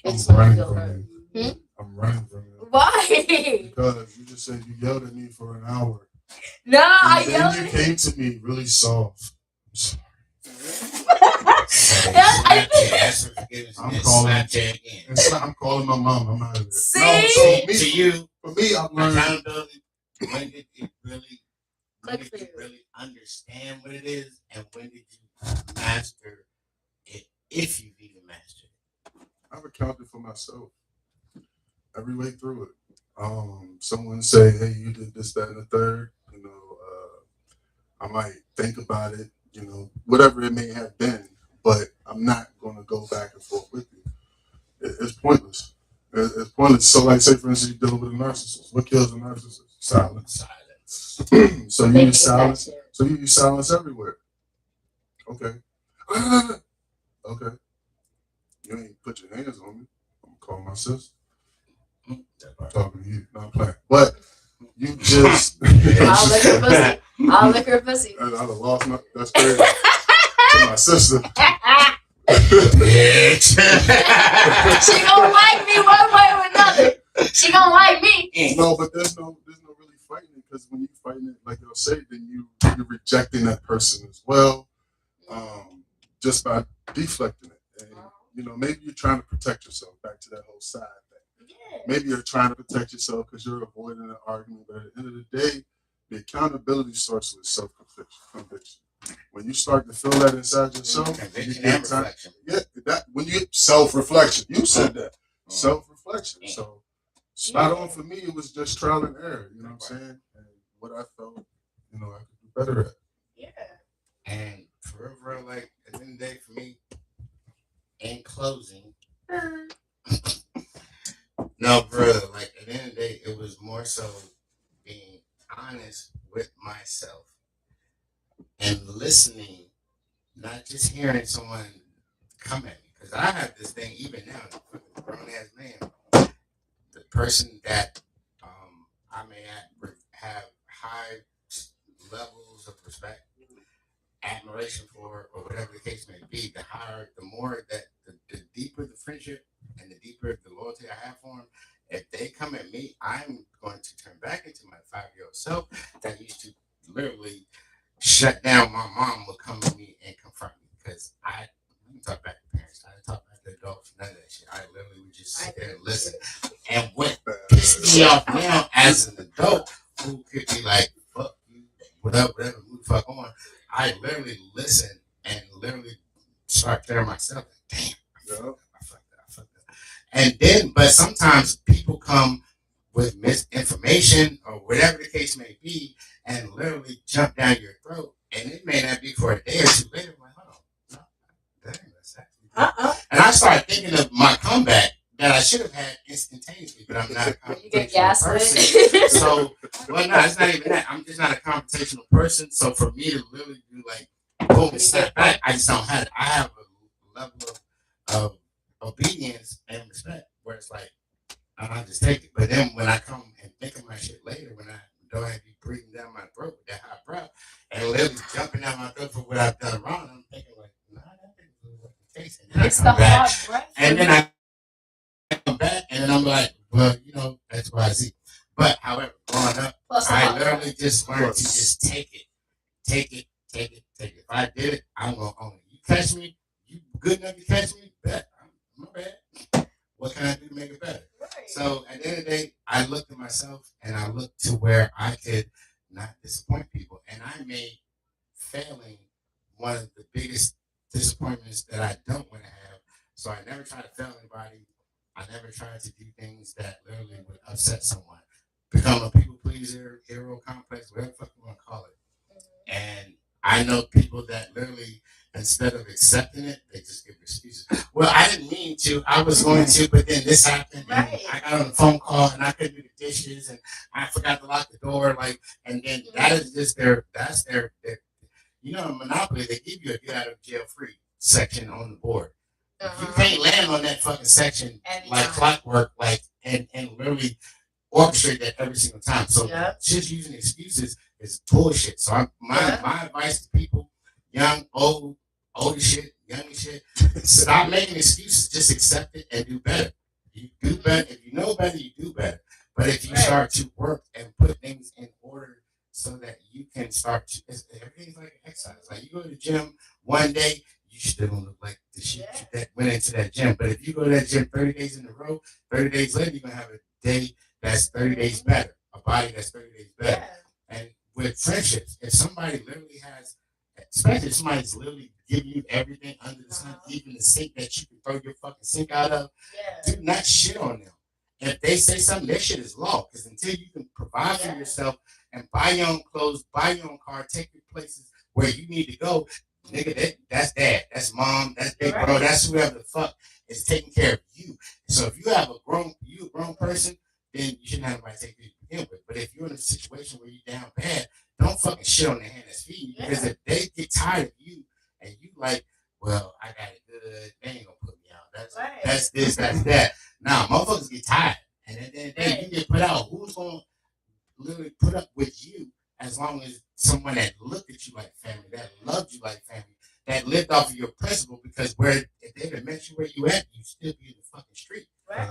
They just want to feel heard. I'm running from you. Why? Because you just said you yelled at me for an hour. No, and then you came to me really soft. I'm sorry. Ask for forgiveness and I'm then calling- Snapchat again. I'm calling my mom. I'm out of there. See? No, so To you, for me, I've learned. accountability. When did it really? When Click did for you you. really understand what it is, and when did you master it? If you've even mastered it. I've accounted for myself every way through it. Someone say, "Hey, you did this, that, and the third." You know, I might think about it. You know, whatever it may have been, but I'm not going to go back and forth with you. It's pointless. It's pointless. So, like, say for instance, you deal with a narcissist. What kills a narcissist? Silence. Silence. So you use silence. So you use silence everywhere. Okay. Okay. You ain't put your hands on me. I'm gonna call my sister. I'm talking to you. No, I'm playing. But you just. I'll lick her pussy. I'll lick her pussy. I'd have lost my. That's crazy. To my sister. Bitch. She gonna like me one way or another. She gonna like me. No, but there's no really fighting it, because when you fighting it, like you'll say, then you're rejecting that person as well, just by deflecting it. And you know, maybe you're trying to protect yourself. Back to that whole side thing. Yeah. Maybe you're trying to protect yourself because you're avoiding an argument. But at the end of the day, the accountability starts with self-conviction. When you start to feel that inside yourself, you get time. Yeah, that when you self-reflection. You said that. Self-reflection. So spot on for me, it was just trial and error. You know what I'm saying? And what I felt, you know, I could do better at. Yeah. And for real, like at the end of the day, for me, in closing, no, bro, like at the end of the day, it was more so being honest with myself and listening, not just hearing someone come at me. Because I have this thing, even now, a grown ass man, the person that I may have high levels of respect, admiration for, or whatever the case may be, the more that the deeper the friendship and the deeper the loyalty I have for them, if they come at me, I'm going to turn back into my 5-year-old self that used to literally shut down. My mom would come to me and confront me because I didn't talk back to parents. I didn't talk back to adults. None of that shit. I literally would just sit there and listen. And what pisses me off now as an adult, who could be like, fuck you, whatever, move the fuck on. I literally listen and literally start there myself. Damn, I fucked up. And then, but sometimes people come with misinformation or whatever the case may be and literally jump down your throat. And it may not be for a day or two later. I'm like, hold on. No, dang, that's actually good. And I started thinking of my comeback that I should have had instantaneously, but I'm not a confrontational person. So, well, no, it's not even that. I'm just not a confrontational person. So for me to literally do like, boom, and snap back, I just don't have it. I have a level of obedience and respect where it's like, I just take it. But then when I come and think of my shit later, when I don't have you breathing down my throat with that high breath and literally jumping down my throat for what I've done wrong, I'm thinking like, nah, that didn't what the case. And then It's the hard breath. And then I come back and then I'm like, well, you know, that's why I see. But however, growing up, I literally just learned to just take it. If I did it, I'm gonna own it. You catch me, you good enough to catch me, bet. My bad. What can I do to make it better? Right. So at the end of the day, I looked at myself and I looked to where I could not disappoint people. And I made failing one of the biggest disappointments that I don't want to have. So I never try to fail anybody. I never tried to do things that literally would upset someone. Become a people pleaser, hero complex, whatever the fuck you want to call it. And I know people that literally, instead of accepting it, they just give excuses. Well, I didn't mean to. I was going to, but then this happened. And I got on a phone call and I couldn't do the dishes and I forgot to lock the door. Like, and then that is just that's their you know, in Monopoly, they give you a get out of jail free section on the board. You can't land on that fucking section like clockwork, like, and literally orchestrate that every single time. So just using excuses is bullshit. So my advice to people, young, old as shit, young as shit, stop making excuses. Just accept it and do better. You do better. If you know better, you do better. But if you start to work and put things in order so that you can start to, everything's like an exercise. Like you go to the gym one day, you still gonna look like the shit that went into that gym. But if you go to that gym 30 days in a row, 30 days later, you're gonna have a day that's 30 days better, a body that's 30 days better. And with friendships, if somebody literally has, especially if somebody's literally giving you everything under the sun, even the sink that you can throw your fucking sink out of, do not shit on them. If they say something, their shit is law. Because until you can provide for yourself and buy your own clothes, buy your own car, take you places where you need to go, nigga, that's dad, that's mom, that's big bro, that's whoever the fuck is taking care of you. So if you have a grown person, then you shouldn't have nobody take you to begin with. But if you're in a situation where you're down bad, don't fucking shit on the hand that's feeding you. Because if they get tired of you and you like, well, I got it good, they ain't gonna put me out. That's this, that's that. Now, motherfuckers get tired. And at the end of the day, you get put out. Who's gonna literally put up with you as long as someone that looked at you like family, that loved you like family, that lived off of your principle? Because if they'd have met you where you at, you'd still be in the fucking street.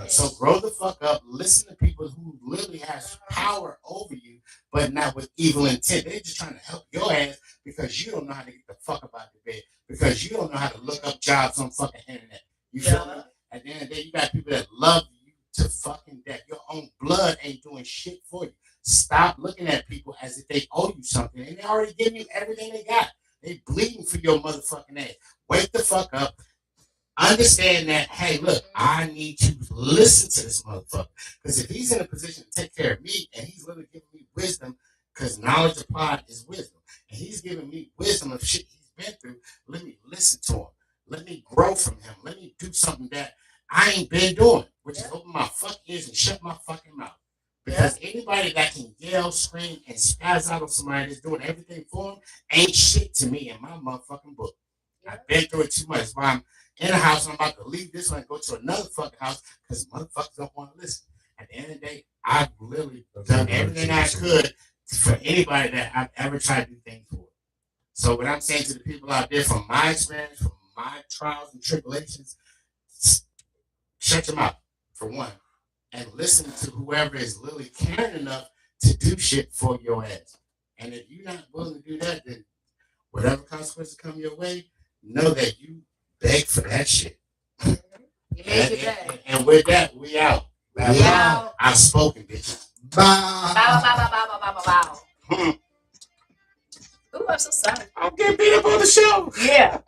So grow the fuck up. Listen to people who literally has power over you, but not with evil intent. They're just trying to help your ass because you don't know how to get the fuck up out of bed, because you don't know how to look up jobs on fucking internet. You feel me? At the end of the day, you got people that love you to fucking death. Your own blood ain't doing shit for you. Stop looking at people as if they owe you something, and they already giving you everything they got. They bleeding for your motherfucking ass. Wake the fuck up. Understand that, hey, look, I need to listen to this motherfucker. Because if he's in a position to take care of me and he's literally giving me wisdom, because knowledge applied is wisdom, and he's giving me wisdom of shit he's been through, let me listen to him. Let me grow from him. Let me do something that I ain't been doing, which is open my fucking ears and shut my fucking mouth. Because anybody that can yell, scream, and spaz out on somebody that's doing everything for him ain't shit to me in my motherfucking book. I've been through it too much. That's why I'm in a house, I'm about to leave this one and go to another fucking house because motherfuckers don't want to listen. At the end of the day, I've literally done everything I could for anybody that I've ever tried to do things for. So what I'm saying to the people out there, from my experience, from my trials and tribulations, shut your mouth, for one, and listen to whoever is literally caring enough to do shit for your ass. And if you're not willing to do that, then whatever consequences come your way, know that you beg for that shit. And with that, we out. We out. I've spoken, bitch. Bow, bow, bow, bow, bow, bow, bow. Ooh, I'm so sorry. I'm getting beat up on the show. Yeah.